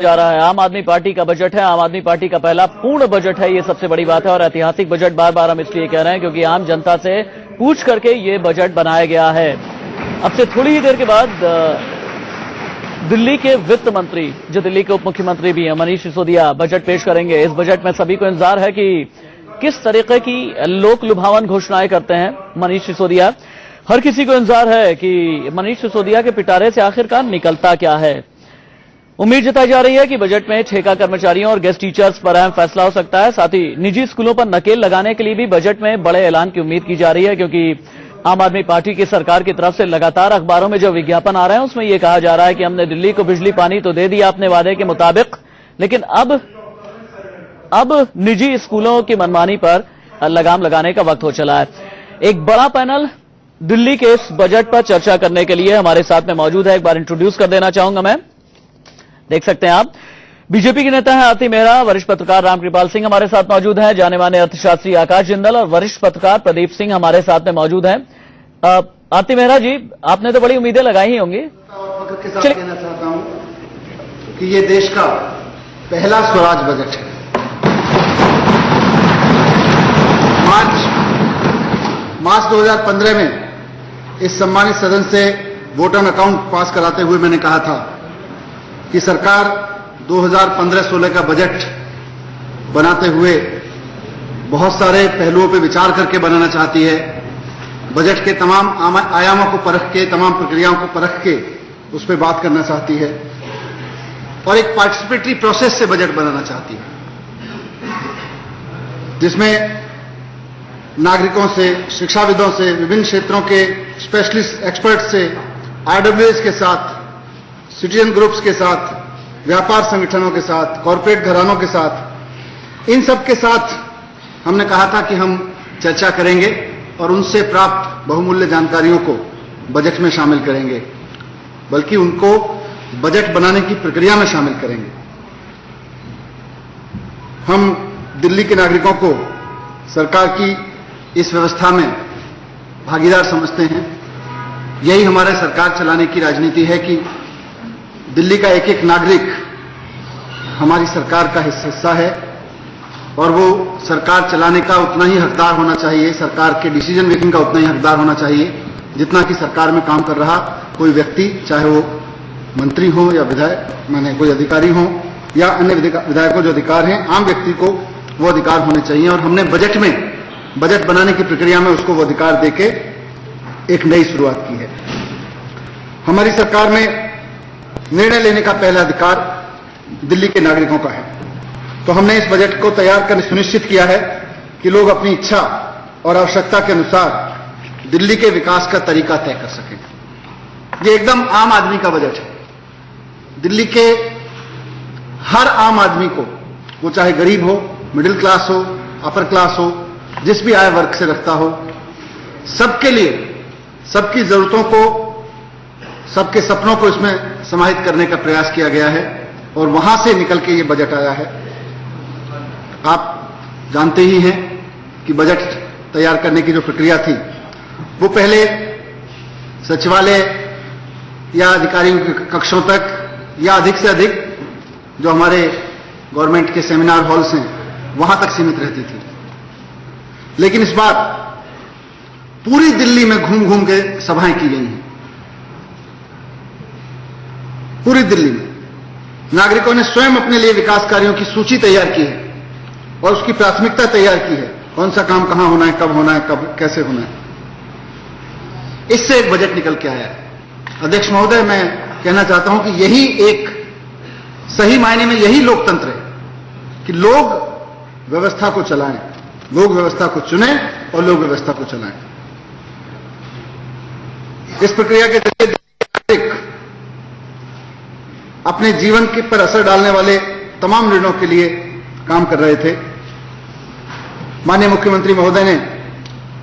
जा रहा है। आम आदमी पार्टी का बजट है। आम आदमी पार्टी का पहला पूर्ण बजट है, ये सबसे बड़ी बात है। और ऐतिहासिक बजट बार बार हम इसलिए कह रहे हैं क्योंकि आम जनता से पूछ करके ये बजट बनाया गया है। अब से थोड़ी ही देर के बाद दिल्ली के वित्त मंत्री, जो दिल्ली के उप मुख्यमंत्री भी हैं, मनीष सिसोदिया बजट पेश करेंगे। इस बजट में सभी को इंतजार है कि किस तरीके की लोक लुभावन घोषणाएं करते हैं मनीष सिसोदिया। हर किसी को इंतजार है कि मनीष सिसोदिया के पिटारे से आखिरकार निकलता क्या है। उम्मीद जताई जा रही है कि बजट में ठेका कर्मचारियों और गेस्ट टीचर्स पर अहम फैसला हो सकता है। साथ ही निजी स्कूलों पर नकेल लगाने के लिए भी बजट में बड़े ऐलान की उम्मीद की जा रही है, क्योंकि आम आदमी पार्टी की सरकार की तरफ से लगातार अखबारों में जो विज्ञापन आ रहे हैं उसमें यह कहा जा रहा है कि हमने दिल्ली को बिजली पानी तो दे दिया अपने वादे के मुताबिक, लेकिन अब निजी स्कूलों की मनमानी पर लगाम लगाने का वक्त हो चला है। एक बड़ा पैनल दिल्ली के इस बजट पर चर्चा करने के लिए हमारे साथ में मौजूद है। एक बार इंट्रोड्यूस कर देना चाहूंगा मैं। देख सकते हैं आप, बीजेपी के नेता हैं आरती मेहरा, वरिष्ठ पत्रकार रामकृपाल सिंह हमारे साथ मौजूद हैं, जाने माने अर्थशास्त्री आकाश जिंदल और वरिष्ठ पत्रकार प्रदीप सिंह हमारे साथ में मौजूद हैं। आरती मेहरा जी, आपने तो बड़ी उम्मीदें लगाई ही होंगी। के साथ कहना चाहता हूं कि ये देश का पहला स्वराज बजट है। मार्च 2015 में इस सम्मानित सदन से वोट ऑन अकाउंट पास कराते हुए मैंने कहा था कि सरकार 2015-16 का बजट बनाते हुए बहुत सारे पहलुओं पर विचार करके बनाना चाहती है। बजट के तमाम आयामों को परख के, तमाम प्रक्रियाओं को परख के उस पर बात करना चाहती है और एक पार्टिसिपेटरी प्रोसेस से बजट बनाना चाहती है, जिसमें नागरिकों से, शिक्षाविदों से, विभिन्न क्षेत्रों के स्पेशलिस्ट एक्सपर्ट से, आरडब्ल्यूएस के साथ, सिटीजन ग्रुप्स के साथ, व्यापार संगठनों के साथ, कॉरपोरेट घरानों के साथ, इन सब के साथ हमने कहा था कि हम चर्चा करेंगे और उनसे प्राप्त बहुमूल्य जानकारियों को बजट में शामिल करेंगे, बल्कि उनको बजट बनाने की प्रक्रिया में शामिल करेंगे। हम दिल्ली के नागरिकों को सरकार की इस व्यवस्था में भागीदार समझते हैं। यही हमारे सरकार चलाने की राजनीति है कि दिल्ली का एक एक नागरिक हमारी सरकार का हिस्सा है और वो सरकार चलाने का उतना ही हकदार होना चाहिए, सरकार के डिसीजन मेकिंग का उतना ही हकदार होना चाहिए जितना कि सरकार में काम कर रहा कोई व्यक्ति, चाहे वो मंत्री हो या विधायक, माने कोई अधिकारी हो या अन्य विधायकों जो अधिकार हैं, आम व्यक्ति को वो अधिकार होने चाहिए। और हमने बजट बनाने की प्रक्रिया में उसको वो अधिकार देके एक नई शुरुआत की है। हमारी सरकार में निर्णय लेने का पहला अधिकार दिल्ली के नागरिकों का है, तो हमने इस बजट को तैयार करने सुनिश्चित किया है कि लोग अपनी इच्छा और आवश्यकता के अनुसार दिल्ली के विकास का तरीका तय कर सकें। ये एकदम आम आदमी का बजट है। दिल्ली के हर आम आदमी को, वो चाहे गरीब हो, मिडिल क्लास हो, अपर क्लास हो, जिस भी आय वर्ग से रखता हो, सबके लिए, सबकी जरूरतों को, सबके सपनों को इसमें समाहित करने का प्रयास किया गया है और वहां से निकल के ये बजट आया है। आप जानते ही हैं कि बजट तैयार करने की जो प्रक्रिया थी वो पहले सचिवालय या अधिकारियों के कक्षों तक या अधिक से अधिक जो हमारे गवर्नमेंट के सेमिनार हॉल्स हैं वहां तक सीमित रहती थी, लेकिन इस बार पूरी दिल्ली में घूम घूम के सभाएं की गई हैं। पूरी दिल्ली में नागरिकों ने स्वयं अपने लिए विकास कार्यों की सूची तैयार की है और उसकी प्राथमिकता तैयार की है, कौन सा काम कहां होना है, कब होना है, कब कैसे होना है। इससे एक बजट निकल के आया है। अध्यक्ष महोदय, मैं कहना चाहता हूं कि यही एक सही मायने में यही लोकतंत्र है कि लोग व्यवस्था को चलाएं, लोग व्यवस्था को चुनें और लोग व्यवस्था को चलाएं। इस प्रक्रिया के जरिए अपने जीवन के पर असर डालने वाले तमाम निर्णयों के लिए काम कर रहे थे। माननीय मुख्यमंत्री महोदय ने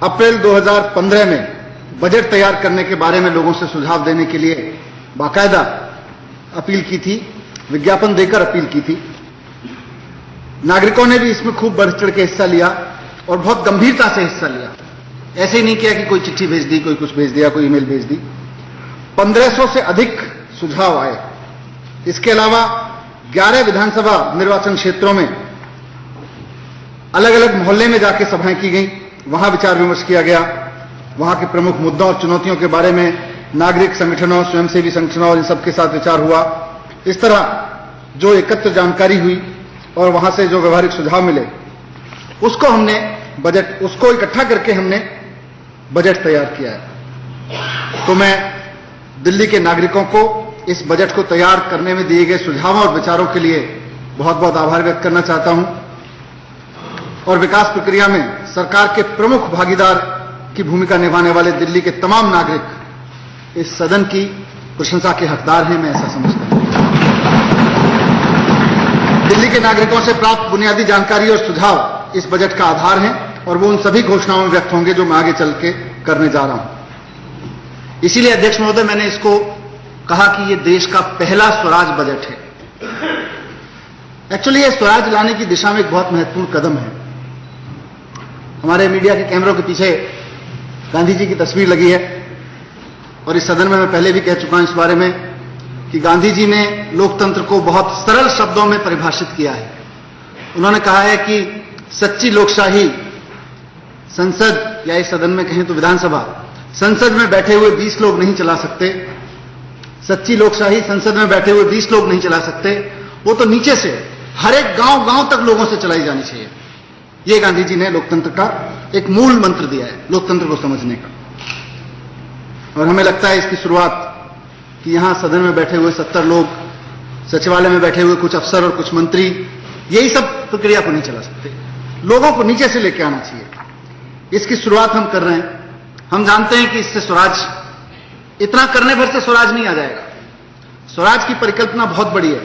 अप्रैल 2015 में बजट तैयार करने के बारे में लोगों से सुझाव देने के लिए बाकायदा अपील की थी, विज्ञापन देकर अपील की थी। नागरिकों ने भी इसमें खूब बढ़ चढ़ के हिस्सा लिया और बहुत गंभीरता से हिस्सा लिया। ऐसे ही नहीं किया कि कोई चिट्ठी भेज दी, कोई कुछ भेज दिया, कोई ईमेल भेज दी। 1500 से अधिक सुझाव आए। इसके अलावा 11 विधानसभा निर्वाचन क्षेत्रों में अलग अलग मोहल्ले में जाके सभाएं की गई, वहां विचार विमर्श किया गया, वहां के प्रमुख मुद्दों और चुनौतियों के बारे में नागरिक संगठनों, स्वयंसेवी संगठनों और इन सबके साथ विचार हुआ। इस तरह जो एकत्र जानकारी हुई और वहां से जो व्यवहारिक सुझाव मिले उसको उसको इकट्ठा करके हमने बजट तैयार किया है। तो मैं दिल्ली के नागरिकों को इस बजट को तैयार करने में दिए गए सुझावों और विचारों के लिए बहुत बहुत आभार व्यक्त करना चाहता हूं और विकास प्रक्रिया में सरकार के प्रमुख भागीदार की भूमिका निभाने वाले दिल्ली के तमाम नागरिक इस सदन की प्रशंसा के हकदार हैं, मैं ऐसा समझता हूं। दिल्ली के नागरिकों से प्राप्त बुनियादी जानकारी और सुझाव इस बजट का आधार हैं और वो उन सभी घोषणाओं में व्यक्त होंगे जो मैं आगे चल के करने जा रहा हूं। इसीलिए अध्यक्ष महोदय, मैंने इसको कहा कि ये देश का पहला स्वराज बजट है। एक्चुअली ये स्वराज लाने की दिशा में एक बहुत महत्वपूर्ण कदम है। हमारे मीडिया के कैमरों के पीछे गांधी जी की तस्वीर लगी है और इस सदन में मैं पहले भी कह चुका हूं इस बारे में कि गांधी जी ने लोकतंत्र को बहुत सरल शब्दों में परिभाषित किया है। उन्होंने कहा है कि सच्ची लोकशाही संसद, या इस सदन में कहें तो विधानसभा, संसद में बैठे हुए 20 लोग नहीं चला सकते। सच्ची लोकशाही संसद में बैठे हुए 20 लोग नहीं चला सकते, वो तो नीचे से हर एक गांव गांव तक लोगों से चलाई जानी चाहिए। ये गांधी जी ने लोकतंत्र का एक मूल मंत्र दिया है, लोकतंत्र को समझने का। और हमें लगता है इसकी शुरुआत कि यहां सदन में बैठे हुए 70 लोग, सचिवालय में बैठे हुए कुछ अफसर और कुछ मंत्री, यही सब प्रक्रिया को नहीं चला सकते। लोगों को नीचे से लेकर आना चाहिए। इसकी शुरुआत हम कर रहे हैं। हम जानते हैं कि इससे स्वराज, इतना करने भर से स्वराज नहीं आ जाएगा। स्वराज की परिकल्पना बहुत बड़ी है।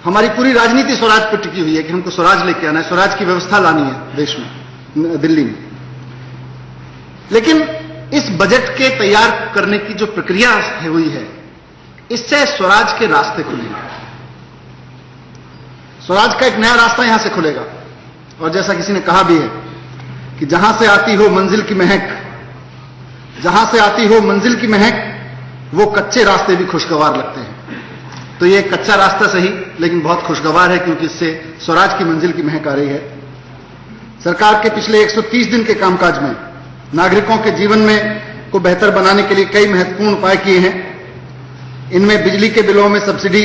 हमारी पूरी राजनीति स्वराज पर टिकी हुई है कि हमको स्वराज लेके आना है, स्वराज की व्यवस्था लानी है देश में, दिल्ली में। लेकिन इस बजट के तैयार करने की जो प्रक्रिया हुई है, इससे स्वराज के रास्ते खुलेंगे। स्वराज का एक नया रास्ता यहां से खुलेगा। और जैसा किसी ने कहा भी है कि जहां से आती हो मंजिल की महक, जहां से आती हो मंजिल की महक, वो कच्चे रास्ते भी खुशगवार लगते हैं। तो ये कच्चा रास्ता सही, लेकिन बहुत खुशगवार है, क्योंकि इससे स्वराज की मंजिल की महक आ रही है। सरकार के पिछले 130 दिन के कामकाज में नागरिकों के जीवन में को बेहतर बनाने के लिए कई महत्वपूर्ण उपाय किए हैं। इनमें बिजली के बिलों में सब्सिडी,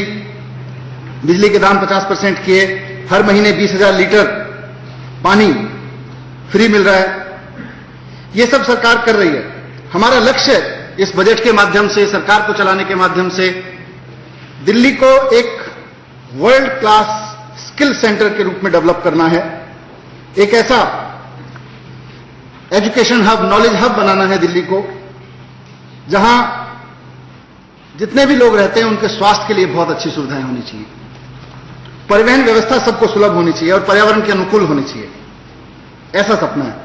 बिजली के दाम 50% किए, हर महीने 20,000 लीटर पानी फ्री मिल रहा है। ये सब सरकार कर रही है। हमारा लक्ष्य इस बजट के माध्यम से, सरकार को चलाने के माध्यम से, दिल्ली को एक वर्ल्ड क्लास स्किल सेंटर के रूप में डेवलप करना है। एक ऐसा एजुकेशन हब, नॉलेज हब बनाना है दिल्ली को, जहां जितने भी लोग रहते हैं उनके स्वास्थ्य के लिए बहुत अच्छी सुविधाएं होनी चाहिए। परिवहन व्यवस्था सबको सुलभ होनी चाहिए और पर्यावरण के अनुकूल होनी चाहिए। ऐसा सपना है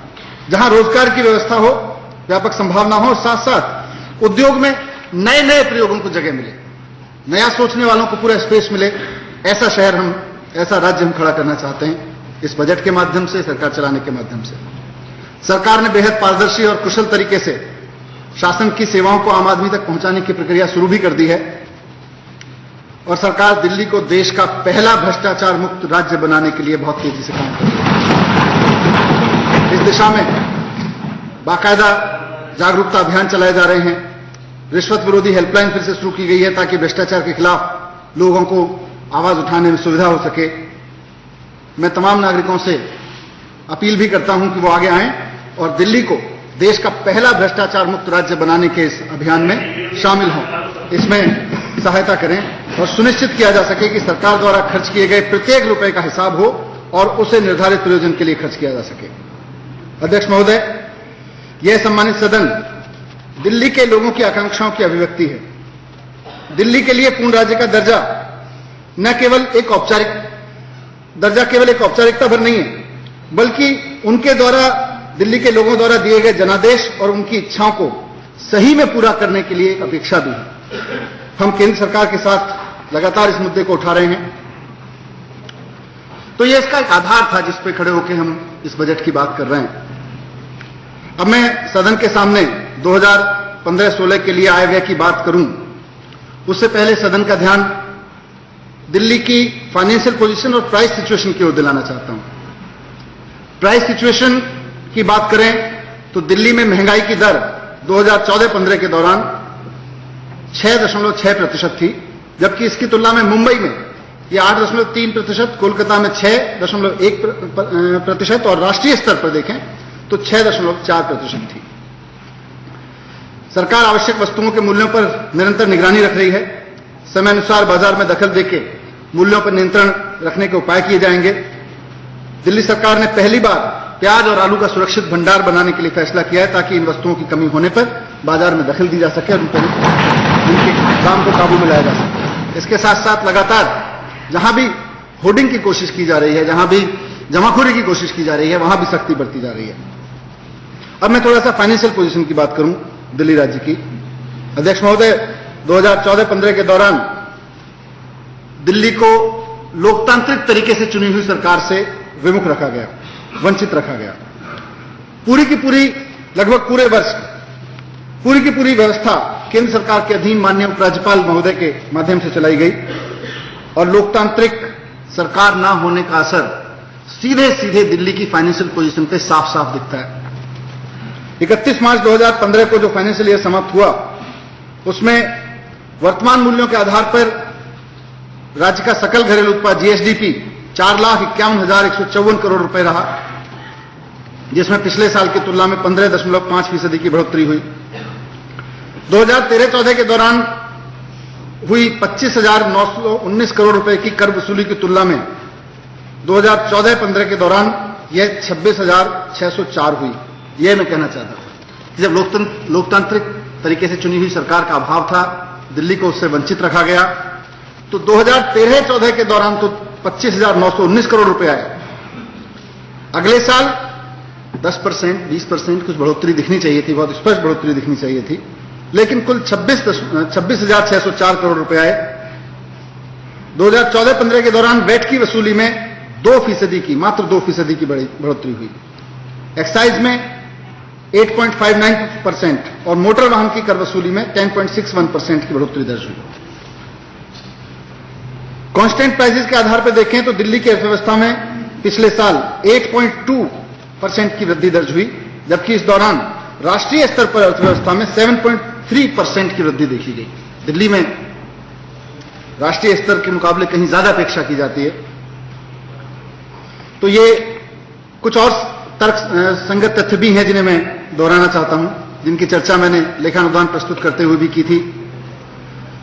जहां रोजगार की व्यवस्था हो, व्यापक संभावना हो, साथ साथ उद्योग में नए नए प्रयोगों को जगह मिले, नया सोचने वालों को पूरा स्पेस मिले। ऐसा शहर हम, ऐसा राज्य हम खड़ा करना चाहते हैं इस बजट के माध्यम से, सरकार चलाने के माध्यम से। सरकार ने बेहद पारदर्शी और कुशल तरीके से शासन की सेवाओं को आम आदमी तक पहुंचाने की प्रक्रिया शुरू भी कर दी है और सरकार दिल्ली को देश का पहला भ्रष्टाचार मुक्त राज्य बनाने के लिए बहुत तेजी से काम कर रही है। इस दिशा में बाकायदा जागरूकता अभियान चलाए जा रहे हैं। रिश्वत विरोधी हेल्पलाइन फिर से शुरू की गई है ताकि भ्रष्टाचार के खिलाफ लोगों को आवाज उठाने में सुविधा हो सके। मैं तमाम नागरिकों से अपील भी करता हूं कि वो आगे आएं और दिल्ली को देश का पहला भ्रष्टाचार मुक्त राज्य बनाने के इस अभियान में शामिल हों, इसमें सहायता करें और सुनिश्चित किया जा सके कि सरकार द्वारा खर्च किए गए प्रत्येक रुपए का हिसाब हो और उसे निर्धारित प्रयोजन के लिए खर्च किया जा सके। अध्यक्ष महोदय, यह सम्मानित सदन दिल्ली के लोगों की आकांक्षाओं की अभिव्यक्ति है। दिल्ली के लिए पूर्ण राज्य का दर्जा न केवल एक औपचारिकता भर नहीं है, बल्कि उनके द्वारा, दिल्ली के लोगों द्वारा दिए गए जनादेश और उनकी इच्छाओं को सही में पूरा करने के लिए एक अपेक्षा भी है। हम केंद्र सरकार के साथ लगातार इस मुद्दे को उठा रहे हैं। तो यह इसका एक आधार था जिस पे खड़े होकर हम इस बजट की बात कर रहे हैं। अब मैं सदन के सामने 2015-16 के लिए आय व्यय की बात करूं, उससे पहले सदन का ध्यान दिल्ली की फाइनेंशियल पोजीशन और प्राइस सिचुएशन की ओर दिलाना चाहता हूं। प्राइस सिचुएशन की बात करें तो दिल्ली में महंगाई की दर 2014-15 के दौरान 6.6% थी, जबकि इसकी तुलना में मुंबई में यह 8.3%, कोलकाता में 6.1% और राष्ट्रीय स्तर पर देखें तो 6.4% थी। सरकार आवश्यक वस्तुओं के मूल्यों पर निरंतर निगरानी रख रही है। समय अनुसार बाजार में दखल देके मूल्यों पर नियंत्रण रखने के उपाय किए जाएंगे। दिल्ली सरकार ने पहली बार प्याज और आलू का सुरक्षित भंडार बनाने के लिए फैसला किया है, ताकि इन वस्तुओं की कमी होने पर बाजार में दखल दी जा सके और उनके दाम को काबू में लाया जा सके। इसके साथ साथ लगातार जहां भी होर्डिंग की कोशिश की जा रही है, जहां भी जमाखोरी की कोशिश की जा रही है, वहां भी सख्ती बरती जा रही है। अब मैं थोड़ा सा फाइनेंशियल पोजीशन की बात करूं दिल्ली राज्य की। अध्यक्ष महोदय, 2014-15 के दौरान दिल्ली को लोकतांत्रिक तरीके से चुनी हुई सरकार से विमुख रखा गया, वंचित रखा गया। पूरी की पूरी, लगभग पूरे वर्ष पूरी की पूरी व्यवस्था केंद्र सरकार के अधीन माननीय उपराज्यपाल महोदय के माध्यम से चलाई गई और लोकतांत्रिक सरकार ना होने का असर सीधे सीधे दिल्ली की फाइनेंशियल पोजीशन पे साफ साफ दिखता है। 31 मार्च 2015 को जो फाइनेंशियल ईयर समाप्त हुआ, उसमें वर्तमान मूल्यों के आधार पर राज्य का सकल घरेलू उत्पाद जीएसडीपी 4,51,154 करोड़ रुपए रहा, जिसमें पिछले साल की तुलना में 15.5% की बढ़ोतरी हुई। 2013-14 के दौरान हुई 25,919 करोड़ रुपए की कर वसूली की तुलना में 2014-15 के दौरान यह 26,604 हुई। यह मैं कहना चाहता था, जब लोकतांत्रिक तरीके से चुनी हुई सरकार का अभाव था, दिल्ली को उससे वंचित रखा गया, तो 2013-14 के दौरान तो 25,919 करोड़ रुपए आए। अगले साल 10%, 20% कुछ बढ़ोतरी दिखनी चाहिए थी, बहुत स्पष्ट बढ़ोतरी दिखनी चाहिए थी, लेकिन कुल 26,604 करोड़ रुपए आए। 2014-15 के दौरान वैट की वसूली में 2% की, मात्र 2% की बढ़ोतरी हुई। एक्साइज में 8.59% और मोटर वाहन की कर वसूली में 10.61% की बढ़ोतरी दर्ज हुई। कांस्टेंट प्राइसेस के आधार पर देखें तो दिल्ली की अर्थव्यवस्था में पिछले साल 8.2% की वृद्धि दर्ज हुई, जबकि इस दौरान राष्ट्रीय स्तर पर अर्थव्यवस्था में 7.3% की वृद्धि देखी गई। दिल्ली में राष्ट्रीय स्तर के मुकाबले कहीं ज्यादा अपेक्षा की जाती है। तो ये कुछ और तर्क संगत तथ्य भी हैं जिन्हें मैं दोहराना चाहता हूं, जिनकी चर्चा मैंने लेखानुदान प्रस्तुत करते हुए भी की थी,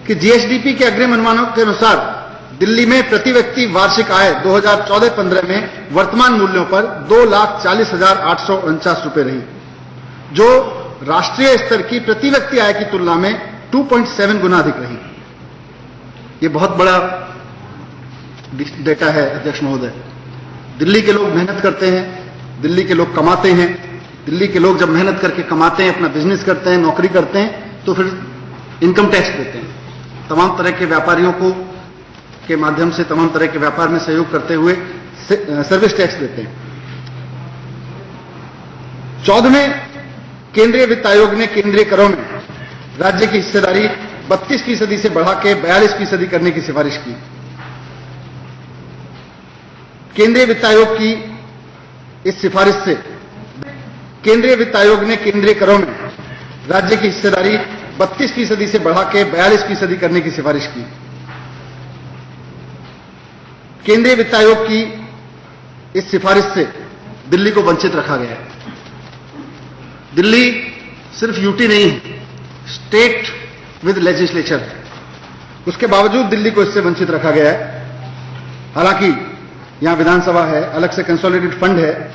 कि जीएसडीपी के अग्रिम अनुमानों के अनुसार दिल्ली में प्रति व्यक्ति वार्षिक आय 2014-15 में वर्तमान मूल्यों पर 2,40,849 रुपए रही, जो राष्ट्रीय स्तर की प्रति व्यक्ति आय की तुलना में 2.7 गुना अधिक रही। ये बहुत बड़ा डेटा है अध्यक्ष महोदय। दिल्ली के लोग मेहनत करते हैं, दिल्ली के लोग कमाते हैं, दिल्ली के लोग जब मेहनत करके कमाते हैं, अपना बिजनेस करते हैं, नौकरी करते हैं, तो फिर इनकम टैक्स देते हैं। तमाम तरह के व्यापारियों को के माध्यम से तमाम तरह के व्यापार में सहयोग करते हुए सर्विस टैक्स देते हैं। 14वें केंद्रीय वित्त आयोग ने केंद्रीय करों में राज्य की हिस्सेदारी 32% से बढ़ा के 42% करने की सिफारिश की। केंद्रीय वित्त आयोग की इस सिफारिश से केंद्रीय वित्त आयोग ने केंद्रीय करों में राज्य की हिस्सेदारी 32% से बढ़ा के 42% करने की सिफारिश की। केंद्रीय वित्त आयोग की इस सिफारिश से दिल्ली को वंचित रखा गया है। दिल्ली सिर्फ यूटी नहीं है, स्टेट विद लेजिस्लेचर है, उसके बावजूद दिल्ली को इससे वंचित रखा गया है। हालांकि यहां विधानसभा है, अलग से कंसोलिडेटेड फंड है,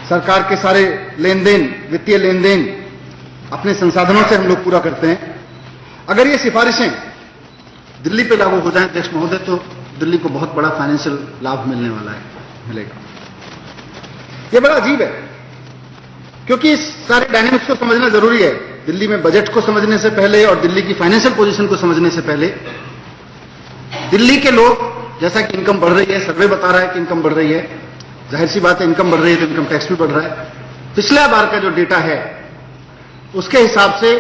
सरकार के सारे लेन देन, वित्तीय लेन देन अपने संसाधनों से हम लोग पूरा करते हैं। अगर ये सिफारिशें दिल्ली पे लागू हो जाएं अध्यक्ष महोदय, तो दिल्ली को बहुत बड़ा फाइनेंशियल लाभ मिलने वाला है, मिलेगा। ये बड़ा अजीब है, क्योंकि इस सारे डायनेमिक्स को समझना जरूरी है। दिल्ली में बजट को समझने से पहले और दिल्ली की फाइनेंशियल पोजीशन को समझने से पहले दिल्ली के लोग, जैसा कि इनकम बढ़ रही है, सर्वे बता रहा है कि इनकम बढ़ रही है, जाहिर सी बात है इनकम बढ़ रही है तो इनकम टैक्स भी बढ़ रहा है। पिछला बार का जो डेटा है उसके हिसाब से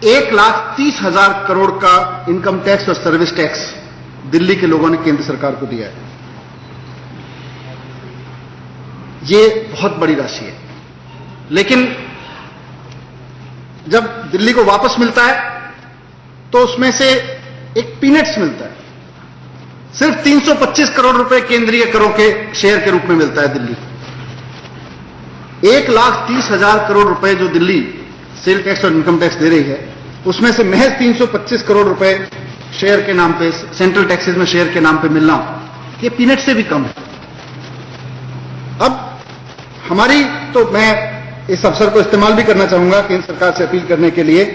1,30,000 करोड़ का इनकम टैक्स और सर्विस टैक्स दिल्ली के लोगों ने केंद्र सरकार को दिया है। ये बहुत बड़ी राशि है, लेकिन जब दिल्ली को वापस मिलता है तो उसमें से एक पीनट्स मिलता है। सिर्फ 325 करोड़ रुपए केंद्रीय करों के शेयर के रूप में मिलता है दिल्ली। 1,30,000 करोड़ रुपए जो दिल्ली सेल टैक्स और इनकम टैक्स दे रही है, उसमें से महज 325 करोड़ रुपए शेयर के नाम पे, सेंट्रल टैक्सेस में शेयर के नाम पे मिलना, ये पीनट से भी कम है। अब हमारी, तो मैं इस अवसर को इस्तेमाल भी करना चाहूंगा केंद्र सरकार से अपील करने के लिए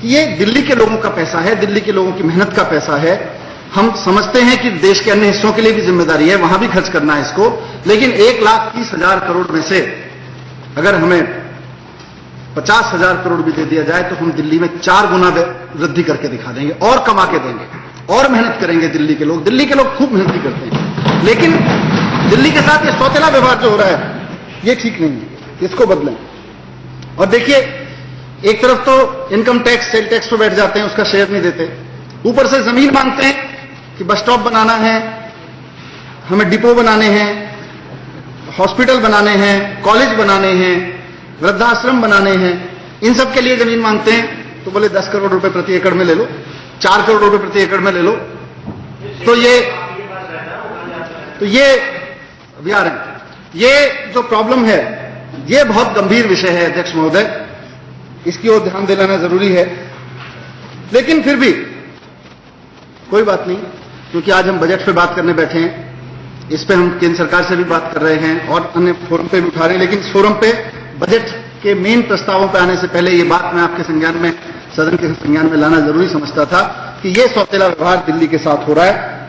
कि ये दिल्ली के लोगों का पैसा है, दिल्ली के लोगों की मेहनत का पैसा है। हम समझते हैं कि देश के अन्य हिस्सों के लिए भी जिम्मेदारी है, वहां भी खर्च करना है इसको, लेकिन 1,30,000 करोड़ में से अगर हमें 50,000 करोड़ भी दे दिया जाए तो हम दिल्ली में 4 गुना वृद्धि करके दिखा देंगे और कमा के देंगे और मेहनत करेंगे। दिल्ली के लोग खूब मेहनत करते हैं, लेकिन दिल्ली के साथ ये सौतेला व्यवहार जो हो रहा है ये ठीक नहीं है, इसको बदलें। और देखिए, एक तरफ तो इनकम टैक्स, सेल टैक्स पे बैठ जाते हैं, उसका शेयर नहीं देते, ऊपर से जमीन मांगते हैं कि बस स्टॉप बनाना है, हमें डिपो बनाने हैं, हॉस्पिटल बनाने हैं, कॉलेज बनाने हैं, वृद्धाश्रम बनाने हैं, इन सब के लिए जमीन मांगते हैं। तो बोले 10 करोड़ रुपए प्रति एकड़ में ले लो, 4 करोड़ रुपए प्रति एकड़ में ले लो। तो ये अभी आ रहे हैं। ये जो प्रॉब्लम है ये बहुत गंभीर विषय है अध्यक्ष महोदय, इसकी ओर ध्यान दिलाना जरूरी है। लेकिन फिर भी कोई बात नहीं, क्योंकि आज हम बजट पे बात करने बैठे हैं, इस पे हम केंद्र सरकार से भी बात कर रहे हैं और अन्य फोरम पे भी उठा रहे हैं, लेकिन इस फोरम पे बजट के मेन प्रस्तावों पे आने से पहले ये बात मैं आपके संज्ञान में, सदन के संज्ञान में लाना जरूरी समझता था कि ये सौतेला व्यवहार दिल्ली के साथ हो रहा है।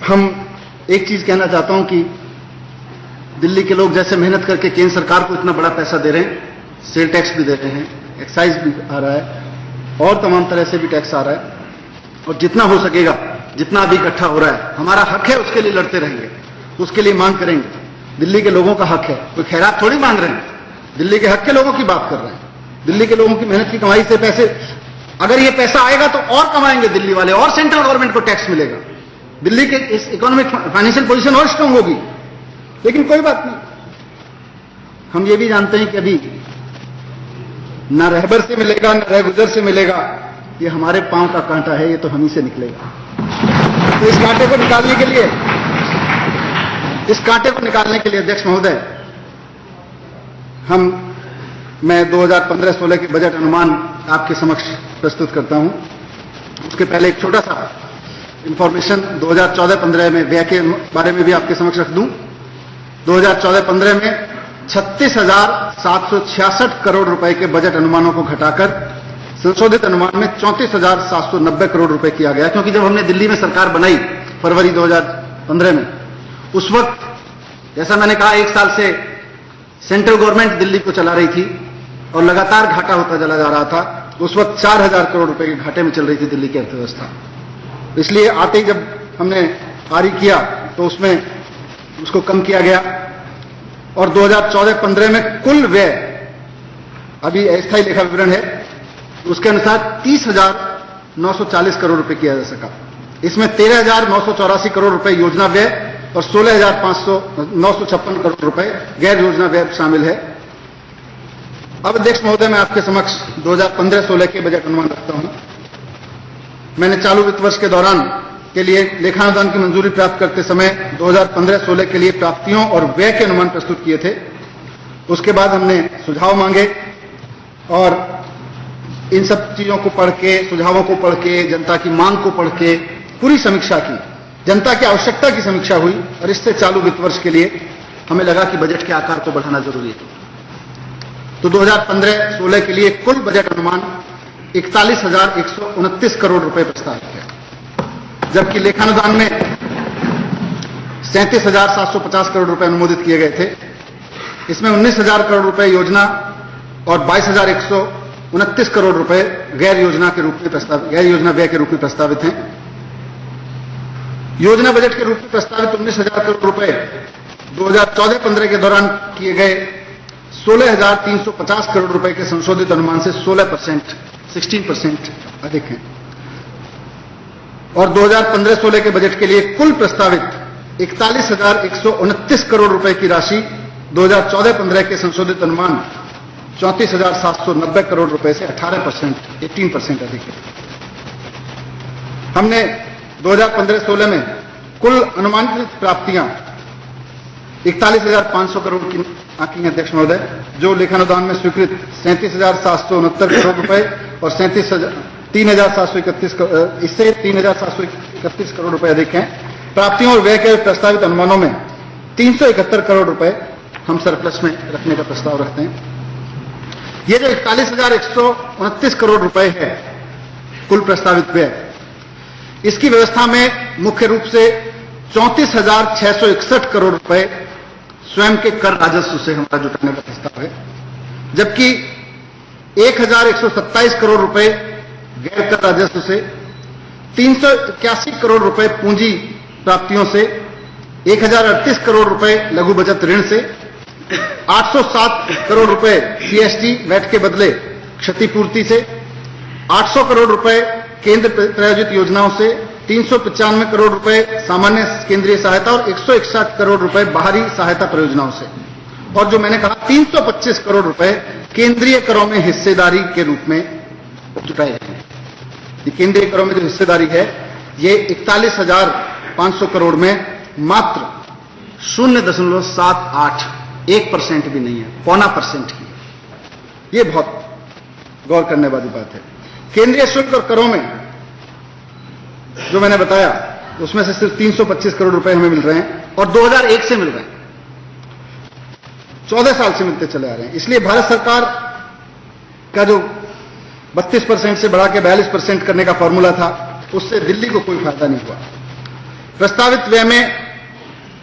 हम एक चीज कहना चाहता हूं कि दिल्ली के लोग जैसे मेहनत करके केंद्र सरकार को इतना बड़ा पैसा दे रहे हैं, सेल टैक्स भी दे रहे हैं, एक्साइज भी आ रहा है और तमाम तरह से भी टैक्स आ रहा है, और जितना हो सकेगा, जितना अभी इकट्ठा हो रहा है, हमारा हक है, उसके लिए लड़ते रहेंगे, उसके लिए मांग करेंगे। दिल्ली के लोगों का हक है, कोई खैरात थोड़ी मांग रहे हैं, दिल्ली के हक के लोगों की बात कर रहे हैं। दिल्ली के लोगों की मेहनत की कमाई से पैसे, अगर ये पैसा आएगा तो और कमाएंगे दिल्ली वाले, और सेंट्रल गवर्नमेंट को टैक्स मिलेगा, दिल्ली के इस इकोनॉमिक फाइनेंशियल पोजीशन और स्ट्रांग होगी। लेकिन कोई बात नहीं, हम ये भी जानते हैं कि अभी न रहबर से मिलेगा न रहगुजर से मिलेगा, ये हमारे पांव का कांटा है, ये तो हम ही से निकलेगा। तो इस कांटे को निकालने के लिए अध्यक्ष महोदय, मैं 2015-16 के बजट अनुमान आपके समक्ष प्रस्तुत करता हूं। उसके पहले एक छोटा सा इंफॉर्मेशन 2014-15 में व्यय के बारे में भी आपके समक्ष रख दूं। 2014-15 में 36,766 करोड़ रुपए के बजट अनुमानों को घटाकर संशोधित अनुमान में 34,790 करोड़ रुपए किया गया, क्योंकि जब हमने दिल्ली में सरकार बनाई फरवरी 2015 में, उस वक्त जैसा मैंने कहा 1 साल से सेंट्रल गवर्नमेंट दिल्ली को चला रही थी और लगातार घाटा होता चला जा रहा था। उस वक्त 4,000 करोड़ रुपए के घाटे में चल रही थी दिल्ली की अर्थव्यवस्था। इसलिए आते ही जब हमने पारी किया तो उसमें उसको कम किया गया और 2014-15 में कुल व्यय, अभी अस्थायी लेखा विवरण है, उसके अनुसार 30,940 करोड़ रुपए किया जा सका। इसमें 13,984 करोड़ रुपए योजना व्यय और 16,956 करोड़ रुपए गैर योजना व्यय शामिल है। अब अध्यक्ष महोदय, मैं आपके समक्ष 2015-16 के बजट अनुमान रखता हूं। मैंने चालू वित्त वर्ष के दौरान के लिए लेखानुदान की मंजूरी प्राप्त करते समय 2015-16 के लिए प्राप्तियों और व्यय के अनुमान प्रस्तुत किए थे। उसके बाद हमने सुझाव मांगे और इन सब चीजों को पढ़ के, सुझावों को पढ़ के, जनता की मांग को पढ़ के पूरी समीक्षा की, जनता की आवश्यकता की समीक्षा हुई और इससे चालू वित्त वर्ष के लिए हमें लगा कि बजट के आकार को बढ़ाना जरूरी है। तो 2015-16 के लिए कुल बजट अनुमान 41,129 करोड़ रुपए प्रस्तावित है, जबकि लेखानुदान में 37,750 करोड़ रुपए अनुमोदित किए गए थे। इसमें 19,000 करोड़ रुपए योजना और 22,129 करोड़ रुपए गैर योजना व्यय के रूप में प्रस्तावित हैं। योजना बजट के रूप में प्रस्तावित 19,000 करोड़ रुपए 2014-15 के दौरान किए गए 16,350 करोड़ रुपए के संशोधित अनुमान से 16% अधिक हैं। और 2015-16 के बजट के लिए कुल प्रस्तावित 41,129 करोड़ रुपए की राशि 2014-15 के संशोधित अनुमान 34,790 करोड़ रुपए से 18% अधिक है। हमने 2015-16 में कुल अनुमानित प्राप्तियां 41,500 करोड़ की आंकी है अध्यक्ष महोदय, जो लेखानुदान में स्वीकृत 37,769 करोड़ रुपए और 3,731 इससे 3,731 करोड़ रुपए अधिक हैं। प्राप्तियों और व्यय के प्रस्तावित अनुमानों में 371 करोड़ रुपए हम सरप्लस में रखने का प्रस्ताव रखते हैं। ये जो 41,129 करोड़ रुपए है कुल प्रस्तावित व्यय, इसकी व्यवस्था में मुख्य रूप से 34,661 करोड़ रुपए स्वयं के कर राजस्व से हमारा जुटाने का प्रस्ताव है, जबकि 1,127 करोड़ रुपए गैर कर राजस्व से, 381 करोड़ रुपए पूंजी प्राप्तियों से, 1,038 करोड़ रुपए लघु बचत ऋण से, 807 करोड़ रुपए सीएसटी वैट के बदले क्षतिपूर्ति से, 800 करोड़ रुपए केंद्र प्रायोजित योजनाओं से, 395 करोड़ रुपए सामान्य केंद्रीय सहायता और 161 करोड़ रुपए बाहरी सहायता परियोजनाओं से, और जो मैंने कहा 325 करोड़ रुपए केंद्रीय करों में हिस्सेदारी के रूप में जुटाए गए हैं। ये केंद्रीय करों में जो हिस्सेदारी है ये 41,500 करोड़ में मात्र 0.78% भी नहीं है, 0.25% की। ये बहुत गौर करने वाली बात है। केंद्रीय शुल्क और करों में जो मैंने बताया उसमें से सिर्फ 325 करोड़ रुपए हमें मिल रहे हैं और 2001 से मिल रहे हैं, 14 साल से मिलते चले आ रहे हैं। इसलिए भारत सरकार का जो 32% से बढ़ा के 42% करने का फॉर्मूला था, उससे दिल्ली को कोई फायदा नहीं हुआ। प्रस्तावित व्यय में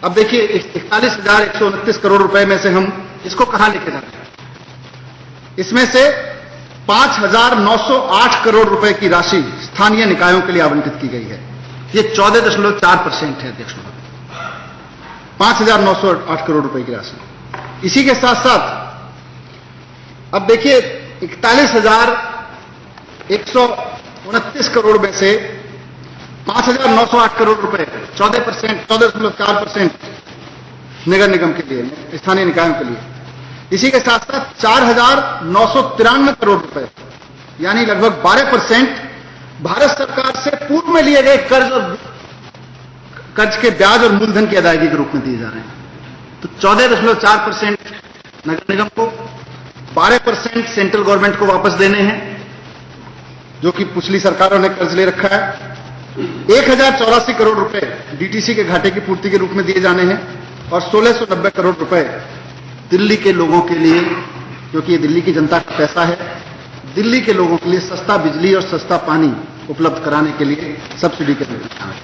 अब देखिए 41,129 करोड़ रुपए में से हम इसको कहां लेके जा रहे हैं। इसमें से 5,908 करोड़ रुपए की राशि स्थानीय निकायों के लिए आवंटित की गई है। ये 14.4% है अध्यक्ष महोदय, 5,908 करोड़ रुपए की राशि। इसी के साथ साथ अब देखिए 41,129 करोड़ में से 5,908 करोड़ रुपए 14.4% नगर निगम के लिए, स्थानीय निकायों के लिए। इसी के साथ साथ 4,993 करोड़ रुपए यानी लगभग 12% भारत सरकार से पूर्व में लिए गए कर्ज के ब्याज और मूलधन की अदायगी के रूप में दिए जा रहे हैं। तो 14.4% नगर निगम को, 12% सेंट्रल गवर्नमेंट को वापस देने हैं, जो कि पिछली सरकारों ने कर्ज ले रखा है। 1,084 करोड़ रुपए डीटीसी के घाटे की पूर्ति के रूप में दिए जाने हैं और 1,690 करोड़ रुपए दिल्ली के लोगों के लिए, क्योंकि ये दिल्ली की जनता का पैसा है, दिल्ली के लोगों के लिए सस्ता बिजली और सस्ता पानी उपलब्ध कराने के लिए सब्सिडी के रूप में।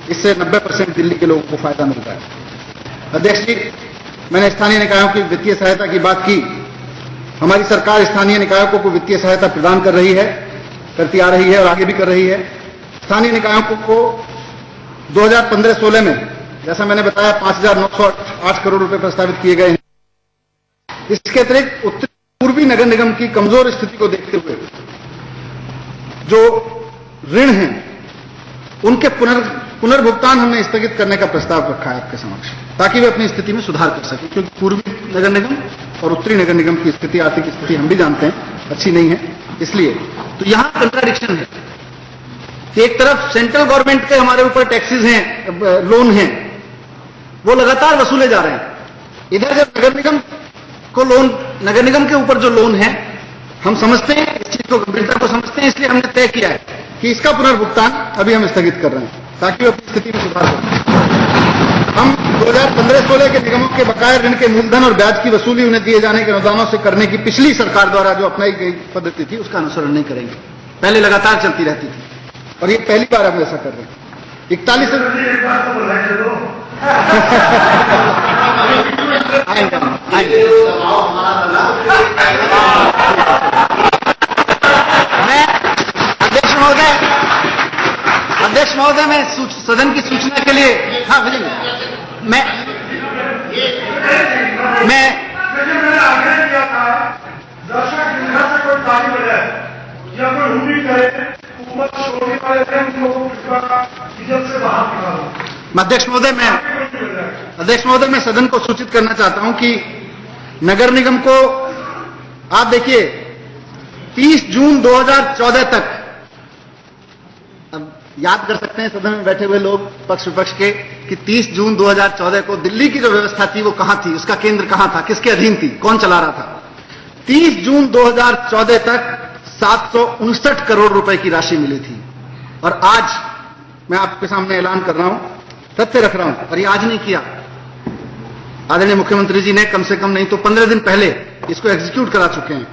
इससे 90% दिल्ली के लोगों को फायदा मिलता है। अध्यक्ष जी, मैंने स्थानीय निकायों की वित्तीय सहायता की बात की। हमारी सरकार स्थानीय निकायों को वित्तीय सहायता प्रदान कर रही है, करती आ रही है और आगे भी कर रही है। स्थानीय निकायों को 2015-16 में जैसा मैंने बताया 5,908 करोड़ रुपए प्रस्तावित किए गए हैं। इसके अतिरिक्त उत्तर पूर्वी नगर निगम की कमजोर स्थिति को देखते हुए जो ऋण हैं उनके पुनर्भुगतान हमने स्थगित करने का प्रस्ताव रखा है आपके समक्ष, ताकि वे अपनी स्थिति में सुधार कर सके, क्योंकि पूर्वी नगर निगम और उत्तरी नगर निगम की स्थिति, आर्थिक स्थिति हम भी जानते हैं अच्छी नहीं है। इसलिए तो यहां कंट्राडिक्शन है कि एक तरफ सेंट्रल गवर्नमेंट के हमारे ऊपर टैक्सेस हैं, लोन हैं, वो लगातार वसूले जा रहे हैं। इधर जब नगर निगम को लोन, नगर निगम के ऊपर जो लोन है, हम समझते हैं इस चीज को, गंभीरता को समझते हैं, इसलिए हमने तय किया है कि इसका पुनर्भुगतान अभी हम स्थगित कर रहे हैं ताकि वो अपनी स्थिति में सुधार हो। हम 2015-16 के निगमों के बकाया ऋण के मूलधन और ब्याज की वसूली उन्हें दिए जाने के अनुदानों से करने की पिछली सरकार द्वारा जो अपनाई गई पद्धति थी उसका अनुसरण नहीं करेंगे। पहले लगातार चलती रहती थी और ये पहली बार हम ऐसा कर रहे हैं। 41 अध्यक्ष महोदय, मैं सदन की सूचना के लिए, हाँ भेजेंगे, मैं आग्रह किया था दर्शक से कोई ताली बजाए या कोई उम्मीद करे बहुमत छोड़ने वाले थे उनको इधर से बाहर निकालो। अध्यक्ष महोदय, मैं सदन को सूचित करना चाहता हूं कि नगर निगम को आप देखिए 30 जून 2014 तक, अब याद कर सकते हैं सदन में बैठे हुए लोग पक्ष विपक्ष के कि 30 जून 2014 को दिल्ली की जो व्यवस्था थी वो कहां थी, उसका केंद्र कहां था, किसके अधीन थी, कौन चला रहा था। 30 जून 2014 तक 759 करोड़ रुपए की राशि मिली थी और आज मैं आपके सामने ऐलान कर रहा हूं, तथ्य रख रहा हूं, और ये आज नहीं किया, आदरणीय मुख्यमंत्री जी ने कम से कम नहीं तो 15 दिन पहले इसको एग्जीक्यूट करा चुके हैं।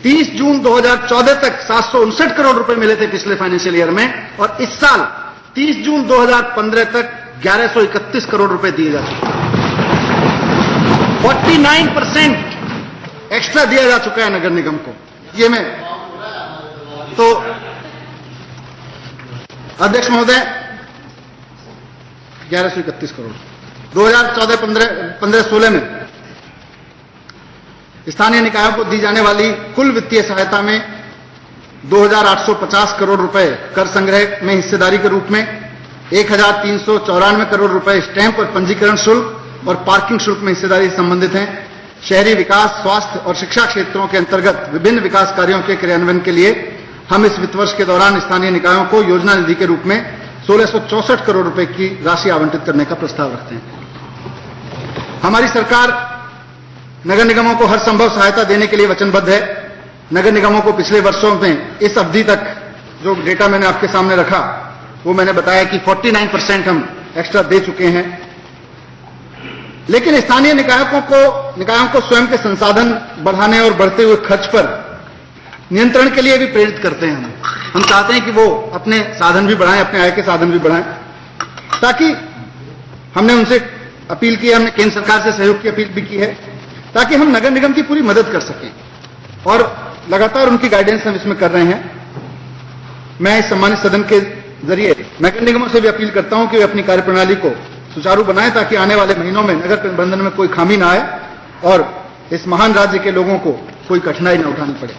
30 जून 2014 तक 759 करोड़ रुपए मिले थे पिछले फाइनेंशियल ईयर में, और इस साल 30 जून 2015 तक 1131 करोड़ रुपए दिए जा चुके हैं। 49% एक्स्ट्रा दिया जा चुका है नगर निगम को। ये मैं तो अध्यक्ष महोदय 1131 करोड़ 2014-15-16 में स्थानीय निकायों को दी जाने वाली कुल वित्तीय सहायता में 2,850 करोड़ रुपए कर संग्रह में हिस्सेदारी के रूप में 1,394 करोड़ रुपए स्टैंप और पंजीकरण शुल्क और पार्किंग शुल्क में हिस्सेदारी से संबंधित हैं। शहरी विकास, स्वास्थ्य और शिक्षा क्षेत्रों के अंतर्गत विभिन्न विकास कार्यों के क्रियान्वयन के लिए हम इस वित्त वर्ष के दौरान स्थानीय निकायों को योजना निधि के रूप में 1664 करोड़ रुपए की राशि आवंटित करने का प्रस्ताव रखते हैं। हमारी सरकार नगर निगमों को हर संभव सहायता देने के लिए वचनबद्ध है। नगर निगमों को पिछले वर्षों में इस अवधि तक जो डेटा मैंने आपके सामने रखा वो मैंने बताया कि 49% हम एक्स्ट्रा दे चुके हैं। लेकिन स्थानीय निकायों को स्वयं के संसाधन बढ़ाने और बढ़ते हुए खर्च पर नियंत्रण के लिए भी प्रेरित करते हैं। हम चाहते हैं कि वो अपने साधन भी बढ़ाएं, अपने आय के साधन भी बढ़ाएं, ताकि हमने उनसे अपील की है, हमने केंद्र सरकार से सहयोग की अपील भी की है, ताकि हम नगर निगम की पूरी मदद कर सकें, और लगातार उनकी गाइडेंस हम इसमें कर रहे हैं। मैं इस सम्मानित सदन के जरिए नगर निगमों से भी अपील करता हूं कि वे अपनी कार्यप्रणाली को सुचारू बनाएं, ताकि आने वाले महीनों में नगर प्रबंधन में कोई खामी ना आए और इस महान राज्य के लोगों को कोई कठिनाई न उठानी पड़े।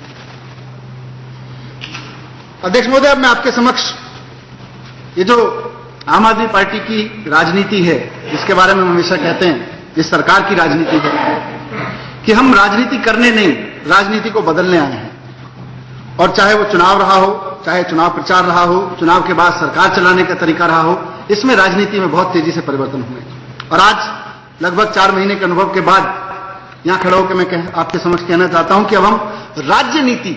अध्यक्ष महोदय, अब मैं आपके समक्ष ये जो आम आदमी पार्टी की राजनीति है, जिसके बारे में हम हमेशा कहते हैं इस सरकार की राजनीति है कि हम राजनीति करने नहीं, राजनीति को बदलने आए हैं। और चाहे वो चुनाव रहा हो, चाहे चुनाव प्रचार रहा हो, चुनाव के बाद सरकार चलाने का तरीका रहा हो, इसमें राजनीति में बहुत तेजी से परिवर्तन हुए। और आज लगभग 4 महीने के अनुभव के बाद यहां खड़ा होकर मैं आपके समक्ष कहना चाहता हूं कि अब हम राज्य नीति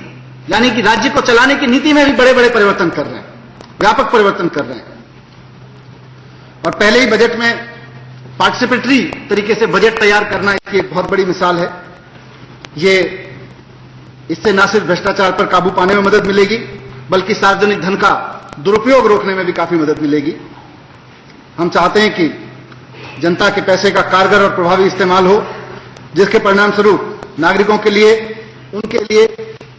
यानी कि राज्य को चलाने की नीति में भी बड़े बड़े परिवर्तन कर रहे हैं, व्यापक परिवर्तन कर रहे हैं। और पहले ही बजट में पार्टिसिपेटरी तरीके से बजट तैयार करना इसकी एक बहुत बड़ी मिसाल है। ये इससे न सिर्फ भ्रष्टाचार पर काबू पाने में मदद मिलेगी, बल्कि सार्वजनिक धन का दुरुपयोग रोकने में भी काफी मदद मिलेगी। हम चाहते हैं कि जनता के पैसे का कारगर और प्रभावी इस्तेमाल हो, जिसके परिणाम स्वरूप नागरिकों के लिए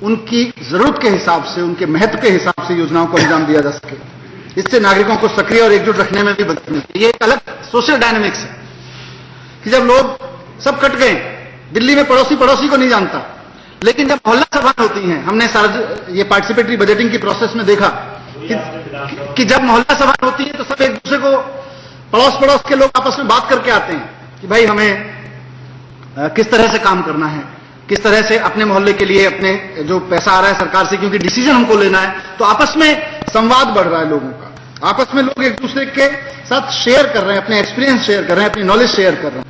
उनकी जरूरत के हिसाब से, उनके महत्व के हिसाब से योजनाओं को अंजाम दिया जा सके। इससे नागरिकों को सक्रिय और एकजुट रखने में भी मदद मिलती है। ये एक अलग सोशल डायनामिक्स है कि जब लोग सब कट गए, दिल्ली में पड़ोसी पड़ोसी को नहीं जानता, लेकिन जब मोहल्ला सभा होती हैं, हमने ये पार्टिसिपेटरी बजटिंग की प्रोसेस में देखा कि जब मोहल्ला सभा होती है तो सब एक दूसरे को पड़ोस के लोग आपस में बात करके आते हैं कि भाई हमें किस तरह से काम करना है, किस तरह से अपने मोहल्ले के लिए अपने जो पैसा आ रहा है सरकार से, क्योंकि डिसीजन हमको लेना है, तो आपस में संवाद बढ़ रहा है लोगों का। आपस में लोग एक दूसरे के साथ शेयर कर रहे हैं, अपने एक्सपीरियंस शेयर कर रहे हैं, अपनी नॉलेज शेयर कर रहे हैं,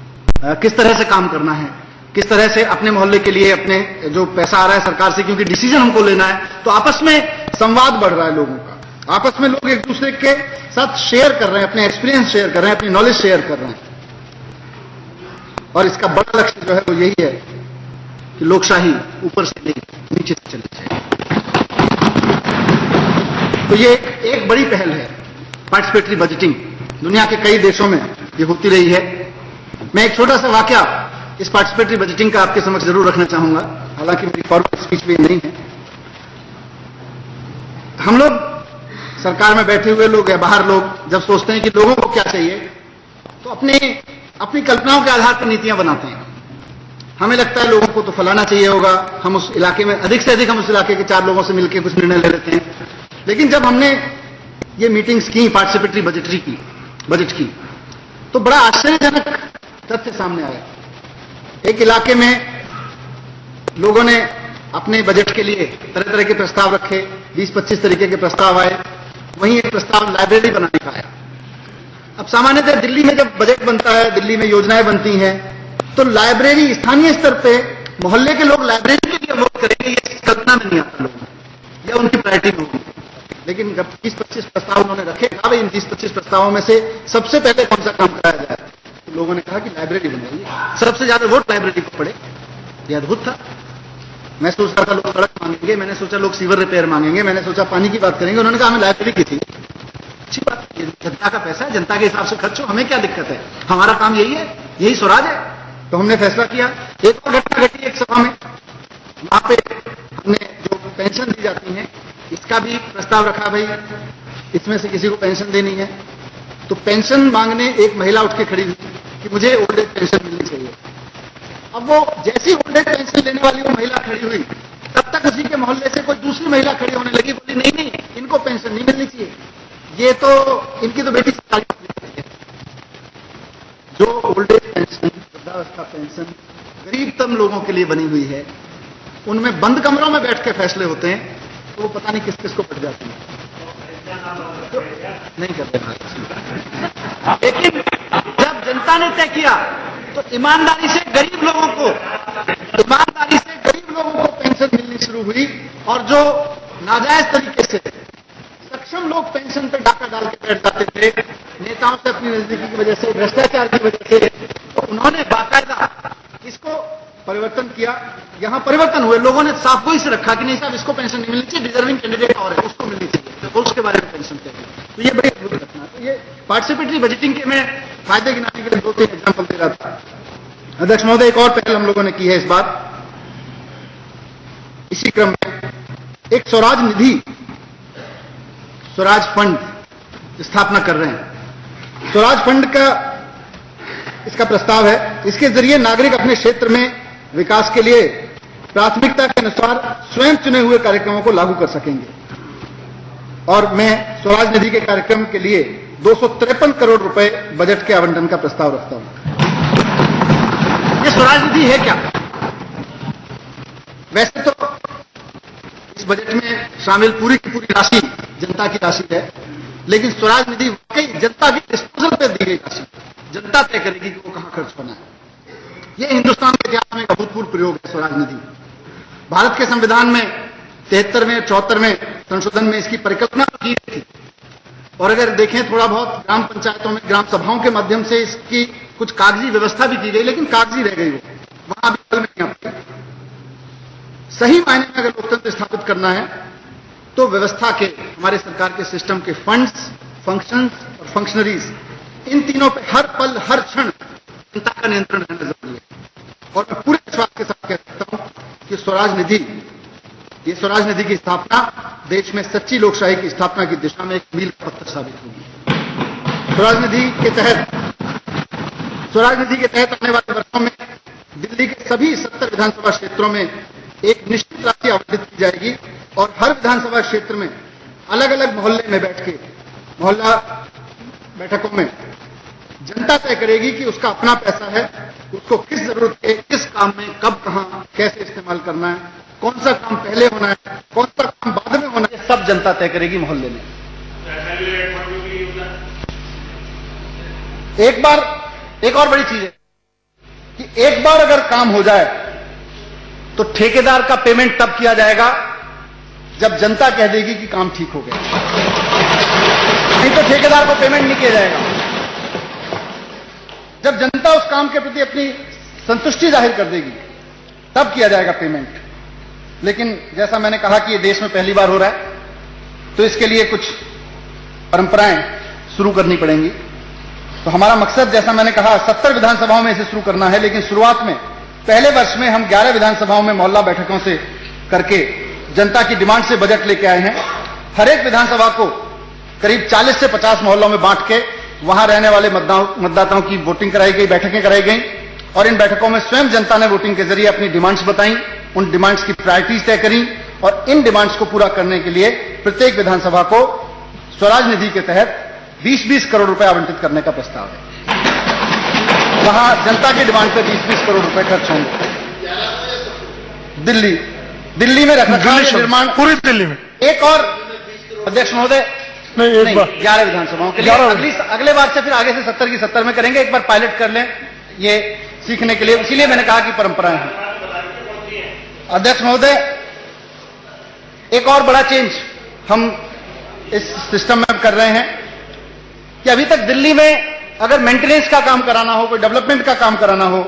किस तरह से काम करना है, किस तरह से अपने मोहल्ले के लिए अपने जो पैसा आ रहा है सरकार से, क्योंकि डिसीजन हमको लेना है, तो आपस में संवाद बढ़ रहा है लोगों का। आपस में लोग एक दूसरे के साथ शेयर कर रहे हैं, अपने एक्सपीरियंस शेयर कर रहे हैं, अपनी नॉलेज शेयर कर रहे हैं। और इसका बड़ा लक्ष्य जो है वो यही है कि लोकशाही ऊपर से नहीं नीचे से चली जाए। तो ये एक बड़ी पहल है पार्टिसिपेटरी बजटिंग। दुनिया के कई देशों में ये होती रही है। मैं एक छोटा सा वाकया इस पार्टिसिपेटरी बजटिंग का आपके समक्ष जरूर रखना चाहूंगा, हालांकि मेरी फॉर्मल स्पीच भी नहीं है। हम लोग सरकार में बैठे हुए लोग या बाहर लोग जब सोचते हैं कि लोगों को क्या चाहिए, तो अपनी कल्पनाओं के आधार पर नीतियां बनाते हैं। हमें लगता है लोगों को तो फलाना चाहिए होगा, हम उस इलाके में अधिक से अधिक हम उस इलाके के 4 लोगों से मिलकर कुछ निर्णय ले लेते हैं। लेकिन जब हमने ये मीटिंग्स की, पार्टिसिपेटरी बजट की, तो बड़ा आश्चर्यजनक तथ्य सामने आया। एक इलाके में लोगों ने अपने बजट के लिए तरह तरह के प्रस्ताव रखे, 20-25 तरीके के प्रस्ताव आए। वहीं एक प्रस्ताव लाइब्रेरी बनाने का आया। अब सामान्यतः दिल्ली में जब बजट बनता है, दिल्ली में योजनाएं बनती हैं, तो लाइब्रेरी स्थानीय स्तर पे मोहल्ले के लोग लाइब्रेरी के लिए वोट करेंगे, ये कल्पना में नहीं आता लोगों को, या उनकी प्रायोरिटी में होगी। लेकिन जब 20-25 प्रस्ताव उन्होंने रखे, कहा भाई इन 20-25 प्रस्तावों में से सबसे पहले कौन सा काम कराया जाए, तो लोगों ने कहा कि लाइब्रेरी बनाइए। सबसे ज्यादा वोट लाइब्रेरी को पड़े। यह अद्भुत था। मैं सोच रहा था लोग सड़क मांगेंगे, मैंने सोचा लोग सीवर रिपेयर मांगेंगे, मैंने सोचा पानी की बात करेंगे, उन्होंने कहा हमें लाइब्रेरी की थी। अच्छी बात है, जनता का पैसा है, जनता के हिसाब से खर्च हो, हमें क्या दिक्कत है, हमारा काम यही है, यही स्वराज है। तो हमने फैसला किया। एक और घटना घटी एक सभा में, वहां पे हमने जो पेंशन दी जाती है इसका भी प्रस्ताव रखा, भाई इसमें से किसी को पेंशन देनी है। तो पेंशन मांगने एक महिला उठ के खड़ी हुई कि मुझे ओल्ड एज पेंशन मिलनी चाहिए। अब वो जैसी ओल्ड एज पेंशन लेने वाली वो महिला खड़ी हुई, तब तक उसी के मोहल्ले से कोई दूसरी महिला खड़ी होने लगी, बोली नहीं नहीं इनको पेंशन नहीं मिलनी चाहिए, ये तो इनकी तो बेटी सरकारी नौकरी है। जो ओल्ड एज पेंशन, वृद्धावस्था पेंशन गरीबतम लोगों के लिए बनी हुई है, उनमें बंद कमरों में बैठ के फैसले होते हैं, तो वो पता नहीं किस किस को पड़ जाती है। तो नहीं करते। लेकिन जब जनता ने तय किया तो ईमानदारी से गरीब लोगों को पेंशन मिलनी शुरू हुई। और जो नाजायज तरीके से सक्षम लोग पेंशन पे डाका डाल के बैठ जाते थे, नेताओं से अपनी नजदीकी की वजह से, भ्रष्टाचार की वजह से, तो उन्होंने बाकायदा इसको परिवर्तन किया। यहां परिवर्तन हुए, लोगों ने साफ गोई से रखा कि नहीं साहब इसको पेंशन नहीं मिलनी चाहिए, डिजर्विंग कैंडिडेट और है उसको मिलनी चाहिए, तो उसके बारे में पेंशन चाहिए। तो ये बड़ी अद्भुत घटना। तो ये पार्टिसिपेटरी बजटिंग के मैं फायदे गिनाने के लिए 2-3 एग्जाम्पल दे रहा था। अध्यक्ष महोदय, एक और पहल हम लोगों ने की है इस बार। इसी क्रम में एक स्वराज निधि, स्वराज फंड स्थापना कर रहे हैं। स्वराज फंड का इसका प्रस्ताव है। इसके जरिए नागरिक अपने क्षेत्र में विकास के लिए प्राथमिकता के अनुसार स्वयं चुने हुए कार्यक्रमों को लागू कर सकेंगे। और मैं स्वराज निधि के कार्यक्रम के लिए 253 करोड़ रुपए बजट के आवंटन का प्रस्ताव रखता हूं। ये स्वराज निधि है क्या? वैसे तो इस बजट में शामिल पूरी की पूरी राशि जनता की राशि है, लेकिन स्वराज निधि वाकई जनता की डिस्पोजल पर दी गई राशि, जनता तय करेगी कि वो कहां खर्च होना है। यह हिंदुस्तान के इतिहास में एक अभूतपूर्व प्रयोग है स्वराज निधि। भारत के संविधान में 73वें 74वें संशोधन में इसकी परिकल्पना की गई थी। और अगर देखें थोड़ा बहुत ग्राम पंचायतों में, ग्राम सभाओं के माध्यम से इसकी कुछ कागजी व्यवस्था भी की गई, लेकिन कागजी रह गई वो, वहां भी बल में नहीं आ पाई। सही मायने में अगर लोकतंत्र स्थापित करना है तो व्यवस्था के, हमारे सरकार के सिस्टम के फंड्स, फंक्शंस और फंक्शनरीज, इन तीनों पे हर पल हर क्षण जनता का नियंत्रण रहना जरूरी है। और मैं पूरे विश्वास के साथ कह सकता हूं कि स्वराज निधि की स्थापना देश में सच्ची लोकशाही की स्थापना की दिशा में एक मील का पत्थर साबित होगी। स्वराज निधि के तहत आने वाले वर्षों में दिल्ली के सभी 70 विधानसभा क्षेत्रों में एक निश्चित राशि आवंटित की जाएगी और हर विधानसभा क्षेत्र में अलग अलग मोहल्ले में बैठ के, मोहल्ला बैठकों में जनता तय करेगी कि उसका अपना पैसा है, उसको किस जरूरत के, किस काम में, कब, कहां, कैसे इस्तेमाल करना है, कौन सा काम पहले होना है, कौन सा काम बाद में होना है, सब जनता तय करेगी मोहल्ले में। एक और बड़ी चीज है कि एक बार अगर काम हो जाए तो ठेकेदार का पेमेंट तब किया जाएगा जब जनता कह देगी कि काम ठीक हो गया, नहीं तो ठेकेदार को पेमेंट नहीं किया जाएगा। जब जनता उस काम के प्रति अपनी संतुष्टि जाहिर कर देगी तब किया जाएगा पेमेंट। लेकिन जैसा मैंने कहा कि ये देश में पहली बार हो रहा है, तो इसके लिए कुछ परंपराएं शुरू करनी पड़ेंगी। तो हमारा मकसद, जैसा मैंने कहा, 70 विधानसभाओं में इसे शुरू करना है, लेकिन शुरुआत में पहले वर्ष में हम 11 विधानसभाओं में मोहल्ला बैठकों से करके जनता की डिमांड से बजट लेके आए हैं। हर एक विधानसभा को करीब 40 से 50 मोहल्लों में बांट के वहां रहने वाले मतदाताओं की वोटिंग कराई गई, बैठकें कराई गई और इन बैठकों में स्वयं जनता ने वोटिंग के जरिए अपनी डिमांड्स बताई, उन डिमांड्स की प्रायोरिटीज तय करी और इन डिमांड्स को पूरा करने के लिए प्रत्येक विधानसभा को स्वराज निधि के तहत 20-20 करोड़ रुपए आवंटित करने का प्रस्ताव है। वहां जनता की डिमांड पर 20-20 करोड़ रुपए खर्च होंगे। दिल्ली में रखरखाव निर्माण पूरी दिल्ली में एक और अध्यक्ष महोदय नहीं, 11 विधानसभाओं के लिए अगले बार से फिर आगे से 70 की 70 में करेंगे। एक बार पायलट कर लें ये सीखने के लिए, इसीलिए मैंने कहा कि परंपराएं हैं। अध्यक्ष महोदय, एक और बड़ा चेंज हम इस सिस्टम में कर रहे हैं कि अभी तक दिल्ली में अगर मेंटेनेंस का काम कराना हो, कोई डेवलपमेंट का काम कराना हो,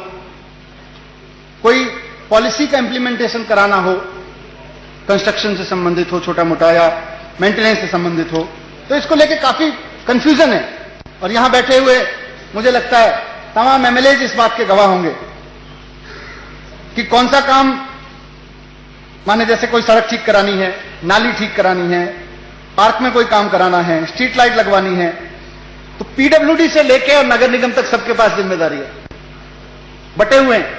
कोई पॉलिसी का इंप्लीमेंटेशन कराना हो, कंस्ट्रक्शन से संबंधित हो छोटा मोटा या मेंटेनेंस से संबंधित हो, तो इसको लेके काफी कंफ्यूजन है। और यहां बैठे हुए मुझे लगता है तमाम एमएलएज इस बात के गवाह होंगे कि कौन सा काम, माने जैसे कोई सड़क ठीक करानी है, नाली ठीक करानी है, पार्क में कोई काम कराना है, स्ट्रीट लाइट लगवानी है, तो पीडब्ल्यूडी से लेके और नगर निगम तक सबके पास जिम्मेदारी है, बटे हुए हैं।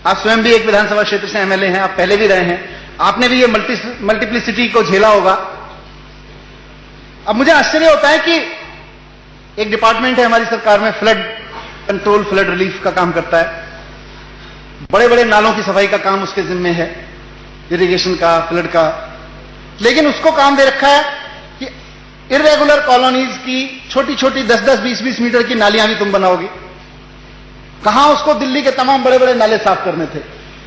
आप स्वयं भी एक विधानसभा क्षेत्र से एमएलए हैं, आप पहले भी रहे हैं, आपने भी ये मल्टीप्लिसिटी को झेला होगा। अब मुझे आश्चर्य होता है कि एक डिपार्टमेंट है हमारी सरकार में, फ्लड कंट्रोल, फ्लड रिलीफ का काम करता है, बड़े बड़े नालों की सफाई का काम उसके जिम्मे है, इरिगेशन का, फ्लड का, लेकिन उसको काम दे रखा है कि इर्रेगुलर कॉलोनीज की छोटी छोटी 10-10, 20-20 मीटर की नालियां भी तुम बनाओगे। कहां उसको दिल्ली के तमाम बड़े बड़े नाले साफ करने थे।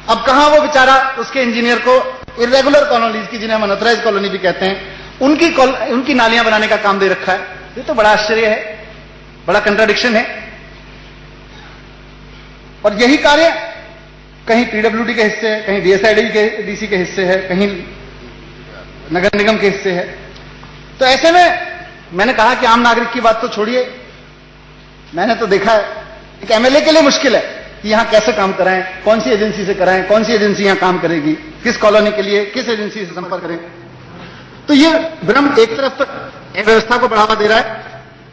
अब कहां वो बेचारा उसके इंजीनियर को इर्रेगुलर कॉलोनीज की, जिन्हें हम अनऑथराइज्ड कॉलोनी भी कहते हैं, उनकी नालियां बनाने का काम दे रखा है। ये तो बड़ा आश्चर्य है, बड़ा कंट्राडिक्शन है। और यही कार्य कहीं पीडब्ल्यूडी के हिस्से है, कहीं डीएसआईडी के हिस्से है, कहीं नगर निगम के हिस्से है। तो ऐसे में मैंने कहा कि आम नागरिक की बात तो छोड़िए, मैंने तो देखा है एक एमएलए के लिए मुश्किल है कि यहां कैसे काम कराएं, कौन सी एजेंसी से कराएं, कौन सी एजेंसी यहां काम करेगी, किस कॉलोनी के लिए किस एजेंसी से संपर्क करें। तो ये भ्रम एक तरफ तो व्यवस्था को बढ़ावा दे रहा है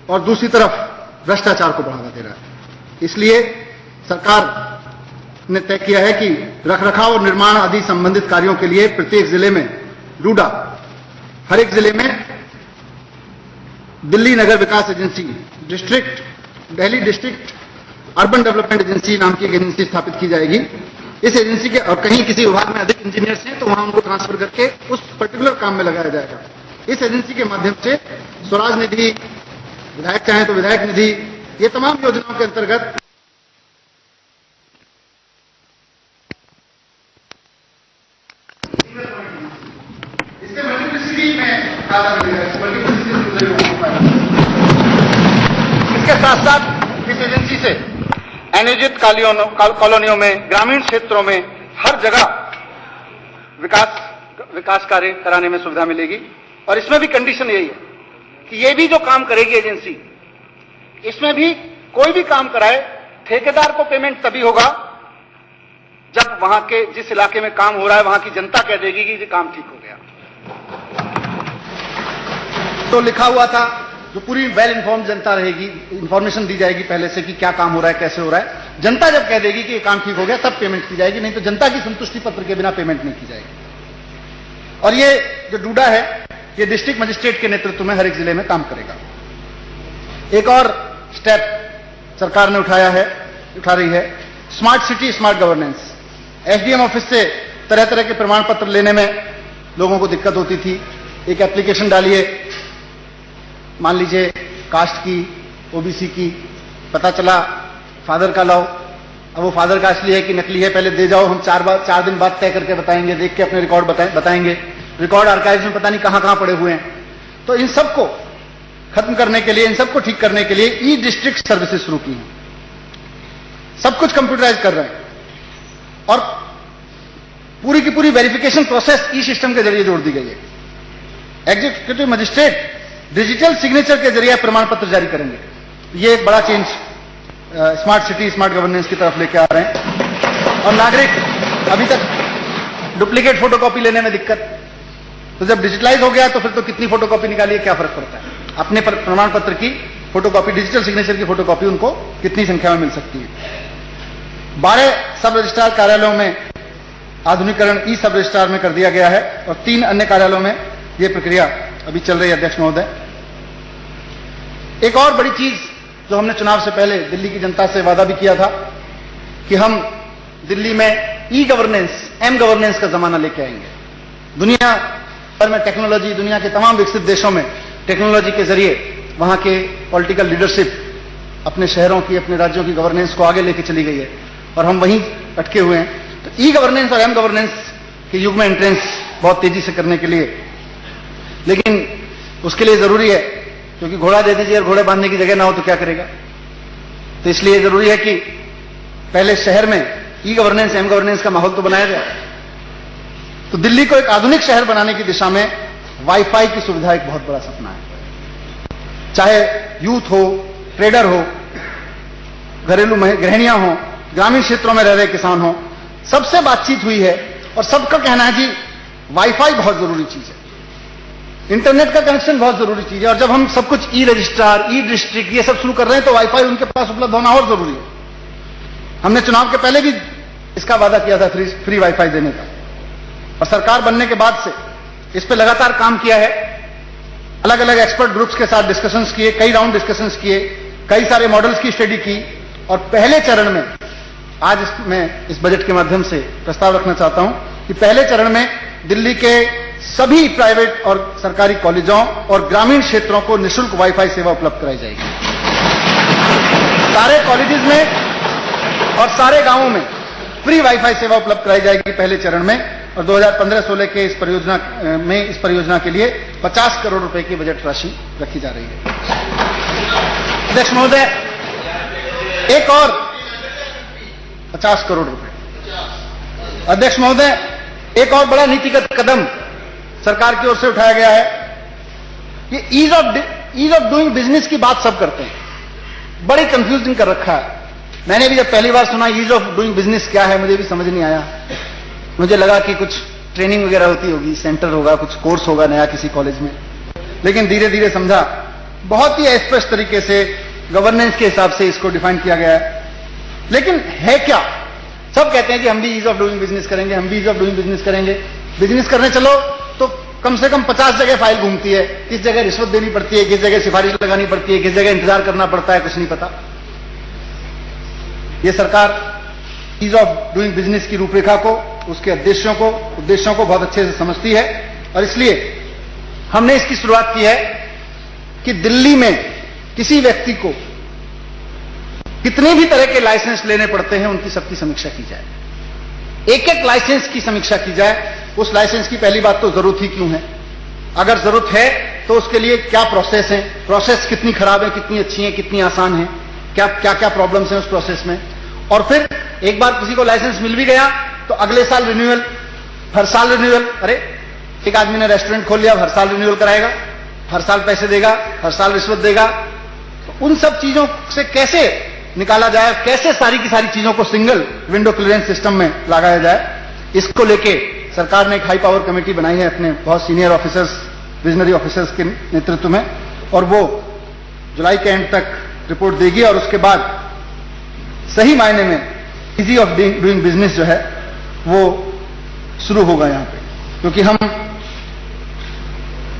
और दूसरी तरफ भ्रष्टाचार को बढ़ावा दे रहा है। इसलिए सरकार ने तय किया है कि रखरखाव और निर्माण आदि संबंधित कार्यों के लिए प्रत्येक जिले में रूडा, हर एक जिले में दिल्ली नगर विकास agency, Delhi district urban development agency नाम की एक एजेंसी स्थापित की जाएगी। इस एजेंसी के, और कहीं किसी विभाग में अधिक इंजीनियर्स हैं तो वहां उनको ट्रांसफर करके उस पर्टिकुलर काम में लगाया जाएगा। इस एजेंसी के माध्यम से स्वराज निधि, विधायक चाहें तो विधायक निधि, ये तमाम योजनाओं के अंतर्गत इसके मल्टीप्लिसिटी में इसके साथ साथ इस एजेंसी से अनियोजित कॉलोनियों में, ग्रामीण क्षेत्रों में हर जगह विकास कार्य कराने में सुविधा मिलेगी। और इसमें भी कंडीशन यही है कि ये भी जो काम करेगी एजेंसी, इसमें भी कोई भी काम कराए, ठेकेदार को पेमेंट तभी होगा जब वहां के जिस इलाके में काम हो रहा है वहां की जनता कह देगी कि ये काम ठीक हो गया। तो लिखा हुआ था, जो पूरी वेल इन्फॉर्म्ड जनता रहेगी, इंफॉर्मेशन दी जाएगी पहले से कि क्या काम हो रहा है, कैसे हो रहा है। जनता जब कह देगी कि ये काम ठीक हो गया तब पेमेंट की जाएगी, नहीं तो जनता की संतुष्टि पत्र के बिना पेमेंट नहीं की जाएगी। और ये जो डूडा है, ये डिस्ट्रिक्ट मजिस्ट्रेट के नेतृत्व में हर एक जिले में काम करेगा। एक और स्टेप सरकार ने उठा रही है, smart city smart governance. SDM office से तरह तरह के प्रमाण पत्र लेने में लोगों को दिक्कत होती थी। एक एप्लीकेशन डालिए, मान लीजिए कास्ट की, ओबीसी की, पता चला फादर का लाओ, अब वो फादर का असली है कि नकली है पहले दे जाओ, हम 4 दिन बाद तय करके बताएंगे, देख के अपने रिकॉर्ड बताएंगे। रिकॉर्ड आर्काइव्स में पता नहीं कहां कहां पड़े हुए हैं। तो इन सबको खत्म करने के लिए, इन सबको ठीक करने के लिए ई डिस्ट्रिक्ट सर्विसेज शुरू की हैं। सब कुछ कंप्यूटराइज कर रहे हैं और पूरी की पूरी वेरिफिकेशन प्रोसेस ई सिस्टम के जरिए जोड़ दी गई है। एग्जीक्यूटिव मजिस्ट्रेट डिजिटल सिग्नेचर के जरिए प्रमाण पत्र जारी करेंगे। ये एक बड़ा change smart city smart governance की तरफ लेके आ रहे हैं। और नागरिक अभी तक डुप्लीकेट फोटोकॉपी लेने में दिक्कत, तो जब डिजिटलाइज हो गया तो फिर तो कितनी फोटोकॉपी निकालिए, क्या फर्क पड़ता है। अपने प्रमाण पत्र की फोटोकॉपी, डिजिटल सिग्नेचर की फोटोकॉपी उनको कितनी संख्या में मिल सकती है। 12 सब रजिस्ट्रार कार्यालयों में आधुनिकीकरण ई सब रजिस्ट्रार में कर दिया गया है और 3 अन्य कार्यालयों में यह प्रक्रिया अभी चल रही है। अध्यक्ष महोदय, एक और बड़ी चीज जो हमने चुनाव से पहले दिल्ली की जनता से वादा भी किया था कि हम दिल्ली में ई गवर्नेंस, एम गवर्नेंस का जमाना लेके आएंगे। दुनिया भर में टेक्नोलॉजी, दुनिया के तमाम विकसित देशों में टेक्नोलॉजी के जरिए वहां के पॉलिटिकल लीडरशिप अपने शहरों की, अपने राज्यों की गवर्नेंस को आगे लेके चली गई है और हम वहीं अटके हुए हैं। तो ई गवर्नेंस और एम गवर्नेंस के युग में एंट्रेंस बहुत तेजी से करने के लिए, लेकिन उसके लिए जरूरी है, क्योंकि घोड़ा दे दीजिए और घोड़े बांधने की जगह ना हो तो क्या करेगा। तो इसलिए जरूरी है कि पहले शहर में ई गवर्नेंस, एम गवर्नेंस का माहौल तो बनाया जाए। तो दिल्ली को एक आधुनिक शहर बनाने की दिशा में वाईफाई की सुविधा एक बहुत बड़ा सपना है। चाहे यूथ हो, ट्रेडर हो, घरेलू गृहिणियां हो, ग्रामीण क्षेत्रों में रह रहे किसान हो, सबसे बातचीत हुई है और सबका कहना है जी वाईफाई बहुत जरूरी चीज है, इंटरनेट का कनेक्शन बहुत जरूरी चीज है। और जब हम सब कुछ ई रजिस्ट्रार, ई डिस्ट्रिक्ट ये सब शुरू कर रहे हैं तो वाईफाई उनके पास उपलब्ध होना और जरूरी है। हमने चुनाव के पहले भी इसका वादा किया था फ्री वाईफाई देने का, और सरकार बनने के बाद से इस पर लगातार काम किया है। अलग अलग एक्सपर्ट ग्रुप्स के साथ डिस्कशंस किए, कई राउंड डिस्कशंस किए, कई सारे मॉडल्स की स्टडी की, और पहले चरण में आज मैं इस बजट के माध्यम से प्रस्ताव रखना चाहता हूं कि पहले चरण में दिल्ली के सभी प्राइवेट और सरकारी कॉलेजों और ग्रामीण क्षेत्रों को निःशुल्क वाईफाई सेवा उपलब्ध कराई जाएगी। सारे कॉलेजेस में और सारे गांवों में फ्री वाईफाई सेवा उपलब्ध कराई जाएगी पहले चरण में। और 2015-16 के इस परियोजना के लिए 50 करोड़ रुपए की बजट राशि रखी जा रही है। अध्यक्ष महोदय, एक और 50 करोड़ रुपए। अध्यक्ष महोदय, एक और बड़ा नीतिगत कदम सरकार की ओर से उठाया गया है। ये ईज ऑफ डूइंग बिजनेस की बात सब करते हैं, बड़ी कंफ्यूजिंग कर रखा है। मैंने भी जब पहली बार सुना ईज ऑफ डूइंग बिजनेस क्या है, मुझे भी समझ नहीं आया। मुझे लगा कि कुछ ट्रेनिंग वगैरह होती होगी, सेंटर होगा, कुछ कोर्स होगा नया किसी कॉलेज में, लेकिन धीरे धीरे समझा बहुत ही स्पष्ट तरीके से गवर्नेंस के हिसाब से इसको डिफाइन किया गया है। लेकिन है क्या? सब कहते हैं कि हम भी ईज ऑफ डूइंग बिजनेस करेंगे, हम भी ईज ऑफ डूइंग बिजनेस करेंगे। बिजनेस करने चलो तो कम से कम 50 जगह फाइल घूमती है, किस जगह रिश्वत देनी पड़ती है, किस जगह सिफारिश लगानी पड़ती है, किस जगह इंतजार करना पड़ता है, कुछ नहीं पता। यह सरकार ईज ऑफ डूइंग बिजनेस की रूपरेखा को, उसके उद्देश्यों को बहुत अच्छे से समझती है, और इसलिए हमने इसकी शुरुआत की है कि दिल्ली में किसी व्यक्ति को कितने भी तरह के लाइसेंस लेने पड़ते हैं, उनकी सबकी समीक्षा की जाए। एक एक लाइसेंस की समीक्षा की जाए। उस लाइसेंस की पहली बात तो जरूरत ही क्यों है, अगर जरूरत है तो उसके लिए क्या प्रोसेस है, प्रोसेस कितनी खराब है, कितनी अच्छी है, कितनी आसान है, क्या क्या प्रॉब्लम्स हैं उस प्रोसेस में। और फिर एक बार किसी को लाइसेंस मिल भी गया तो अगले साल रिन्यूअल, हर साल रिन्यूअल। अरे एक आदमी ने रेस्टोरेंट खोल लिया, हर साल रिन्यूअल कराएगा, हर साल पैसे देगा, हर साल रिश्वत देगा। तो उन सब चीजों से कैसे निकाला जाए, कैसे सारी की सारी चीजों को सिंगल विंडो क्लियरेंस सिस्टम में लगाया जाए, इसको लेके सरकार ने एक हाई पावर कमेटी बनाई है अपने बहुत सीनियर ऑफिसर्स, विजनरी ऑफिसर्स के नेतृत्व में, और वो जुलाई के एंड तक रिपोर्ट देगी। और उसके बाद सही मायने में इजी ऑफ डूइंग बिजनेस जो है वो शुरू होगा यहां पे। क्योंकि हम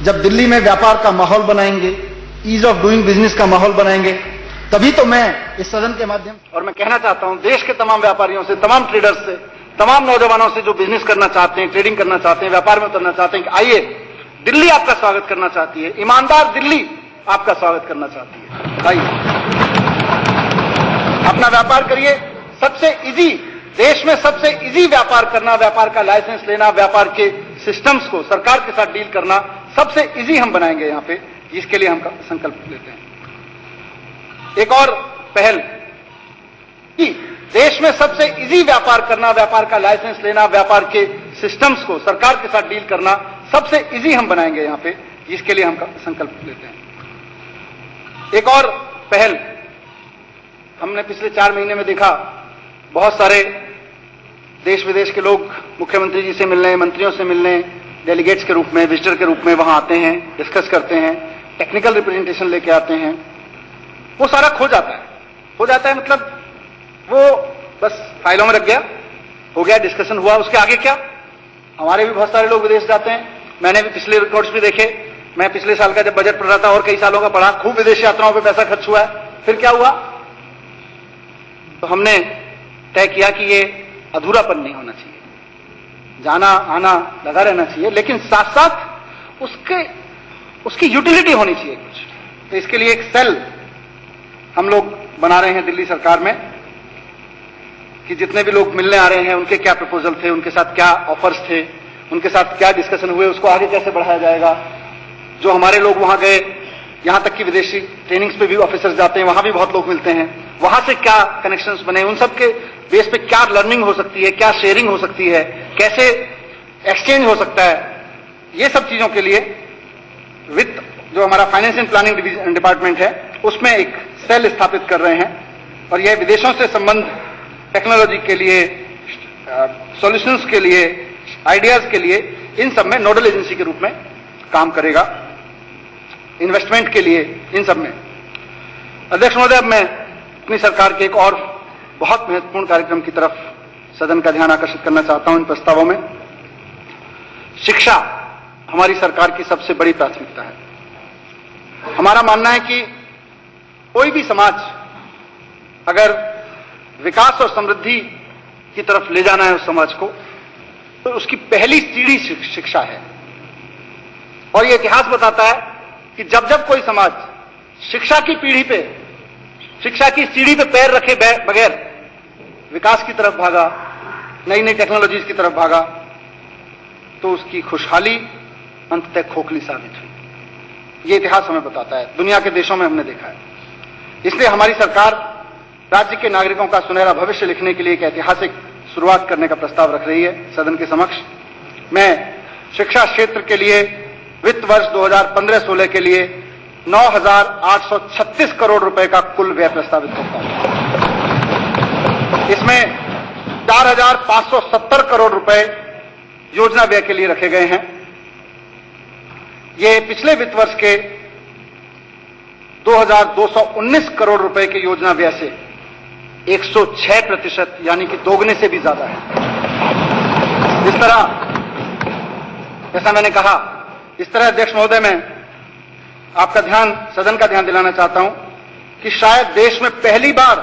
जब दिल्ली में व्यापार का माहौल बनाएंगे, ईज ऑफ डूइंग बिजनेस का माहौल बनाएंगे, तभी तो मैं इस सदन के माध्यम और मैं कहना चाहता हूं देश के तमाम व्यापारियों से, तमाम ट्रेडर्स से, तमाम नौजवानों से जो बिजनेस करना चाहते हैं, ट्रेडिंग करना चाहते हैं, व्यापार में उतरना चाहते हैं, कि आइए, दिल्ली आपका स्वागत करना चाहती है, ईमानदार दिल्ली आपका स्वागत करना चाहती है। आइए अपना व्यापार करिए। सबसे इजी, देश में सबसे इजी व्यापार करना, व्यापार का लाइसेंस लेना, व्यापार के सिस्टम्स को सरकार के साथ डील करना सबसे इजी हम बनाएंगे यहां पे, जिसके लिए हम संकल्प लेते हैं। एक और पहल कि देश में सबसे इजी व्यापार करना, व्यापार का लाइसेंस लेना, व्यापार के सिस्टम्स को सरकार के साथ डील करना सबसे इजी हम बनाएंगे यहां पे, जिसके लिए हम संकल्प लेते हैं। एक और पहल हमने पिछले 4 महीने में देखा, बहुत सारे देश विदेश के लोग मुख्यमंत्री जी से मिलने, मंत्रियों से मिलने, डेलीगेट्स के रूप में, विजिटर के रूप में वहां आते हैं, डिस्कस करते हैं, टेक्निकल रिप्रेजेंटेशन लेके आते हैं। वो सारा खो जाता है मतलब वो बस फाइलों में रख गया, हो गया, डिस्कशन हुआ, उसके आगे क्या? हमारे भी बहुत सारे लोग विदेश जाते हैं, मैंने भी पिछले रिकॉर्ड्स भी देखे, मैं पिछले साल का जब बजट पढ़ रहा था और कई सालों का पढ़ा, खूब विदेश यात्राओं पे पैसा खर्च हुआ है। फिर क्या हुआ? तो हमने तय किया कि ये अधूरापन नहीं होना चाहिए, जाना आना लगा रहना चाहिए, लेकिन साथ साथ उसकी यूटिलिटी होनी चाहिए कुछ। तो इसके लिए एक सेल हम लोग बना रहे हैं दिल्ली सरकार में कि जितने भी लोग मिलने आ रहे हैं उनके क्या प्रपोजल थे, उनके साथ क्या ऑफर्स थे, उनके साथ क्या डिस्कशन हुए, उसको आगे कैसे बढ़ाया जाएगा। जो हमारे लोग वहां गए, यहां तक कि विदेशी ट्रेनिंग्स पे भी ऑफिसर्स जाते हैं, वहां भी बहुत लोग मिलते हैं, वहां से क्या कनेक्शंस बने, उन सब के बेस पे क्या लर्निंग हो सकती है, क्या शेयरिंग हो सकती है, कैसे एक्सचेंज हो सकता है, ये सब चीजों के लिए वित्त जो हमारा फाइनेंस एंड प्लानिंग डिपार्टमेंट है उसमें एक सेल स्थापित कर रहे हैं। और यह विदेशों से संबंध, टेक्नोलॉजी के लिए, सॉल्यूशंस के लिए, आइडियाज के लिए, इन सब में नोडल एजेंसी के रूप में काम करेगा, इन्वेस्टमेंट के लिए, इन सब में। अध्यक्ष महोदय, अब मैं अपनी सरकार के एक और बहुत महत्वपूर्ण कार्यक्रम की तरफ सदन का ध्यान आकर्षित करना चाहता हूं इन प्रस्तावों में। शिक्षा हमारी सरकार की सबसे बड़ी प्राथमिकता है। हमारा मानना है कि कोई भी समाज अगर विकास और समृद्धि की तरफ ले जाना है उस समाज को, तो उसकी पहली सीढ़ी शिक्षा है। और यह इतिहास बताता है कि जब जब कोई समाज शिक्षा की पीढ़ी पे, शिक्षा की सीढ़ी पे पैर रखे बगैर विकास की तरफ भागा, नई नई टेक्नोलॉजीज की तरफ भागा, तो उसकी खुशहाली अंततः खोखली साबित हुई। ये इतिहास हमें बताता है, दुनिया के देशों में हमने देखा है। इसलिए हमारी सरकार राज्य के नागरिकों का सुनहरा भविष्य लिखने के लिए एक ऐतिहासिक शुरुआत करने का प्रस्ताव रख रही है सदन के समक्ष। मैं शिक्षा क्षेत्र के लिए वित्त वर्ष 2015-16 के लिए 9,836 करोड़ रुपए का कुल व्यय प्रस्तावित करता हूं। इसमें 4,570 करोड़ रुपए योजना व्यय के लिए रखे गए हैं। ये पिछले वित्त वर्ष के 2,219 करोड़ रुपए के योजना व्यय से 106% यानी कि दोगुने से भी ज्यादा है। इस तरह, जैसा मैंने कहा, इस तरह अध्यक्ष महोदय, मैं आपका ध्यान, सदन का ध्यान दिलाना चाहता हूं कि शायद देश में पहली बार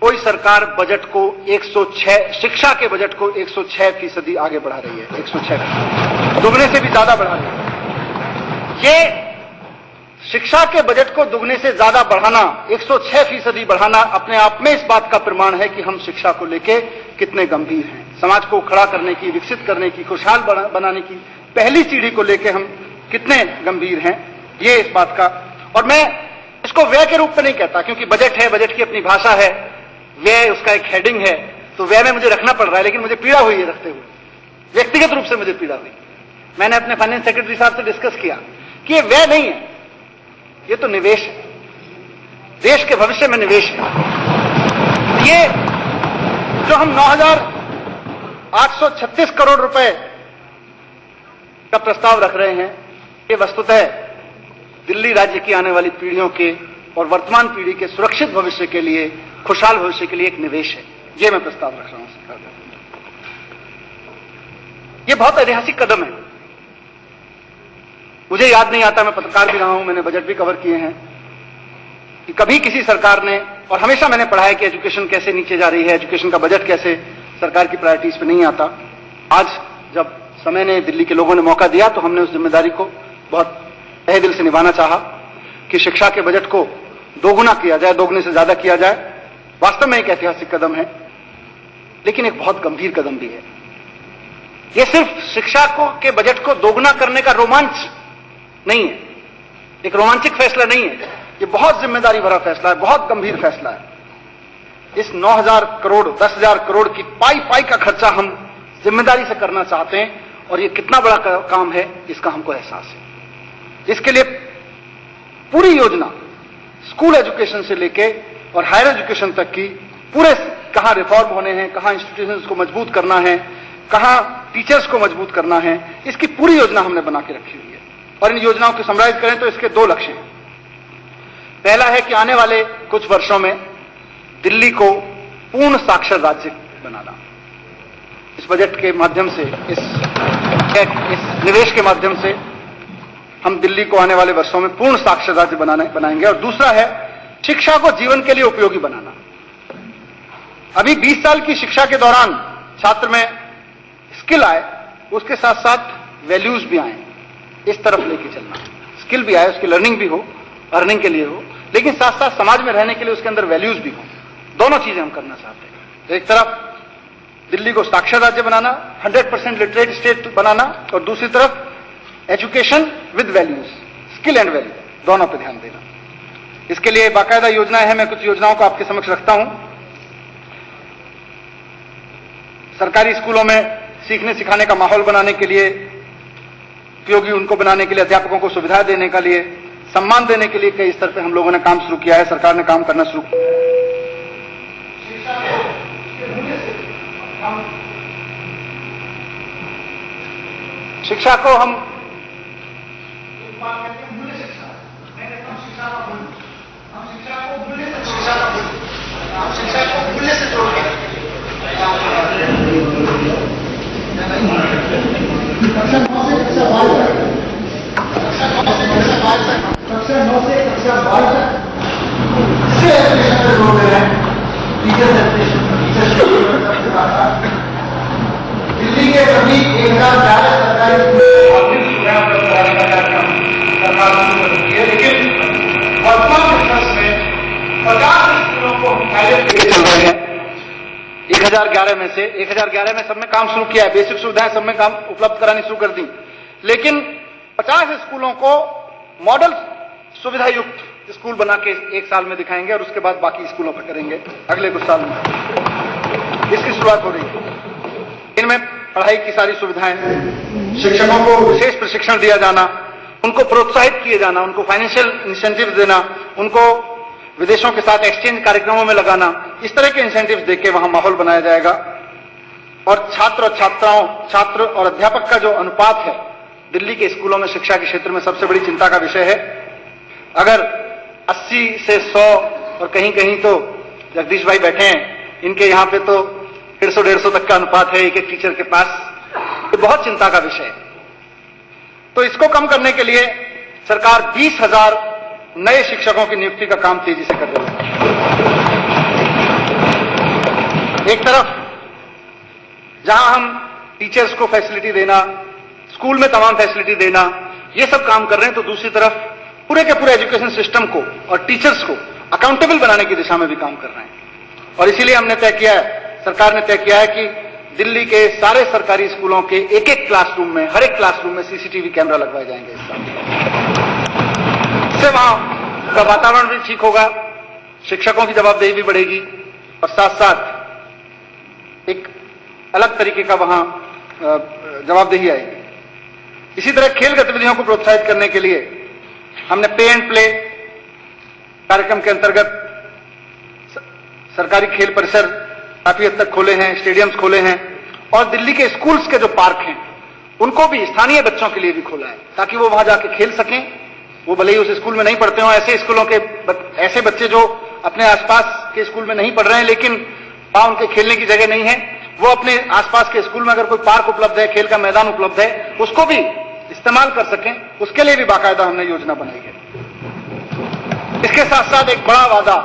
कोई सरकार बजट को 106, शिक्षा के बजट को 106% आगे बढ़ा रही है। 106%, दुगने से भी ज्यादा बढ़ा रही है। ये शिक्षा के बजट को दुगने से ज्यादा बढ़ाना, 106% बढ़ाना अपने आप में इस बात का प्रमाण है कि हम शिक्षा को लेके कितने गंभीर हैं। समाज को खड़ा करने की, विकसित करने की, खुशहाल बनाने की पहली सीढ़ी को लेके हम कितने गंभीर हैं, ये इस बात का। और मैं इसको व्यय के रूप में नहीं कहता, क्योंकि बजट है, बजट की अपनी भाषा है, व्यय उसका एक हेडिंग है, तो व्यय में मुझे रखना पड़ रहा है, लेकिन मुझे पीड़ा हुई है रखते हुए, व्यक्तिगत रूप से मुझे पीड़ा हुई। मैंने अपने फाइनेंस सेक्रेटरी साहब से डिस्कस किया कि ये व्यय नहीं है, ये तो निवेश है, देश के भविष्य में निवेश है। ये जो हम 9,836 करोड़ रुपए का प्रस्ताव रख रहे हैं, ये वस्तुतः दिल्ली राज्य की आने वाली पीढ़ियों के और वर्तमान पीढ़ी के सुरक्षित भविष्य के लिए, खुशहाल भविष्य के लिए एक निवेश है। ये मैं प्रस्ताव रख रहा हूं सरकार का। ये बहुत ऐतिहासिक कदम है। मुझे याद नहीं आता, मैं पत्रकार भी रहा हूं, मैंने बजट भी कवर किए हैं, कि कभी किसी सरकार ने, और हमेशा मैंने पढ़ा है कि एजुकेशन कैसे नीचे जा रही है, एजुकेशन का बजट कैसे सरकार की प्रायोरिटीज पे नहीं आता। आज जब समय ने, दिल्ली के लोगों ने मौका दिया, तो हमने उस जिम्मेदारी को बहुत तहे दिल से निभाना चाहा कि शिक्षा के बजट को दोगुना किया जाए, दोगुने से ज्यादा किया जाए। वास्तव में एक ऐतिहासिक कदम है, लेकिन एक बहुत गंभीर कदम भी है। यह सिर्फ शिक्षा के बजट को दोगुना करने का रोमांच नहीं है, एक रोमांचिक फैसला नहीं है, ये बहुत जिम्मेदारी भरा फैसला है, बहुत गंभीर फैसला है। इस 9,000 करोड़, 10,000 करोड़ की पाई का खर्चा हम जिम्मेदारी से करना चाहते हैं, और ये कितना बड़ा काम है इसका हमको एहसास है। इसके लिए पूरी योजना, स्कूल एजुकेशन से लेके और हायर एजुकेशन तक की, पूरे कहां रिफॉर्म होने हैं, कहां इंस्टीट्यूशंस को मजबूत करना है, कहां टीचर्स को मजबूत करना है, इसकी पूरी योजना हमने बना के रखी हुई है। और इन योजनाओं को समराइज करें तो इसके 2 लक्ष्य हैं। पहला है कि आने वाले कुछ वर्षों में दिल्ली को पूर्ण साक्षर राज्य बनाना। इस बजट के माध्यम से, इस निवेश के माध्यम से हम दिल्ली को आने वाले वर्षों में पूर्ण साक्षर राज्य बनाएंगे। और दूसरा है शिक्षा को जीवन के लिए उपयोगी बनाना। अभी 20 साल की शिक्षा के दौरान छात्र में स्किल आए, उसके साथ साथ वैल्यूज भी आए, इस तरफ लेके चलना। स्किल भी आए, उसकी लर्निंग भी हो, अर्निंग के लिए हो, लेकिन साथ साथ समाज में रहने के लिए उसके अंदर वैल्यूज भी हो। दोनों चीजें हम करना चाहते हैं। तो एक तरफ दिल्ली को साक्षर राज्य बनाना, 100% लिटरेट स्टेट बनाना, और दूसरी तरफ education with values, skill and value, दोनों पर ध्यान देना। इसके लिए बाकायदा योजनाएं हैं, मैं कुछ योजनाओं को आपके समक्ष रखता हूं। सरकारी स्कूलों में सीखने सिखाने का माहौल बनाने के लिए, उपयोगी उनको बनाने के लिए, अध्यापकों को सुविधा देने के लिए, सम्मान देने के लिए कई स्तर पे हम लोगों ने काम शुरू किया है, सरकार ने काम करना शुरू किया। शिक्षा को हम मूल्य से जोड़ के कक्षा 9 से कक्षा 12 दिल्ली के सभी 1011 सरकारी लेकिन वर्तमान वर्ष में 50 स्कूलों को चल रहे हैं। 1011 में से 1011 में सब में काम शुरू किया है, बेसिक सुविधाएं सब में काम उपलब्ध करानी शुरू कर दी, लेकिन 50 स्कूलों को मॉडल सुविधा युक्त स्कूल बना के एक साल में दिखाएंगे और उसके बाद बाकी स्कूलों पर करेंगे अगले कुछ साल में। इसकी शुरुआत हो रही है। इनमें पढ़ाई की सारी सुविधाएं, शिक्षकों को विशेष प्रशिक्षण दिया जाना, उनको प्रोत्साहित किए जाना, उनको फाइनेंशियल इंसेंटिव देना, उनको विदेशों के साथ एक्सचेंज कार्यक्रमों में लगाना, इस तरह के इंसेंटिव्स देके वहां माहौल बनाया जाएगा। और छात्र और अध्यापक का जो अनुपात है दिल्ली के स्कूलों में शिक्षा के क्षेत्र में सबसे बड़ी चिंता का विषय है। अगर 80 से 100 और कहीं कहीं तो जगदीश भाई बैठे हैं, इनके यहां पे तो 150 तक का अनुपात है एक एक टीचर के पास, ये बहुत चिंता का विषय है। तो इसको कम करने के लिए सरकार 20,000 नए शिक्षकों की नियुक्ति का काम तेजी से कर रही है। एक तरफ जहां हम टीचर्स को फैसिलिटी देना, स्कूल में तमाम फैसिलिटी देना, ये सब काम कर रहे हैं, तो दूसरी तरफ पूरे के पूरे एजुकेशन सिस्टम को और टीचर्स को अकाउंटेबल बनाने की दिशा में भी काम कर रहे हैं। और इसीलिए हमने तय किया है, सरकार ने तय किया है कि दिल्ली के सारे सरकारी स्कूलों के एक एक क्लासरूम में, हर एक क्लासरूम में सीसीटीवी कैमरा लगवाए जाएंगे इस साल। इससे वहां का वातावरण भी ठीक होगा, शिक्षकों की जवाबदेही भी बढ़ेगी और साथ साथ एक अलग तरीके का वहां जवाबदेही आएगी। इसी तरह खेल गतिविधियों को प्रोत्साहित करने के लिए हमने पे एंड प्ले कार्यक्रम के अंतर्गत सरकारी खेल परिसर काफी हद तक खोले हैं, स्टेडियम्स खोले हैं, और दिल्ली के स्कूल्स के जो पार्क हैं उनको भी स्थानीय बच्चों के लिए भी खोला है, ताकि वो वहां जाके खेल सकें। वो भले ही उस स्कूल में नहीं पढ़ते हो, ऐसे स्कूलों के ऐसे बच्चे जो अपने आसपास के स्कूल में नहीं पढ़ रहे हैं लेकिन वहां उनके खेलने की जगह नहीं है, वो अपने आसपास के स्कूल में अगर कोई पार्क उपलब्ध है, खेल का मैदान उपलब्ध है, उसको भी इस्तेमाल कर सकें, उसके लिए भी बाकायदा हमने योजना बनाई है। इसके साथ साथ एक बड़ा वादा,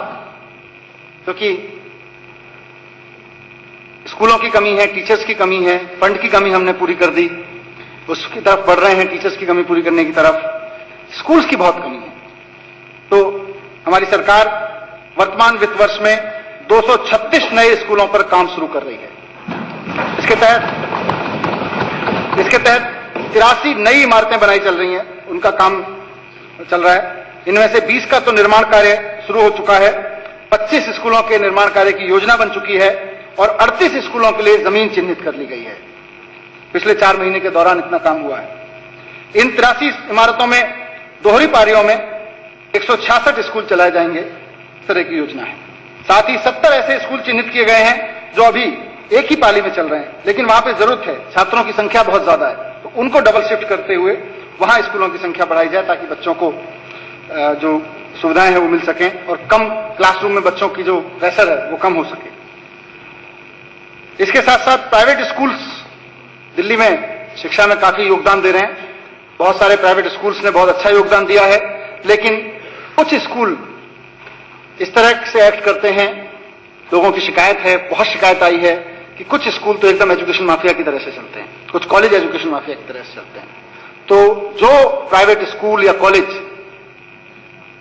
क्योंकि स्कूलों की कमी है, टीचर्स की कमी है, फंड की कमी हमने पूरी कर दी, उसकी तरफ बढ़ रहे हैं, टीचर्स की कमी पूरी करने की तरफ। स्कूल्स की बहुत कमी है, तो हमारी सरकार वर्तमान वित्त वर्ष में 236 नए स्कूलों पर काम शुरू कर रही है। इसके तहत 83 नई इमारतें बनाई चल रही हैं, उनका काम चल रहा है। इनमें से 20 का तो निर्माण कार्य शुरू हो चुका है, 25 स्कूलों के निर्माण कार्य की योजना बन चुकी है और 38 स्कूलों के लिए जमीन चिन्हित कर ली गई है। पिछले 4 महीने के दौरान इतना काम हुआ है। इन 83 इमारतों में दोहरी पारियों में 166 स्कूल चलाए जाएंगे, इस तरह की योजना है। साथ ही 70 ऐसे स्कूल चिन्हित किए गए हैं जो अभी एक ही पाली में चल रहे हैं, लेकिन वहां पे जरूरत है, छात्रों की संख्या बहुत ज्यादा है, तो उनको डबल शिफ्ट करते हुए वहां स्कूलों की संख्या बढ़ाई जाए, ताकि बच्चों को जो सुविधाएं हैं वो मिल सकें और कम क्लासरूम में बच्चों की जो प्रेशर है वो कम हो सके। इसके साथ साथ प्राइवेट स्कूल्स दिल्ली में शिक्षा में काफी योगदान दे रहे हैं। बहुत सारे प्राइवेट स्कूल्स ने बहुत अच्छा योगदान दिया है, लेकिन कुछ स्कूल इस तरह से एक्ट करते हैं, लोगों की शिकायत है, बहुत शिकायत आई है कि कुछ स्कूल तो एकदम एजुकेशन माफिया की तरह से चलते हैं, कुछ कॉलेज एजुकेशन माफिया की तरह से चलते हैं। तो जो प्राइवेट स्कूल या कॉलेज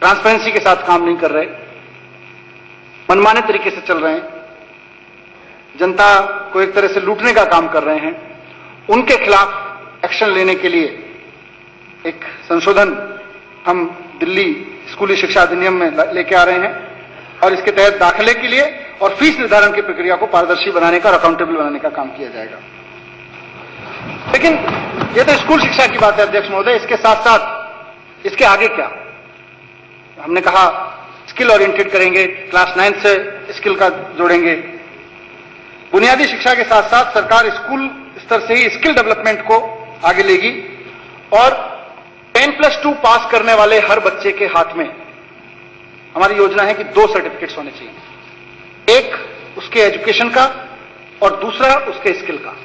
ट्रांसपेरेंसी के साथ काम नहीं कर रहे, मनमाने तरीके से चल रहे हैं, जनता को एक तरह से लूटने का काम कर रहे हैं, उनके खिलाफ एक्शन लेने के लिए एक संशोधन हम दिल्ली स्कूली शिक्षा अधिनियम में लेके आ रहे हैं और इसके तहत दाखिले के लिए और फीस निर्धारण की प्रक्रिया को पारदर्शी बनाने का और अकाउंटेबल बनाने का काम किया जाएगा। लेकिन ये तो स्कूल शिक्षा की बात है अध्यक्ष महोदय, इसके साथ साथ इसके आगे क्या? हमने कहा स्किल ओरिएंटेड करेंगे, क्लास 9 से स्किल का जोड़ेंगे। बुनियादी शिक्षा के साथ साथ सरकार स्कूल स्तर से ही स्किल डेवलपमेंट को आगे लेगी और 10+2 पास करने वाले हर बच्चे के हाथ में हमारी योजना है कि 2 सर्टिफिकेट्स होने चाहिए, एक उसके एजुकेशन का और दूसरा उसके स्किल का।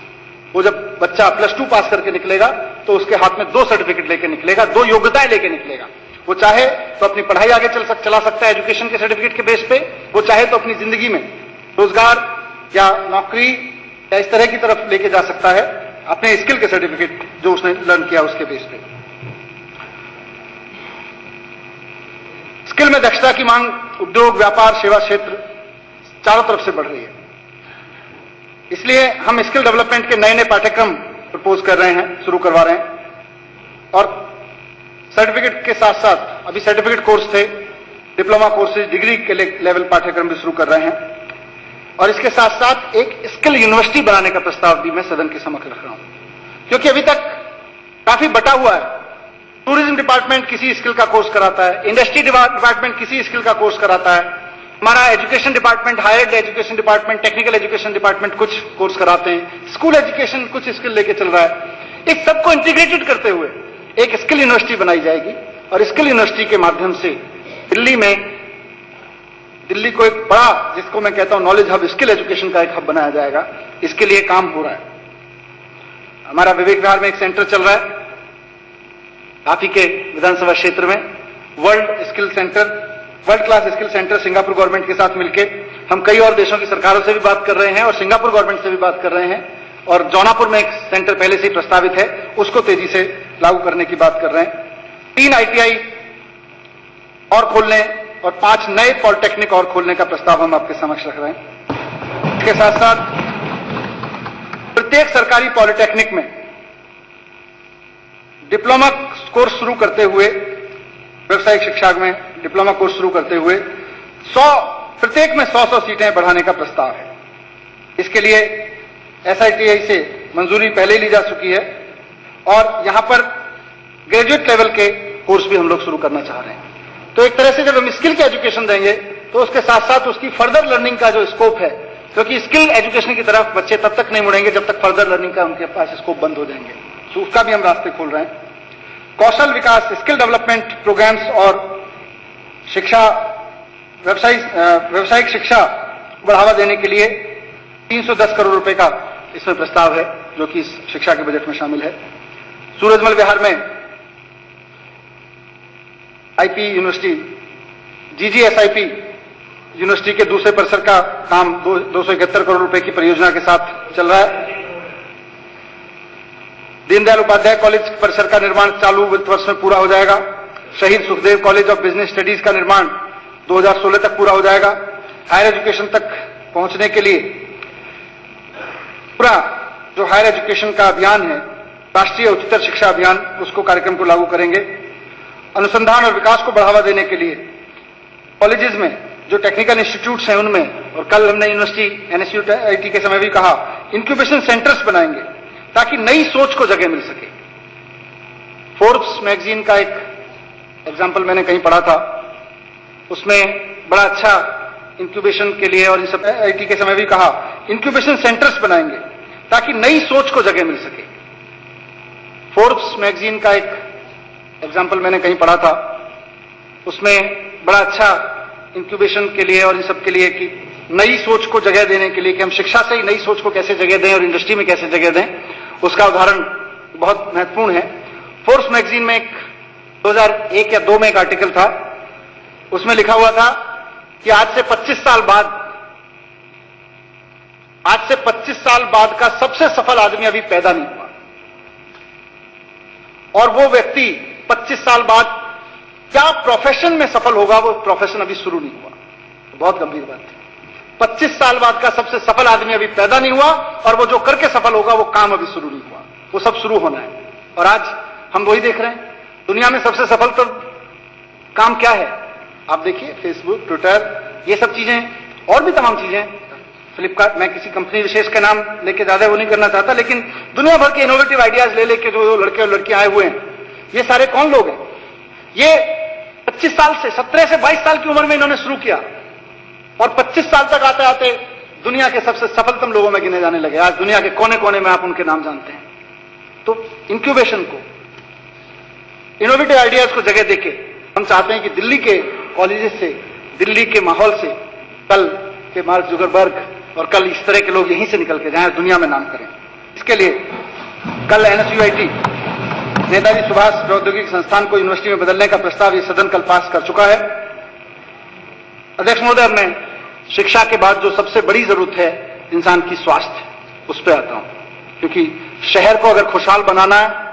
वो जब बच्चा +2 पास करके निकलेगा तो उसके हाथ में 2 सर्टिफिकेट लेके निकलेगा, 2 योग्यताएं लेके निकलेगा। वो चाहे तो अपनी पढ़ाई आगे चला सकता है एजुकेशन के सर्टिफिकेट के बेस पे, वो चाहे तो अपनी जिंदगी में रोजगार या नौकरी या इस तरह की तरफ लेके जा सकता है अपने स्किल के सर्टिफिकेट जो उसने लर्न किया उसके बेस पे। स्किल में दक्षता की मांग उद्योग, व्यापार, सेवा क्षेत्र चारों तरफ से बढ़ रही है। इसलिए हम स्किल डेवलपमेंट के नए नए पाठ्यक्रम प्रपोज कर रहे हैं, शुरू करवा रहे हैं और सर्टिफिकेट के साथ साथ अभी सर्टिफिकेट कोर्स थे, डिप्लोमा कोर्सेज, डिग्री के लेवल पाठ्यक्रम भी शुरू कर रहे हैं और इसके साथ साथ एक स्किल यूनिवर्सिटी बनाने का प्रस्ताव भी मैं सदन के समक्ष रख रहा हूं, क्योंकि अभी तक काफी बटा हुआ है। टूरिज्म डिपार्टमेंट किसी स्किल का कोर्स कराता है, इंडस्ट्री डिपार्टमेंट किसी स्किल का कोर्स कराता है, हमारा education department, higher education department, technical education department कुछ कोर्स कराते हैं, स्कूल एजुकेशन कुछ स्किल लेके चल रहा है। इस सबको इंटीग्रेटेड करते हुए एक स्किल यूनिवर्सिटी बनाई जाएगी और स्किल यूनिवर्सिटी के माध्यम से दिल्ली को एक बड़ा, जिसको मैं कहता हूं नॉलेज हब, स्किल एजुकेशन का एक हब बनाया जाएगा। इसके लिए काम हो रहा है। हमारा विवेक विहार में एक सेंटर चल रहा है, काफी के विधानसभा क्षेत्र में, world class skill centre Singapore government के साथ मिलकर हम कई और देशों की सरकारों से भी बात कर रहे हैं और सिंगापुर गवर्नमेंट से भी बात कर रहे हैं और जौनापुर में एक सेंटर पहले से ही प्रस्तावित है, उसको तेजी से लागू करने की बात कर रहे हैं। 3 ITI और खोलने और 5 नए पॉलिटेक्निक और खोलने का प्रस्ताव हम आपके समक्ष रख रहे हैं। इसके साथ साथ प्रत्येक सरकारी पॉलिटेक्निक में डिप्लोमा कोर्स शुरू करते हुए, व्यावसायिक शिक्षा में डिप्लोमा कोर्स शुरू करते हुए प्रत्येक में 100 सीटें बढ़ाने का प्रस्ताव है। इसके लिए SITI से मंजूरी पहले ली जा चुकी है और यहां पर ग्रेजुएट लेवल के कोर्स भी हम लोग शुरू करना चाह रहे हैं। तो एक तरह से जब हम स्किल की एजुकेशन देंगे तो उसके साथ साथ उसकी फर्दर लर्निंग का जो स्कोप है, क्योंकि स्किल एजुकेशन की तरफ बच्चे तब तक नहीं मुड़ेंगे जब तक फर्दर लर्निंग का उनके पास स्कोप बंद हो जाएंगे, तो उसका भी हम रास्ते खोल रहे हैं। कौशल विकास, स्किल डेवलपमेंट प्रोग्राम्स और शिक्षा, व्यावसायिक शिक्षा बढ़ावा देने के लिए 310 करोड़ रुपए का इसमें प्रस्ताव है, जो कि इस शिक्षा के बजट में शामिल है। सूरजमल विहार में IP यूनिवर्सिटी, GGSIP यूनिवर्सिटी के दूसरे परिसर का काम 271 करोड़ रुपए की परियोजना के साथ चल रहा है। दीनदयाल उपाध्याय कॉलेज परिसर का निर्माण चालू वित्त वर्ष में पूरा हो जाएगा। शहीद Sukhdev college of business studies का निर्माण 2016 तक पूरा हो जाएगा। हायर एजुकेशन तक पहुंचने के लिए पूरा जो हायर एजुकेशन का अभियान है, राष्ट्रीय उच्चतर शिक्षा अभियान, उसको कार्यक्रम को लागू करेंगे। अनुसंधान और विकास को बढ़ावा देने के लिए कॉलेजेस में जो टेक्निकल इंस्टीट्यूट्स हैं उनमें, और कल हमने यूनिवर्सिटी NSUIT के समय भी कहा, इंक्यूबेशन सेंटर्स बनाएंगे ताकि नई सोच को जगह मिल सके। फोर्ब्स मैगजीन का एक एग्जाम्पल मैंने कहीं पढ़ा था, उसमें बड़ा अच्छा इंक्यूबेशन के लिए, और इन सब IT के समय भी कहा, इंक्यूबेशन सेंटर्स बनाएंगे ताकि नई सोच को जगह मिल सके। फोर्ब्स मैगजीन का एक एग्जाम्पल मैंने कहीं पढ़ा था, उसमें बड़ा अच्छा इंक्यूबेशन के लिए और इन सब के लिए कि नई सोच को जगह देने के लिए कि हम शिक्षा से ही नई सोच को कैसे जगह दें और इंडस्ट्री में कैसे जगह दें, उसका उदाहरण बहुत महत्वपूर्ण है। फोर्ब्स मैगजीन में 2001 या 2 में एक आर्टिकल था, उसमें लिखा हुआ था कि आज से 25 साल बाद का सबसे सफल आदमी अभी पैदा नहीं हुआ, और वो व्यक्ति 25 साल बाद क्या प्रोफेशन में सफल होगा, वो प्रोफेशन अभी शुरू नहीं हुआ। बहुत गंभीर बात है। 25 साल बाद का सबसे सफल आदमी अभी पैदा नहीं हुआ, और वो जो करके सफल होगा वो काम अभी शुरू नहीं हुआ, वो सब शुरू होना है। और आज हम वही देख रहे हैं। दुनिया में सबसे सफल तो काम क्या है? आप देखिए, फेसबुक, ट्विटर, ये सब चीजें और भी तमाम चीजें, फ्लिपकार्ट। मैं किसी कंपनी विशेष का नाम लेके ज्यादा वो नहीं करना चाहता, लेकिन दुनिया भर के इनोवेटिव आइडियाज ले लेके जो लड़के और लड़कियां आए हुए हैं, ये सारे कौन लोग हैं? ये 25 साल से 17 से 22 साल की उम्र में इन्होंने शुरू किया, और 25 साल तक आते आते दुनिया के सबसे सफलतम लोगों में गिने जाने लगे। आज दुनिया के कोने कोने में आप उनके नाम जानते हैं। तो इंक्यूबेशन को, इनोवेटिव आइडियाज को जगह देके हम चाहते हैं कि दिल्ली के कॉलेजेस से, दिल्ली के माहौल से कल के मार्क जुकरबर्ग और कल इस तरह के लोग यहीं से निकल के जाएं, दुनिया में नाम करें। इसके लिए कल NSUIT, नेताजी सुभाष प्रौद्योगिकी संस्थान को यूनिवर्सिटी में बदलने का प्रस्ताव ये सदन कल पास कर चुका है। अध्यक्ष महोदय, मैं शिक्षा के बाद जो सबसे बड़ी जरूरत है इंसान की, स्वास्थ्य, उस पर आता हूं। क्योंकि शहर को अगर खुशहाल बनाना है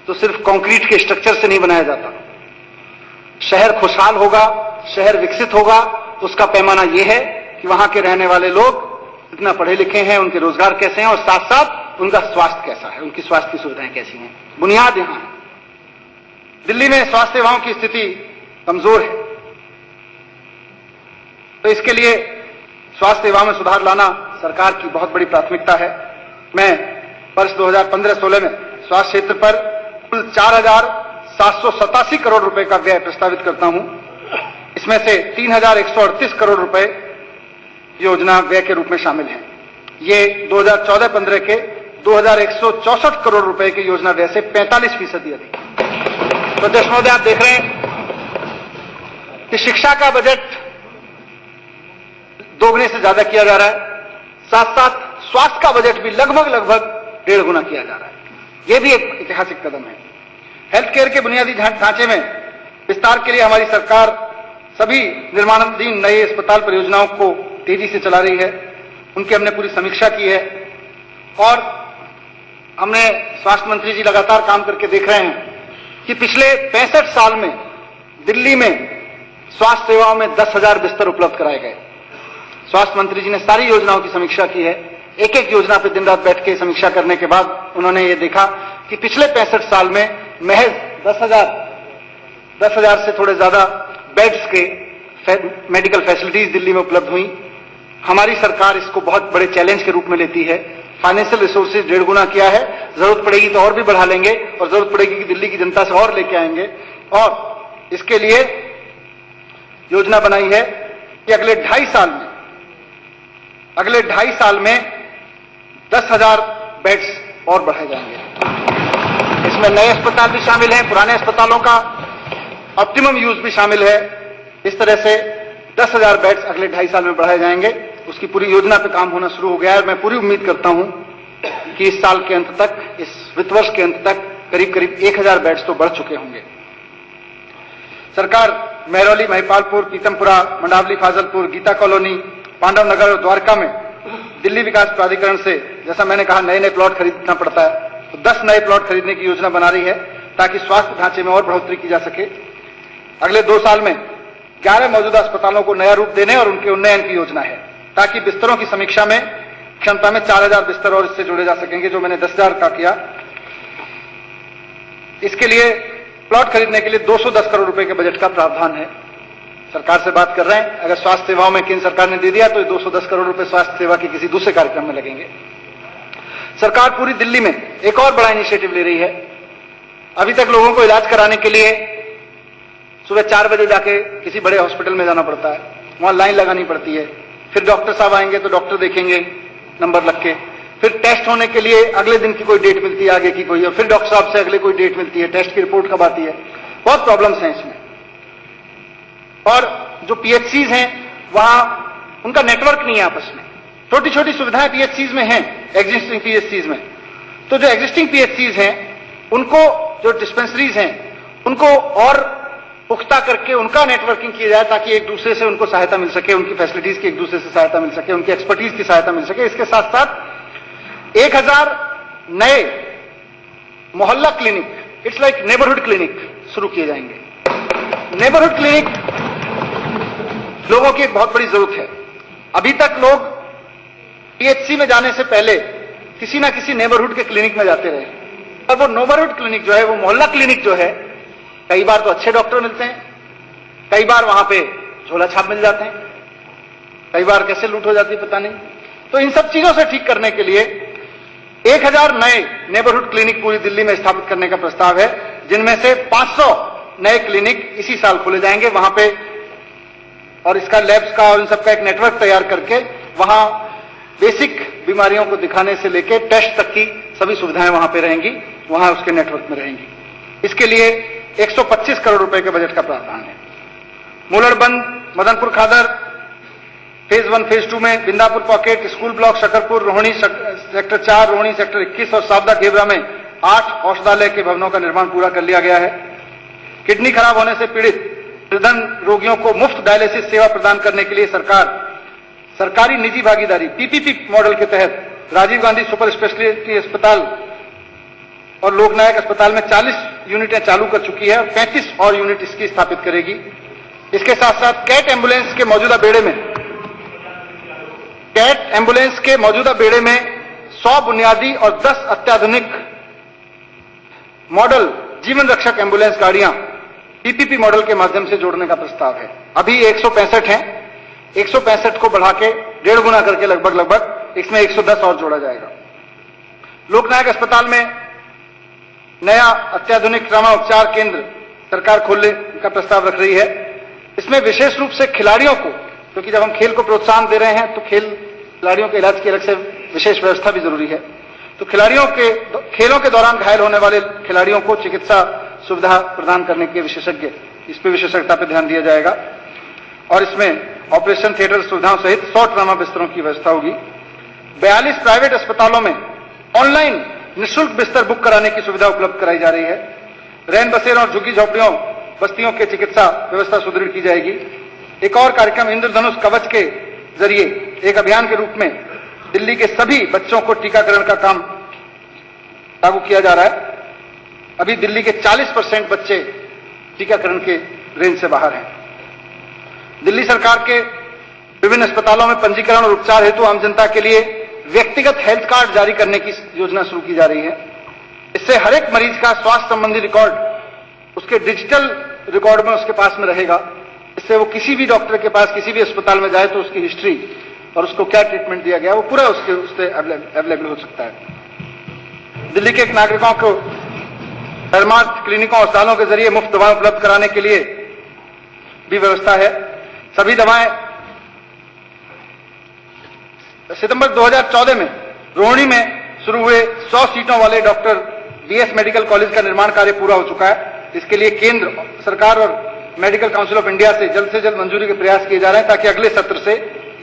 तो सिर्फ कंक्रीट के स्ट्रक्चर से नहीं बनाया जाता। शहर खुशहाल होगा, शहर विकसित होगा, उसका पैमाना यह है कि वहां के रहने वाले लोग कितना पढ़े लिखे हैं, उनके रोजगार कैसे हैं, और साथ साथ उनका स्वास्थ्य कैसा है, उनकी स्वास्थ्य की सुविधाएं कैसी हैं। बुनियाद यहां है। दिल्ली में स्वास्थ्य सेवाओं की स्थिति कमजोर है, तो इसके लिए स्वास्थ्य सेवाओं में सुधार लाना सरकार की बहुत बड़ी प्राथमिकता है। मैं वर्ष 2015-16 में स्वास्थ्य क्षेत्र पर कुल 4,787 करोड़ रुपए का व्यय प्रस्तावित करता हूं। इसमें से 3,138 करोड़ रुपए योजना व्यय के रूप में शामिल है। ये 2014-15 के 2,164 करोड़ रुपए की योजना व्यय से 45% अधिक। तो अध्यक्ष महोदय, आप देख रहे हैं कि शिक्षा का बजट दोगुने से ज्यादा किया जा रहा है, साथ साथ स्वास्थ्य का बजट भी लगभग 1.5 गुना किया जा रहा है। यह भी एक ऐतिहासिक कदम है। हेल्थ केयर के बुनियादी ढांचे में विस्तार के लिए हमारी सरकार सभी निर्माणाधीन नए अस्पताल परियोजनाओं को तेजी से चला रही है। उनकी हमने पूरी समीक्षा की है, और हमने स्वास्थ्य मंत्री जी लगातार काम करके देख रहे हैं कि पिछले 65 साल में दिल्ली में स्वास्थ्य सेवाओं में 10,000 बिस्तर उपलब्ध कराए गए। स्वास्थ्य मंत्री जी ने सारी योजनाओं की समीक्षा की है। एक एक योजना पर दिन रात बैठ के समीक्षा करने के बाद उन्होंने ये देखा कि पिछले 65 साल में महज 10,000 से थोड़े ज्यादा बेड्स के मेडिकल फैसिलिटीज दिल्ली में उपलब्ध हुई। हमारी सरकार इसको बहुत बड़े चैलेंज के रूप में लेती है। फाइनेंशियल रिसोर्सेज 1.5 गुना किया है, जरूरत पड़ेगी तो और भी बढ़ा लेंगे, और जरूरत पड़ेगी कि दिल्ली की जनता से और लेके आएंगे। और इसके लिए योजना बनाई है कि अगले 2.5 साल में 10,000 बेड्स और बढ़ाए जाएंगे। इसमें नए अस्पताल भी शामिल हैं, पुराने अस्पतालों का ऑप्टिमम यूज भी शामिल है। इस तरह से 10,000 बेड्स अगले 2.5 साल में बढ़ाए जाएंगे। उसकी पूरी योजना पे काम होना शुरू हो गया है। मैं पूरी उम्मीद करता हूं कि इस साल के अंत तक, इस वित्त वर्ष के अंत तक करीब 1,000 बेड्स तो बढ़ चुके होंगे। सरकार महरौली, महिपालपुर, पीतमपुरा, मंडावली, फाजलपुर, गीता कॉलोनी, पांडव नगर और द्वारका में दिल्ली विकास प्राधिकरण से, जैसा मैंने कहा, नए नए प्लॉट खरीदना पड़ता है, तो 10 नए प्लॉट खरीदने की योजना बना रही है ताकि स्वास्थ्य ढांचे में और बढ़ोतरी की जा सके। अगले 2 साल में 11 मौजूदा अस्पतालों को नया रूप देने और उनके उन्नयन की योजना है, ताकि बिस्तरों की समीक्षा में क्षमता में 4,000 बिस्तर और इससे जोड़े जा सकेंगे, जो मैंने 10,000 का किया। इसके लिए प्लॉट खरीदने के लिए 210 करोड़ रुपए के बजट का प्रावधान है। सरकार से बात कर रहे हैं, अगर स्वास्थ्य सेवाओं में केंद्र सरकार ने दे दिया तो 210 करोड़ रुपए स्वास्थ्य सेवा के किसी दूसरे कार्यक्रम में लगेंगे। सरकार पूरी दिल्ली में एक और बड़ा इनिशिएटिव ले रही है। अभी तक लोगों को इलाज कराने के लिए सुबह 4 बजे जाके किसी बड़े हॉस्पिटल में जाना पड़ता है, वहां लाइन लगानी पड़ती है, फिर डॉक्टर साहब आएंगे तो डॉक्टर देखेंगे नंबर लग के, फिर टेस्ट होने के लिए अगले दिन की कोई डेट मिलती है आगे की कोई, और फिर डॉक्टर साहब से अगले कोई डेट मिलती है, टेस्ट की रिपोर्ट कब आती है। बहुत प्रॉब्लम्स हैं इसमें। और जो PHCs हैं वहां उनका नेटवर्क नहीं है आपस में। छोटी छोटी सुविधाएं पीएचसीज में हैं, एग्जिस्टिंग पीएचसीज में। तो जो एग्जिस्टिंग पीएचसीज हैं उनको, जो डिस्पेंसरीज हैं, उनको और पुख्ता करके उनका नेटवर्किंग किया जाए ताकि एक दूसरे से उनको सहायता मिल सके, उनकी फैसिलिटीज की एक दूसरे से सहायता मिल सके, उनकी एक्सपर्टीज की सहायता मिल सके। इसके साथ साथ 1000 नए मोहल्ला clinic, it's like neighbourhood clinic शुरू किए जाएंगे। नेबरहुड क्लिनिक लोगों की एक बहुत बड़ी जरूरत है। अभी तक लोग पीएचसी में जाने से पहले किसी ना किसी नेबरहुड के क्लिनिक में जाते रहे, और वो नेबरहुड क्लिनिक जो है, वो मोहल्ला क्लिनिक जो है, कई बार तो अच्छे डॉक्टर मिलते हैं, कई बार वहां पे झोला छाप मिल जाते हैं, कई बार कैसे लूट हो जाती है पता नहीं। तो इन सब चीजों से ठीक करने के लिए 1000 नए नेबरहुड क्लिनिक पूरी दिल्ली में स्थापित करने का प्रस्ताव है, जिनमें से 500 नए क्लिनिक इसी साल खोले जाएंगे वहां पे, और इसका लैब्स का और इन सबका एक नेटवर्क तैयार करके वहां बेसिक बीमारियों को दिखाने से लेकर टेस्ट तक की सभी सुविधाएं वहां पे रहेंगी, वहां उसके नेटवर्क में रहेंगी। इसके लिए 125 करोड़ रुपए के बजट का प्रावधान है। मूलड़बंद, मदनपुर खादर फेज 1 फेज 2 में, Bindapur pocket, school block Shakarpur, Rohini sector 4, Rohini sector 21 और सावदा घेबरा में 8 औषधालय के भवनों का निर्माण पूरा कर लिया गया है। किडनी खराब होने से पीड़ित निर्धन रोगियों को मुफ्त डायलिसिस सेवा प्रदान करने के लिए सरकारी निजी भागीदारी पीपीपी मॉडल के तहत राजीव गांधी सुपर स्पेशलिटी अस्पताल और लोकनायक अस्पताल में 40 यूनिटें चालू कर चुकी है और 35 और यूनिट इसकी स्थापित करेगी। इसके साथ साथ कैट एम्बुलेंस के मौजूदा बेड़े में 100 बुनियादी और 10 अत्याधुनिक मॉडल जीवन रक्षक एम्बुलेंस गाड़ियां पीपीपी मॉडल के माध्यम से जोड़ने का प्रस्ताव है। अभी 165 हैं, 165 को बढ़ा के 1.5 गुना करके लगभग इसमें 110 और जोड़ा जाएगा। लोकनायक अस्पताल में नया अत्याधुनिक ट्रॉमा उपचार केंद्र सरकार खोलने का प्रस्ताव रख रही है। इसमें विशेष रूप से खिलाड़ियों को, क्योंकि जब हम खेल को प्रोत्साहन दे रहे हैं तो खिलाड़ियों के इलाज की अलग से विशेष व्यवस्था भी जरूरी है। तो खेलों के दौरान घायल होने वाले खिलाड़ियों को चिकित्सा सुविधा प्रदान करने के विशेषज्ञ, इस पर विशेषज्ञता पर ध्यान दिया जाएगा और इसमें ऑपरेशन थिएटर सुविधाओं सहित 100 ट्रॉमा बिस्तरों की व्यवस्था होगी। 42 प्राइवेट अस्पतालों में ऑनलाइन निःशुल्क बिस्तर बुक कराने की सुविधा उपलब्ध कराई जा रही है। रैन बसेरों और झुग्गी झोपड़ियों बस्तियों के चिकित्सा व्यवस्था सुदृढ़ की जाएगी। एक और कार्यक्रम इंद्रधनुष कवच के जरिए एक अभियान के रूप में दिल्ली के सभी बच्चों को टीकाकरण का काम लागू किया जा रहा है। अभी दिल्ली के 40% बच्चे टीकाकरण के रेंज से बाहर हैं। दिल्ली सरकार के विभिन्न अस्पतालों में पंजीकरण और उपचार हेतु आम जनता के लिए व्यक्तिगत हेल्थ कार्ड जारी करने की योजना शुरू की जा रही है। इससे हर एक मरीज का स्वास्थ्य संबंधी रिकॉर्ड उसके डिजिटल रिकॉर्ड में उसके पास में रहेगा। इससे वो किसी भी डॉक्टर के पास, किसी भी अस्पताल में जाए तो उसकी हिस्ट्री और उसको क्या ट्रीटमेंट दिया गया वो पूरा उससे अवेलेबल हो सकता है। दिल्ली के नागरिकों को धर्मार्थ क्लिनिकों और अस्पतालों के जरिए मुफ्त दवाएं उपलब्ध कराने के लिए भी व्यवस्था है। सभी दवाएं सितंबर 2014 में रोहिणी में शुरू हुए 100 सीटों वाले डॉक्टर बीएस मेडिकल कॉलेज का निर्माण कार्य पूरा हो चुका है। इसके लिए केंद्र सरकार और मेडिकल काउंसिल ऑफ इंडिया से जल्द मंजूरी के प्रयास किए जा रहे हैं ताकि अगले सत्र से,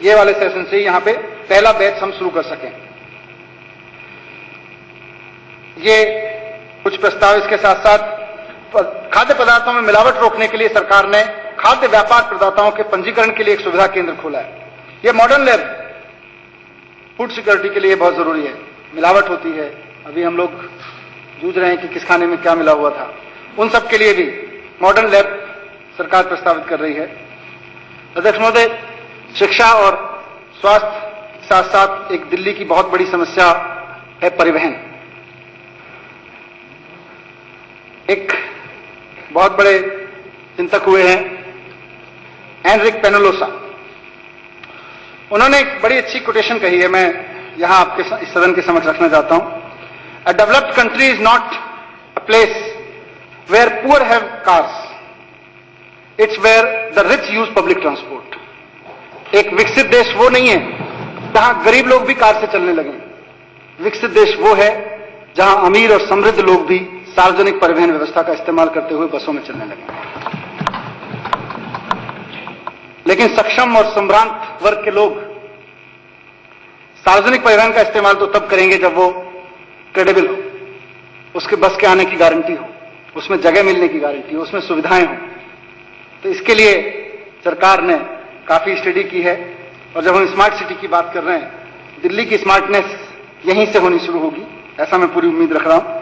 ये वाले सेशन से यहां पे पहला बैच हम शुरू कर सकें। ये कुछ प्रस्ताव। इसके साथ साथ खाद्य पदार्थों में मिलावट रोकने के लिए सरकार ने खाद्य व्यापार प्रदाताओं के पंजीकरण के लिए एक सुविधा केंद्र खोला है। यह मॉडर्न लैब फूड सिक्योरिटी के लिए बहुत जरूरी है। मिलावट होती है, अभी हम लोग जूझ रहे हैं कि किस खाने में क्या मिला हुआ था, उन सब के लिए भी मॉडर्न लैब सरकार प्रस्तावित कर रही है। अध्यक्ष महोदय, शिक्षा और स्वास्थ्य के साथ साथ एक दिल्ली की बहुत बड़ी समस्या है परिवहन। एक बहुत बड़े चिंतक हुए हैं एनरिक पेनोलोसा, उन्होंने एक बड़ी अच्छी कोटेशन कही है, मैं यहां आपके इस सदन के समक्ष रखना चाहता हूं। A developed country is not a place where poor have cars, it's where the rich use public transport. एक विकसित देश वो नहीं है जहां गरीब लोग भी कार से चलने लगे। विकसित देश वो है जहां अमीर और समृद्ध लोग भी सार्वजनिक परिवहन व्यवस्था का इस्तेमाल करते हुए बसों में चलने लगे। लेकिन सक्षम और संभ्रांत वर्ग के लोग सार्वजनिक परिवहन का इस्तेमाल तो तब करेंगे जब वो क्रेडिबल हो, उसके बस के आने की गारंटी हो, उसमें जगह मिलने की गारंटी हो, उसमें सुविधाएं हो। तो इसके लिए सरकार ने काफी स्टडी की है और जब हम स्मार्ट सिटी की बात कर रहे हैं, दिल्ली की स्मार्टनेस यहीं से होनी शुरू होगी, ऐसा मैं पूरी उम्मीद रख रहा हूं।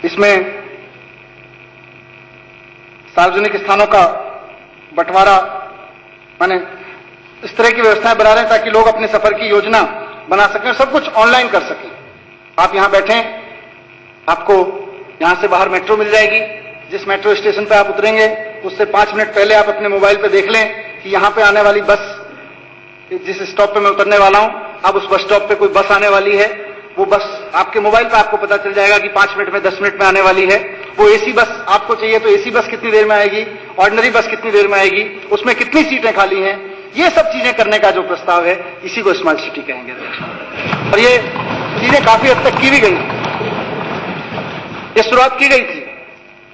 इसमें सार्वजनिक स्थानों का बंटवारा, माने इस तरह की व्यवस्थाएं बना रहे हैं ताकि लोग अपने सफर की योजना बना सकें, सब कुछ ऑनलाइन कर सकें। आप यहां बैठे, आपको यहां से बाहर मेट्रो मिल जाएगी, जिस मेट्रो स्टेशन पे आप उतरेंगे उससे 5 मिनट पहले आप अपने मोबाइल पे देख लें कि यहां पे आने वाली बस, जिस स्टॉप पे मैं उतरने वाला हूं, अब उस बस स्टॉप पे कोई बस आने वाली है, वो बस आपके मोबाइल पे आपको पता चल जाएगा कि 5 मिनट में 10 मिनट में आने वाली है। वो एसी बस आपको चाहिए तो एसी बस कितनी देर में आएगी, ऑर्डिनरी बस कितनी देर में आएगी, उसमें कितनी सीटें खाली हैं, ये सब चीजें करने का जो प्रस्ताव है, इसी को स्मार्ट सिटी कहेंगे। और ये चीजें काफी हद तक की भी गई, ये शुरुआत की गई थी,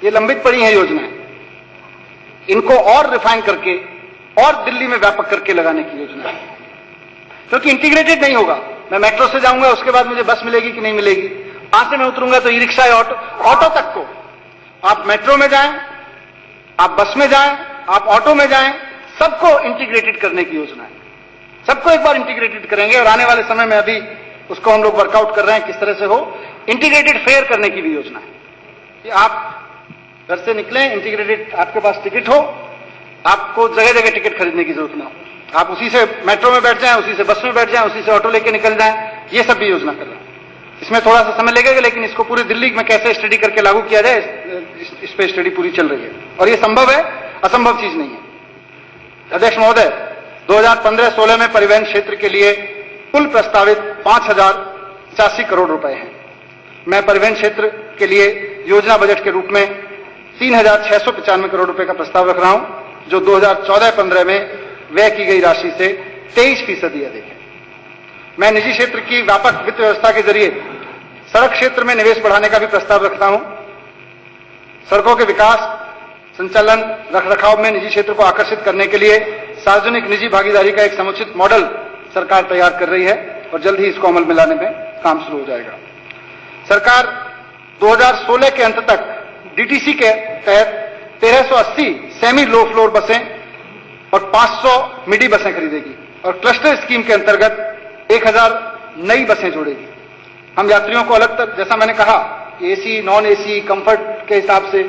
ये लंबित पड़ी है योजनाएं, इनको और रिफाइन करके और दिल्ली में व्यापक करके लगाने की योजना है, क्योंकि इंटीग्रेटेड नहीं होगा। मैं मेट्रो से जाऊंगा, उसके बाद मुझे बस मिलेगी कि नहीं मिलेगी, वहां से मैं उतरूंगा तो ई रिक्शा या ऑटो तक को, आप मेट्रो में जाएं, आप बस में जाएं, आप ऑटो में जाएं, सबको इंटीग्रेटेड करने की योजना है। सबको एक बार इंटीग्रेटेड करेंगे और आने वाले समय में अभी उसको हम लोग वर्कआउट कर रहे हैं किस तरह से हो। इंटीग्रेटेड फेयर करने की भी योजना है कि आप घर से निकलें, इंटीग्रेटेड आपके पास टिकट हो, आपको जगह जगह टिकट खरीदने की जरूरत ना हो, आप उसी से मेट्रो में बैठ जाएं, उसी से बस में बैठ जाएं, उसी से ऑटो लेके निकल जाएं। ये सब भी योजना कर रहे हैं। इसमें थोड़ा सा समय लगेगा, लेकिन इसको पूरी दिल्ली में कैसे स्टडी करके लागू किया जाए, इस पे स्टडी पूरी चल रही है और ये संभव है, असंभव चीज नहीं है। अध्यक्ष महोदय, 2015-16 में परिवहन क्षेत्र के लिए कुल प्रस्तावित 5,085 करोड़ रुपए हैं। मैं परिवहन क्षेत्र के लिए योजना बजट के रूप में 3,695 करोड़ रुपए का प्रस्ताव रख रहा हूं, जो 2014-15 में व्यय की गई राशि से 23% अधिक है। मैं निजी क्षेत्र की व्यापक वित्त व्यवस्था के जरिए सड़क क्षेत्र में निवेश बढ़ाने का भी प्रस्ताव रखता हूं। सड़कों के विकास, संचालन, रखरखाव में निजी क्षेत्र को आकर्षित करने के लिए सार्वजनिक निजी भागीदारी का एक समुचित मॉडल सरकार तैयार कर रही है और जल्द ही इसको अमल में लाने में काम शुरू हो जाएगा। सरकार 2016 के अंत तक डीटीसी के तहत 1380 सेमी लो फ्लोर बसें और 500 मिडी बसें खरीदेगी और क्लस्टर स्कीम के अंतर्गत 1000 नई बसें जोड़ेगी। हम यात्रियों को अलग, जैसा मैंने कहा, एसी, नॉन एसी, कंफर्ट के हिसाब से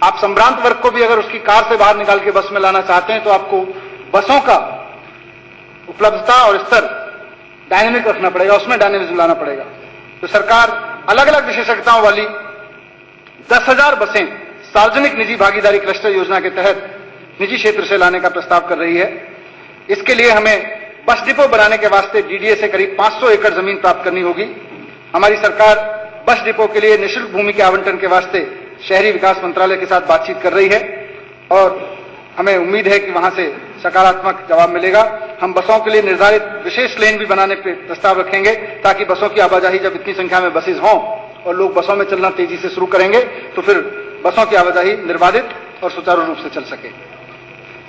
आप संभ्रांत वर्ग को भी अगर उसकी कार से बाहर निकाल के बस में लाना चाहते हैं तो आपको बसों का उपलब्धता और स्तर डायनेमिक रखना पड़ेगा, उसमें डायनेमिज्म लाना पड़ेगा। तो सरकार अलग अलग विशेषज्ञताओं वाली 10,000 बसें सार्वजनिक निजी भागीदारी क्लस्टर योजना के तहत निजी क्षेत्र से लाने का प्रस्ताव कर रही है। इसके लिए हमें बस डिपो बनाने के वास्ते डीडीए से करीब 500 एकड़ जमीन प्राप्त करनी होगी। हमारी सरकार बस डिपो के लिए निःशुल्क भूमि के आवंटन के वास्ते शहरी विकास मंत्रालय के साथ बातचीत कर रही है और हमें उम्मीद है कि वहां से सकारात्मक जवाब मिलेगा। हम बसों के लिए निर्धारित विशेष लेन भी बनाने पर प्रस्ताव रखेंगे ताकि बसों की आवाजाही, जब इतनी संख्या में बसेज हों और लोग बसों में चलना तेजी से शुरू करेंगे तो फिर बसों की आवाजाही निर्बाधित और सुचारू रूप से चल सके।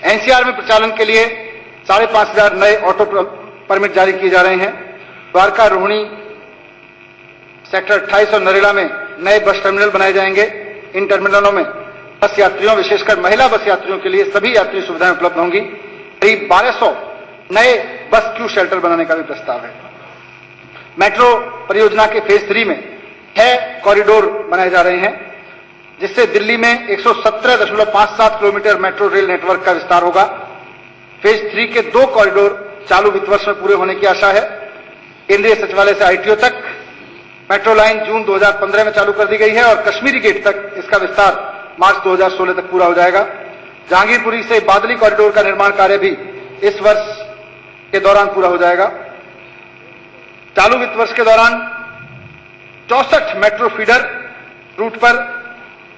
एनसीआर में प्रचालन के लिए 5,500 नए ऑटो परमिट जारी किए जा रहे हैं। द्वारका, रोहिणी, सेक्टर 28 और नरेला में नए बस टर्मिनल बनाए जाएंगे। इन टर्मिनलों में बस यात्रियों, विशेषकर महिला बस यात्रियों के लिए सभी यात्री सुविधाएं उपलब्ध होंगी। करीब 1200 नए बस क्यू शेल्टर बनाने का भी प्रस्ताव है। मेट्रो परियोजना के फेज 3 में 6 कॉरिडोर बनाए जा रहे हैं, जिससे दिल्ली में 117.57 किलोमीटर मेट्रो रेल नेटवर्क का विस्तार होगा। फेज 3 के 2 कॉरिडोर चालू वित्त वर्ष में पूरे होने की आशा है। केंद्रीय सचिवालय से आईटीओ तक मेट्रो लाइन जून 2015 में चालू कर दी गई है और कश्मीरी गेट तक इसका विस्तार मार्च 2016 तक पूरा हो जाएगा। जहांगीरपुरी से बादली कॉरिडोर का निर्माण कार्य भी इस वर्ष के दौरान पूरा हो जाएगा। चालू वित्त वर्ष के दौरान 64 मेट्रो फीडर रूट पर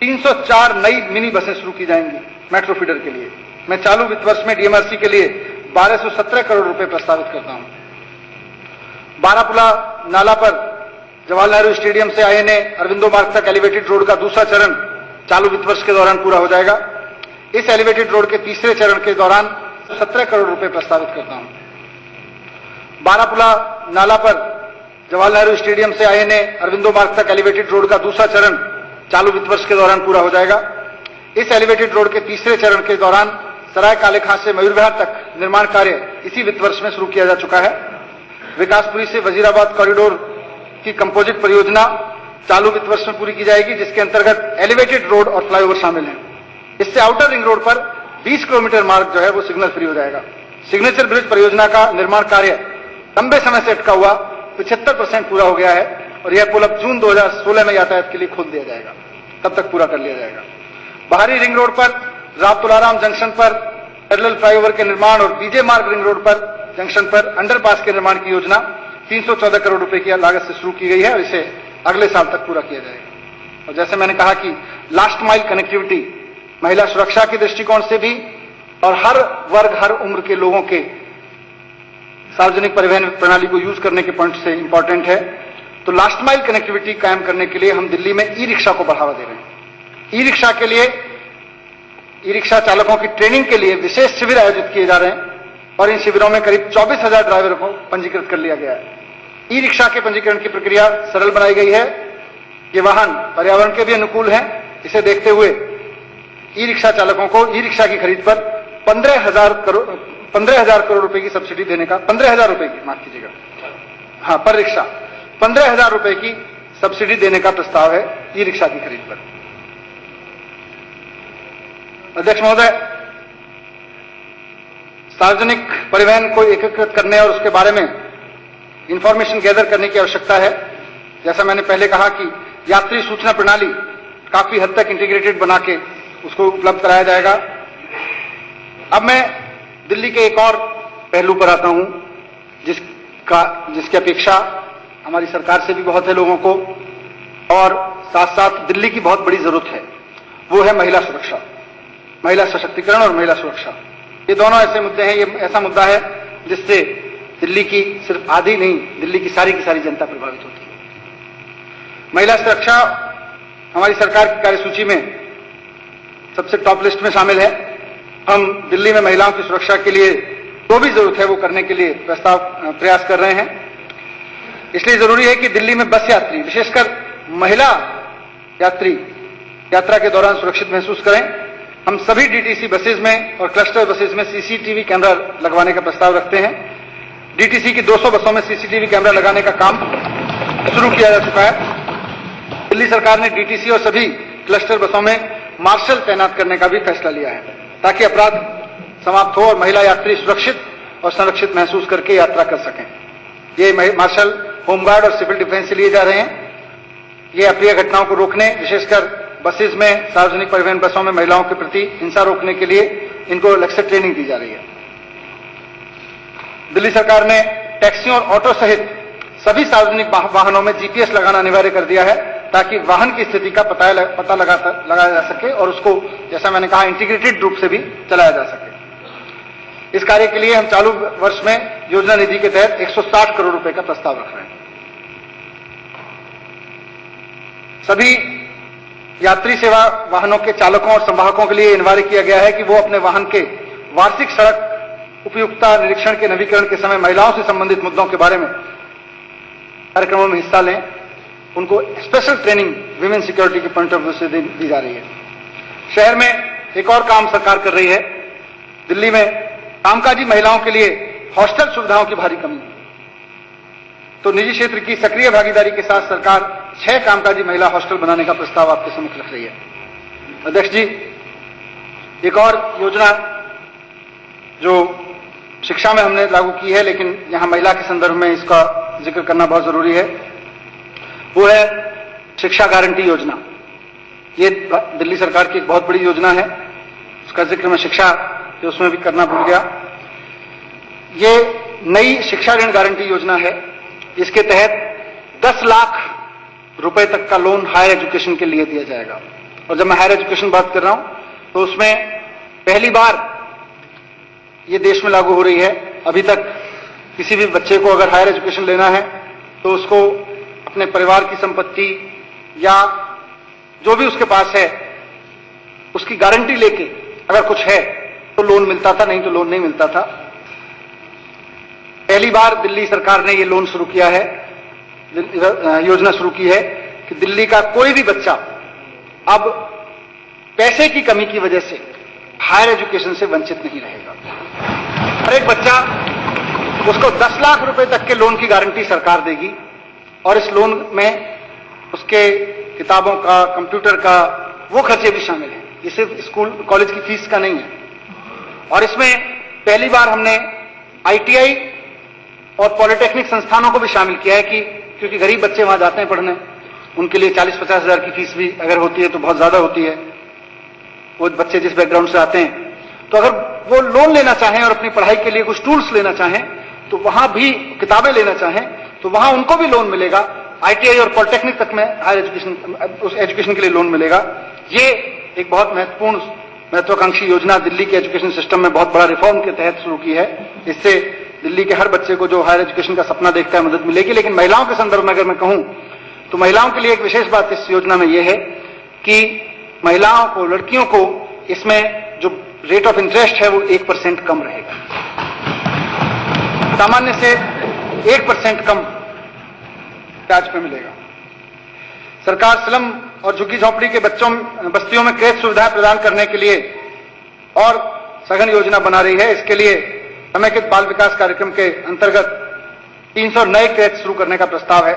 304 नई मिनी बसें शुरू की जाएंगी मेट्रो फीडर के लिए। मैं चालू वित्त वर्ष में डीएमआरसी के लिए 1217 करोड़ रुपए प्रस्तावित करता हूं। बारापुला नाला पर जवाहरलाल नेहरू स्टेडियम से आईएनए अरविंदो मार्ग तक एलिवेटेड रोड का दूसरा चरण चालू वित्त वर्ष के दौरान पूरा हो जाएगा। इस एलिवेटेड रोड के तीसरे चरण के दौरान 17 करोड़ रुपए प्रस्तावित करता हूं। बारापुला नाला पर जवाहरलाल नेहरू स्टेडियम से आईएनए अरविंदो मार्ग तक एलिवेटेड रोड का दूसरा चरण चालू वित्त वर्ष के दौरान पूरा हो जाएगा। इस एलिवेटेड रोड के तीसरे चरण के दौरान सराय काले खां से मयूर विहार तक निर्माण कार्य इसी वित्त वर्ष में शुरू किया जा चुका है। विकासपुरी से वजीराबाद कॉरिडोर की कंपोजिट परियोजना चालू वित्त वर्ष में पूरी की जाएगी, जिसके अंतर्गत एलिवेटेड रोड और फ्लाईओवर शामिल हैं। इससे आउटर रिंग रोड पर 20 किलोमीटर मार्ग जो है वो सिग्नल फ्री हो जाएगा। सिग्नेचर ब्रिज परियोजना का निर्माण कार्य लंबे समय से अटका हुआ 75% पूरा हो गया है और यह पुल अब जून 2016 में यातायात के लिए खोल दिया जाएगा, तब तक पूरा कर लिया जाएगा। बाहरी रिंग रोड पर राव तुलाराम जंक्शन पर पैरेलल फ्लाईओवर के निर्माण और बीजे मार्ग रिंग रोड पर जंक्शन पर अंडरपास के निर्माण की योजना 314 करोड़ रुपए की लागत से शुरू की गई है और इसे अगले साल तक पूरा किया जाएगा। और जैसे मैंने कहा कि लास्ट माइल कनेक्टिविटी महिला सुरक्षा के दृष्टिकोण से भी और हर वर्ग हर उम्र के लोगों के सार्वजनिक परिवहन प्रणाली को यूज करने के पॉइंट से इंपॉर्टेंट है। तो लास्ट माइल कनेक्टिविटी कायम करने के लिए हम दिल्ली में ई रिक्शा को बढ़ावा दे रहे हैं। ई रिक्शा के लिए ई रिक्शा चालकों की ट्रेनिंग के लिए विशेष शिविर आयोजित किए जा रहे हैं और इन शिविरों में करीब 24,000 ड्राइवरों को पंजीकृत कर लिया गया है। ई रिक्शा के पंजीकरण की प्रक्रिया सरल बनाई गई है। ये वाहन पर्यावरण के भी अनुकूल है। इसे देखते हुए ई रिक्शा चालकों को ई रिक्शा की खरीद पर 15,000 करोड़ रुपए की सब्सिडी देने का 15,000 रुपए की, माफ कीजिएगा, हाँ, पर रिक्शा 15,000 रुपए की सब्सिडी देने का प्रस्ताव है ई रिक्शा की खरीद पर। अध्यक्ष महोदय, सार्वजनिक परिवहन को एकीकृत करने और उसके बारे में इंफॉर्मेशन गैदर करने की आवश्यकता है। जैसा मैंने पहले कहा कि यात्री सूचना प्रणाली काफी हद तक इंटीग्रेटेड बना के उसको उपलब्ध कराया जाएगा। अब मैं दिल्ली के एक और पहलू पर आता हूं जिसकी अपेक्षा हमारी सरकार से भी बहुत है लोगों को और साथ साथ दिल्ली की बहुत बड़ी जरूरत है, वो है महिला सुरक्षा, महिला सशक्तिकरण और महिला सुरक्षा। ये दोनों ऐसे मुद्दे हैं, ये ऐसा मुद्दा है जिससे दिल्ली की सिर्फ आधी नहीं, दिल्ली की सारी जनता प्रभावित होती है। महिला सुरक्षा हमारी सरकार की कार्यसूची में सबसे टॉप लिस्ट में शामिल है। हम दिल्ली में महिलाओं की सुरक्षा के लिए जो भी जरूरत है वो करने के लिए प्रयास कर रहे हैं। इसलिए जरूरी है कि दिल्ली में बस यात्री, विशेषकर महिला यात्री यात्रा के दौरान सुरक्षित महसूस करें। हम सभी डीटीसी बसेज में और क्लस्टर बसेज में सीसीटीवी कैमरा लगवाने का प्रस्ताव रखते हैं। डीटीसी की 200 बसों में सीसीटीवी कैमरा लगाने का काम शुरू किया जा चुका है। दिल्ली सरकार ने डीटीसी और सभी क्लस्टर बसों में मार्शल तैनात करने का भी फैसला लिया है ताकि अपराध समाप्त हो और महिला यात्री सुरक्षित और संरक्षित महसूस करके यात्रा कर सकें। ये मार्शल होमगार्ड और सिविल डिफेंस से लिए जा रहे हैं। ये अप्रिय घटनाओं को रोकने, विशेषकर बसेज में, सार्वजनिक परिवहन बसों में महिलाओं के प्रति हिंसा रोकने के लिए इनको अलग से ट्रेनिंग दी जा रही है। दिल्ली सरकार ने टैक्सियों और ऑटो सहित सभी सार्वजनिक वाहनों में जीपीएस लगाना अनिवार्य कर दिया है ताकि वाहन की स्थिति का पता लगाया जा सके और उसको, जैसा मैंने कहा, इंटीग्रेटेड रूप से भी चलाया जा सके। इस कार्य के लिए हम चालू वर्ष में योजना निधि के तहत 160 करोड़ रुपए का प्रस्ताव रख रहे हैं। सभी यात्री सेवा वाहनों के चालकों और संवाहकों के लिए अनिवार्य किया गया है कि वो अपने वाहन के वार्षिक सड़क उपयुक्तता निरीक्षण के नवीकरण के समय महिलाओं से संबंधित मुद्दों के बारे में कार्यक्रमों में हिस्सा लें। उनको स्पेशल ट्रेनिंग विमेन सिक्योरिटी के पॉइंट ऑफ व्यू से दी जा रही है। शहर में एक और काम सरकार कर रही है। दिल्ली में कामकाजी महिलाओं के लिए हॉस्टल सुविधाओं की भारी कमी है, तो निजी क्षेत्र की सक्रिय भागीदारी के साथ सरकार 6 कामकाजी महिला हॉस्टल बनाने का प्रस्ताव आपके सम्मुख रख रही है। अध्यक्ष जी, एक और योजना जो शिक्षा में हमने लागू की है, लेकिन यहां महिला के संदर्भ में इसका जिक्र करना बहुत जरूरी है, वो है शिक्षा गारंटी योजना। ये दिल्ली सरकार की एक बहुत बड़ी योजना है, उसका जिक्र मैं शिक्षा के उसमें भी करना भूल गया। ये नई शिक्षा ऋण गारंटी योजना है। इसके तहत 10 लाख रुपए तक का लोन हायर एजुकेशन के लिए दिया जाएगा। और जब मैं हायर एजुकेशन बात कर रहा हूं तो उसमें पहली बार ये देश में लागू हो रही है। अभी तक किसी भी बच्चे को अगर हायर एजुकेशन लेना है तो उसको अपने परिवार की संपत्ति या जो भी उसके पास है उसकी गारंटी लेके अगर कुछ है तो लोन मिलता था, नहीं तो लोन नहीं मिलता था। पहली बार दिल्ली सरकार ने ये लोन शुरू किया है, योजना शुरू की है कि दिल्ली का कोई भी बच्चा अब पैसे की कमी की वजह से हायर एजुकेशन से वंचित नहीं रहेगा। हर एक बच्चा, उसको 10 लाख रुपए तक के लोन की गारंटी सरकार देगी और इस लोन में उसके किताबों का, कंप्यूटर का, वो खर्चे भी शामिल हैं। ये सिर्फ स्कूल कॉलेज की फीस का नहीं है। और इसमें पहली बार हमने ITI और पॉलिटेक्निक संस्थानों को भी शामिल किया है कि क्योंकि गरीब बच्चे वहां जाते हैं पढ़ने, उनके लिए 40-50 हजार की फीस भी अगर होती है तो बहुत ज्यादा होती है, वो बच्चे जिस बैकग्राउंड से आते हैं। तो अगर वो लोन लेना चाहें और अपनी पढ़ाई के लिए कुछ टूल्स लेना चाहें, तो वहां भी किताबें लेना चाहें तो वहां उनको भी लोन मिलेगा। ITI और पॉलिटेक्निक तक में हायर एजुकेशन, उस एजुकेशन के लिए लोन मिलेगा। ये एक बहुत महत्वाकांक्षी योजना दिल्ली के एजुकेशन सिस्टम में बहुत बड़ा रिफॉर्म के तहत शुरू की है। इससे दिल्ली के हर बच्चे को जो हायर एजुकेशन का सपना देखता है मदद मिलेगी। लेकिन महिलाओं के संदर्भ में अगर मैं कहूं तो महिलाओं के लिए एक विशेष बात इस योजना में यह है कि महिलाओं को, लड़कियों को इसमें जो रेट ऑफ इंटरेस्ट है वो 1% कम रहेगा, सामान्य से 1% कम ब्याज पे मिलेगा। सरकार स्लम और झुग्गी झोंपड़ी के बस्तियों में क्रेच सुविधाएं प्रदान करने के लिए और सघन योजना बना रही है। इसके लिए समेकित बाल विकास कार्यक्रम के अंतर्गत 300 नए क्रेच शुरू करने का प्रस्ताव है।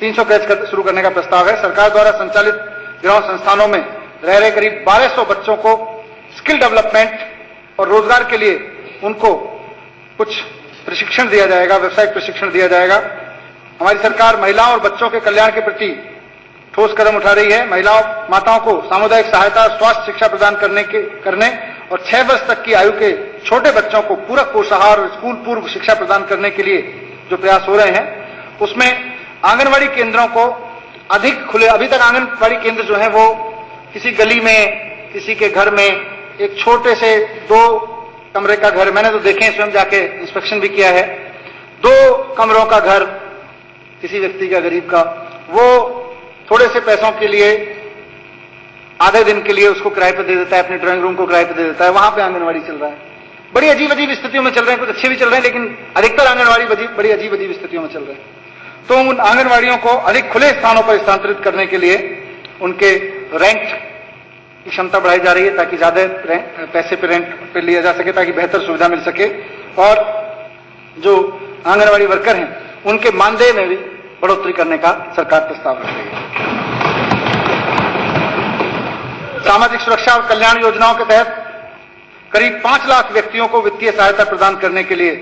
300 क्रेच शुरू करने का प्रस्ताव है। सरकार द्वारा संचालित ग्राम संस्थानों में रह रहे करीब 1200 बच्चों को स्किल डेवलपमेंट और रोजगार के लिए उनको कुछ प्रशिक्षण दिया जाएगा, व्यावसायिक प्रशिक्षण दिया जाएगा। हमारी सरकार महिलाओं और बच्चों के कल्याण के प्रति ठोस कदम उठा रही है। माताओं को सामुदायिक सहायता और स्वास्थ्य शिक्षा प्रदान करने और 6 वर्ष तक की आयु के छोटे बच्चों को पूरक पोषाहार और स्कूल पूर्व शिक्षा प्रदान करने के लिए जो प्रयास हो रहे हैं, उसमें आंगनवाड़ी केंद्रों को अधिक खुले। अभी तक आंगनवाड़ी केंद्र जो है वो किसी गली में, किसी के घर में, एक छोटे से 2 कमरे का घर, मैंने तो देखे स्वयं जाके इंस्पेक्शन भी किया है, 2 कमरों का घर किसी व्यक्ति का, गरीब का, वो थोड़े से पैसों के लिए आधे दिन के लिए उसको किराए पे दे देता है, अपने ड्राइंग रूम को किराए पे दे देता है, वहां पे आंगनवाड़ी चल रहा है। बड़ी अजीब अजीब स्थितियों में चल रहे हैं, कुछ अच्छे भी चल रहे हैं, लेकिन अधिकतर आंगनवाड़ी बड़ी अजीब अजीब स्थितियों में चल रहे हैं। तो उन आंगनवाड़ियों को अधिक खुले स्थानों पर स्थानांतरित करने के लिए उनके रेंट की क्षमता बढ़ाई जा रही है ताकि ज्यादा पैसे पे रेंट पे लिया जा सके, ताकि बेहतर सुविधा मिल सके। और जो आंगनवाड़ी वर्कर हैं उनके मानदेय में भी बढ़ोतरी करने का सरकार प्रस्ताव रख रही है। सामाजिक सुरक्षा और कल्याण योजनाओं के तहत करीब 5 लाख व्यक्तियों को वित्तीय सहायता प्रदान करने के लिए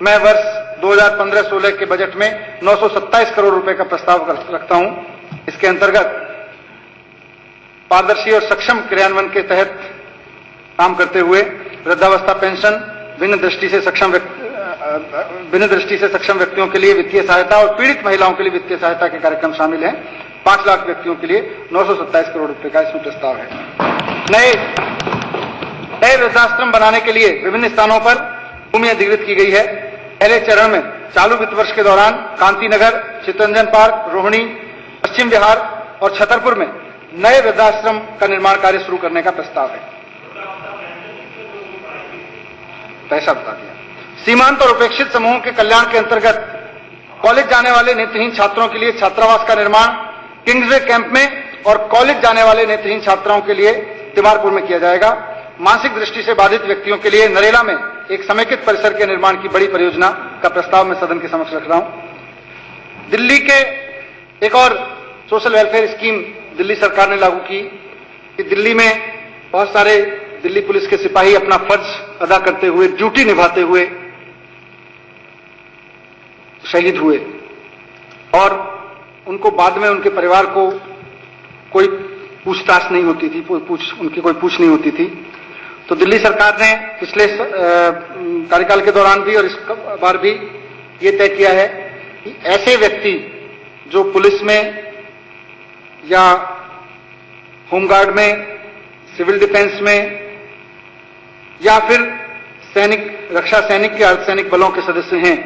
मैं वर्ष 2015-16 के बजट में 927 करोड़ रुपए का प्रस्ताव रखता हूं। इसके अंतर्गत पारदर्शी और सक्षम क्रियान्वयन के तहत काम करते हुए वृद्धावस्था पेंशन, भिन्न दृष्टि से सक्षम व्यक्तियों के लिए वित्तीय सहायता और पीड़ित महिलाओं के लिए वित्तीय सहायता के कार्यक्रम शामिल हैं। 5 लाख व्यक्तियों के लिए 927 करोड़ रुपए का इसमें प्रस्ताव है। नए वृद्धाश्रम बनाने के लिए विभिन्न स्थानों पर भूमि अधिग्रहित की गई है। पहले चरण में चालू वित्त वर्ष के दौरान कांतीनगर, चित्तरंजन पार्क, रोहिणी, पश्चिम विहार और छतरपुर में नए वृद्धाश्रम का निर्माण कार्य शुरू करने का प्रस्ताव है। पैसा बता दिया। सीमांत और उपेक्षित समूहों के कल्याण के अंतर्गत कॉलेज जाने वाले नेत्रहीन छात्रों के लिए छात्रावास का निर्माण किंग्सवे कैंप में और कॉलेज जाने वाले नेत्रहीन छात्राओं के लिए तिमारपुर में किया जाएगा। मानसिक दृष्टि से बाधित व्यक्तियों के लिए नरेला में एक समेकित परिसर के निर्माण की बड़ी परियोजना का प्रस्ताव मैं सदन के समक्ष रख रहा हूं। दिल्ली के एक और सोशल वेलफेयर स्कीम दिल्ली सरकार ने लागू की कि दिल्ली में बहुत सारे दिल्ली पुलिस के सिपाही अपना फर्ज अदा करते हुए, ड्यूटी निभाते हुए शहीद हुए और उनको बाद में उनके परिवार को कोई पूछताछ नहीं होती थी, उनकी कोई पूछ नहीं होती थी। तो दिल्ली सरकार ने पिछले कार्यकाल के दौरान भी और इस बार भी ये तय किया है कि ऐसे व्यक्ति जो पुलिस में या होमगार्ड में, सिविल डिफेंस में या फिर रक्षा सैनिक के अर्धसैनिक बलों के सदस्य हैं,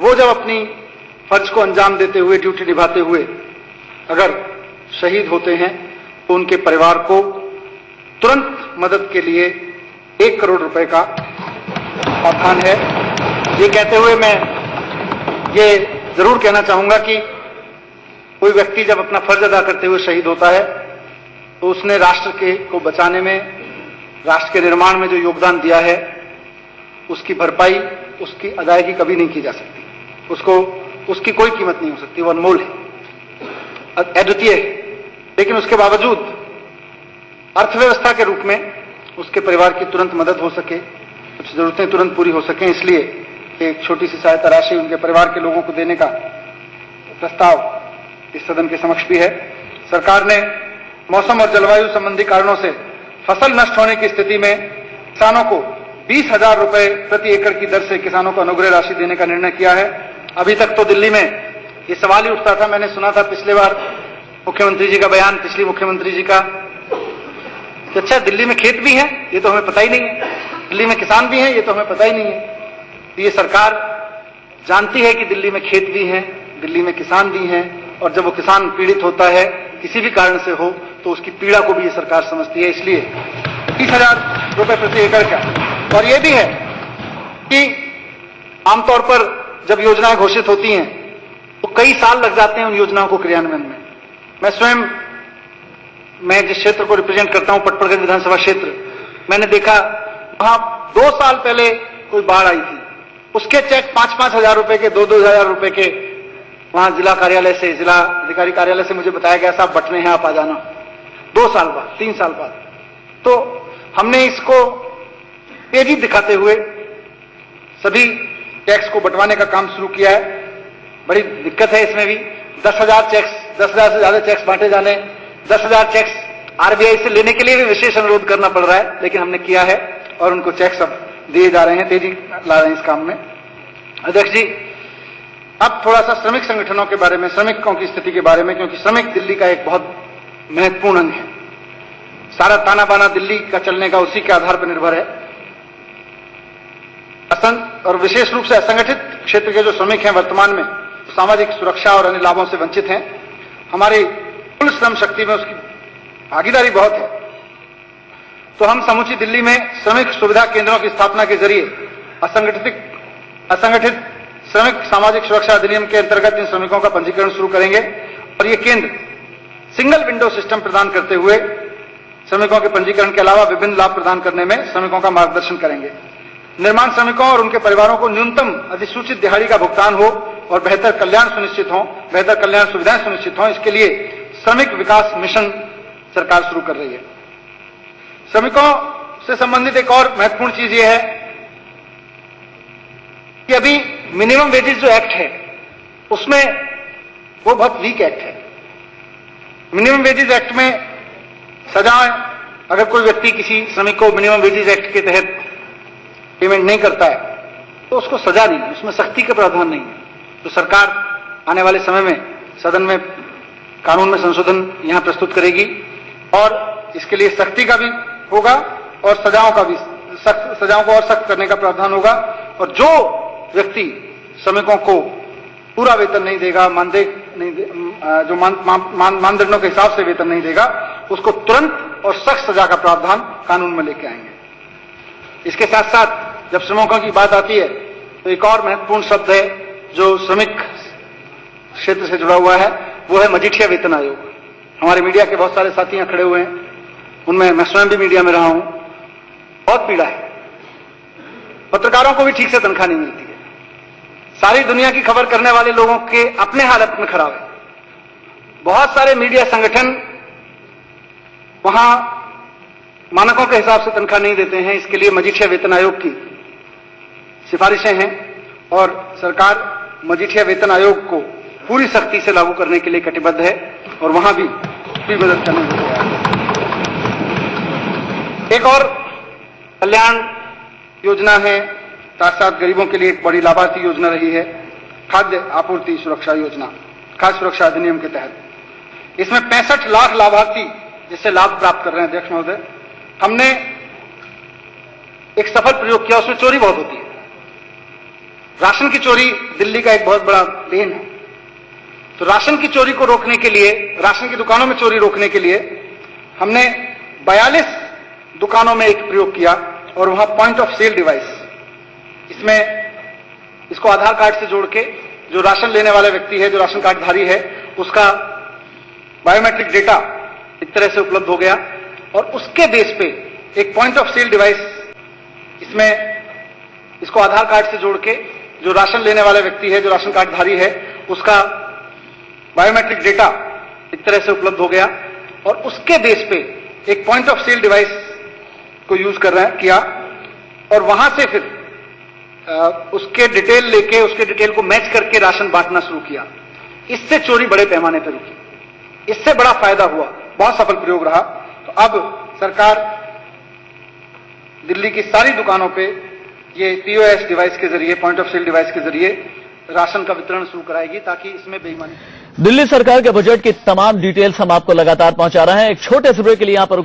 वो जब अपनी फर्ज को अंजाम देते हुए, ड्यूटी निभाते हुए अगर शहीद होते हैं तो उनके परिवार को तुरंत मदद के लिए 1 करोड़ रुपए का प्रावधान है। ये कहते हुए मैं ये जरूर कहना चाहूंगा कि कोई व्यक्ति जब अपना फर्ज अदा करते हुए शहीद होता है तो उसने राष्ट्र को बचाने में, राष्ट्र के निर्माण में जो योगदान दिया है उसकी भरपाई, उसकी अदायगी कभी नहीं की जा सकती। उसकी कोई कीमत नहीं हो सकती, वो अनमोल है, अद्वितीय है। लेकिन उसके बावजूद अर्थव्यवस्था के रूप में उसके परिवार की तुरंत मदद हो सके, कुछ जरूरतें तुरंत पूरी हो सकें, इसलिए एक छोटी सी सहायता राशि उनके परिवार के लोगों को देने का प्रस्ताव इस सदन के समक्ष भी है। सरकार ने मौसम और जलवायु संबंधी कारणों से फसल नष्ट होने की स्थिति में किसानों को 20,000 रुपए प्रति एकड़ की दर से किसानों को अनुग्रह राशि देने का निर्णय किया है। अभी तक तो दिल्ली में ये सवाल ही उठता था, मैंने सुना था पिछले बार मुख्यमंत्री जी का बयान, पिछली मुख्यमंत्री जी का, कि अच्छा दिल्ली में खेत भी हैं, ये तो हमें पता ही नहीं है, दिल्ली में किसान भी हैं, ये तो हमें पता ही नहीं है। तो ये सरकार जानती है कि दिल्ली में खेत भी हैं, दिल्ली में किसान भी हैं, और जब वो किसान पीड़ित होता है किसी भी कारण से हो तो उसकी पीड़ा को भी ये सरकार समझती है। इसलिए 30,000 रुपए प्रति एकड़ का। और ये भी है कि आमतौर पर जब योजनाएं घोषित होती हैं तो कई साल लग जाते हैं उन योजनाओं को क्रियान्वयन में। मैं स्वयं, मैं जिस क्षेत्र को रिप्रेजेंट करता हूं, पटपड़गंज विधानसभा क्षेत्र, मैंने देखा वहां 2 साल पहले कोई बाढ़ आई थी, उसके चेक 5-5 हजार रुपए के, 2-2 हजार रुपए के वहां जिला कार्यालय से, जिला अधिकारी कार्यालय से मुझे बताया गया साहब बटने हैं, आप आ जाना। 2 साल बाद, 3 साल बाद। तो हमने इसको तेजी दिखाते हुए सभी टैक्स को बंटवाने का काम शुरू किया है। बड़ी दिक्कत है इसमें भी, 10,000 चेक्स, 10,000 से ज्यादा चेक्स बांटे जाने, 10,000 चेक्स आरबीआई से लेने के लिए भी विशेष अनुरोध करना पड़ रहा है, लेकिन हमने किया है और उनको चेक्स अब दिए जा रहे हैं, तेजी ला रहे हैं इस काम में। अध्यक्ष जी, अब थोड़ा सा श्रमिक संगठनों के बारे में, श्रमिकों की स्थिति के बारे में, क्योंकि श्रमिक दिल्ली का एक बहुत महत्वपूर्ण अंग है। सारा ताना बाना दिल्ली का चलने का उसी के आधार पर निर्भर है। और विशेष रूप से असंगठित क्षेत्र के जो श्रमिक हैं वर्तमान में सामाजिक सुरक्षा और अन्य लाभों से वंचित हैं। हमारी कुल श्रम शक्ति में उसकी भागीदारी बहुत है। तो हम समूची दिल्ली में श्रमिक सुविधा केंद्रों की स्थापना के जरिए असंगठित श्रमिक सामाजिक सुरक्षा अधिनियम के अंतर्गत इन श्रमिकों का पंजीकरण शुरू करेंगे और ये केंद्र सिंगल विंडो सिस्टम प्रदान करते हुए श्रमिकों के पंजीकरण के अलावा विभिन्न लाभ प्रदान करने में श्रमिकों का मार्गदर्शन करेंगे। निर्माण श्रमिकों और उनके परिवारों को न्यूनतम अधिसूचित दिहाड़ी का भुगतान हो और बेहतर कल्याण सुनिश्चित हो, बेहतर कल्याण सुविधाएं सुनिश्चित हो, इसके लिए श्रमिक विकास मिशन सरकार शुरू कर रही है। श्रमिकों से संबंधित एक और महत्वपूर्ण चीज यह है कि अभी मिनिमम वेजेस जो एक्ट है उसमें वो बहुत वीक एक्ट है। मिनिमम वेजेस एक्ट में सजाएं, अगर कोई व्यक्ति किसी श्रमिक को मिनिमम वेजेस एक्ट के तहत पेमेंट नहीं करता है तो उसको सजा नहीं, उसमें सख्ती का प्रावधान नहीं है। तो सरकार आने वाले समय में सदन में कानून में संशोधन यहां प्रस्तुत करेगी और इसके लिए सख्ती का भी होगा और सजाओं को और सख्त करने का प्रावधान होगा। और जो व्यक्ति श्रमिकों को पूरा वेतन नहीं देगा, जो मानदंडों के हिसाब से वेतन नहीं देगा, उसको तुरंत और सख्त सजा का प्रावधान कानून में लेके आएंगे। इसके साथ साथ जब श्रमिकों की बात आती है तो एक और महत्वपूर्ण शब्द है जो श्रमिक क्षेत्र से जुड़ा हुआ है, वो है मजीठिया वेतन आयोग। हमारे मीडिया के बहुत सारे साथी यहां खड़े हुए हैं, उनमें मैं स्वयं भी मीडिया में रहा हूं। बहुत पीड़ा है, पत्रकारों को भी ठीक से तनख्वाह नहीं मिलती है। सारी दुनिया की खबर करने वाले लोगों के अपने हालत में खराब है। बहुत सारे मीडिया संगठन वहां मानकों के हिसाब से तनख्वाह नहीं देते हैं। इसके लिए मजीठिया वेतन आयोग की सिफारिशें हैं और सरकार मजीठिया वेतन आयोग को पूरी सख्ती से लागू करने के लिए कटिबद्ध है और वहां भी मदद करने को तैयार है। एक और कल्याण योजना है, साथ साथ गरीबों के लिए एक बड़ी लाभार्थी योजना रही है, खाद्य आपूर्ति सुरक्षा योजना, खाद्य सुरक्षा अधिनियम के तहत। इसमें 65 लाख लाभार्थी जिससे लाभ प्राप्त कर रहे हैं। अध्यक्ष महोदय, हमने एक सफल प्रयोग किया, उसमें चोरी बहुत होती है। राशन की चोरी दिल्ली का एक बहुत बड़ा देन है। तो राशन की चोरी को रोकने के लिए, राशन की दुकानों में चोरी रोकने के लिए हमने 42 दुकानों में एक प्रयोग किया और वहां पॉइंट ऑफ सेल डिवाइस, इसमें इसको आधार कार्ड से जोड़ के जो राशन लेने वाला व्यक्ति है, जो राशन कार्डधारी है, उसका बायोमेट्रिक डेटा एक तरह से उपलब्ध हो गया और उसके बेस पे एक पॉइंट ऑफ सेल डिवाइस, इसमें इसको आधार कार्ड से जोड़ के जो राशन लेने वाला व्यक्ति है, जो राशन कार्डधारी है, उसका बायोमेट्रिक डेटा एक तरह से उपलब्ध हो गया और उसके बेस पे एक पॉइंट ऑफ सेल डिवाइस को यूज किया और वहां से फिर उसके डिटेल लेके, उसके डिटेल को मैच करके राशन बांटना शुरू किया। इससे चोरी बड़े पैमाने पर रुकी, इससे बड़ा फायदा हुआ, बहुत सफल प्रयोग रहा। तो अब सरकार दिल्ली की सारी दुकानों पे ये पीओएस डिवाइस के जरिए, पॉइंट ऑफ सेल डिवाइस के जरिए राशन का वितरण शुरू कराएगी ताकि इसमें बेईमानी। दिल्ली सरकार के बजट की तमाम डिटेल्स हम आपको लगातार पहुंचा रहे हैं। एक छोटे से ब्रेक के लिए यहां पर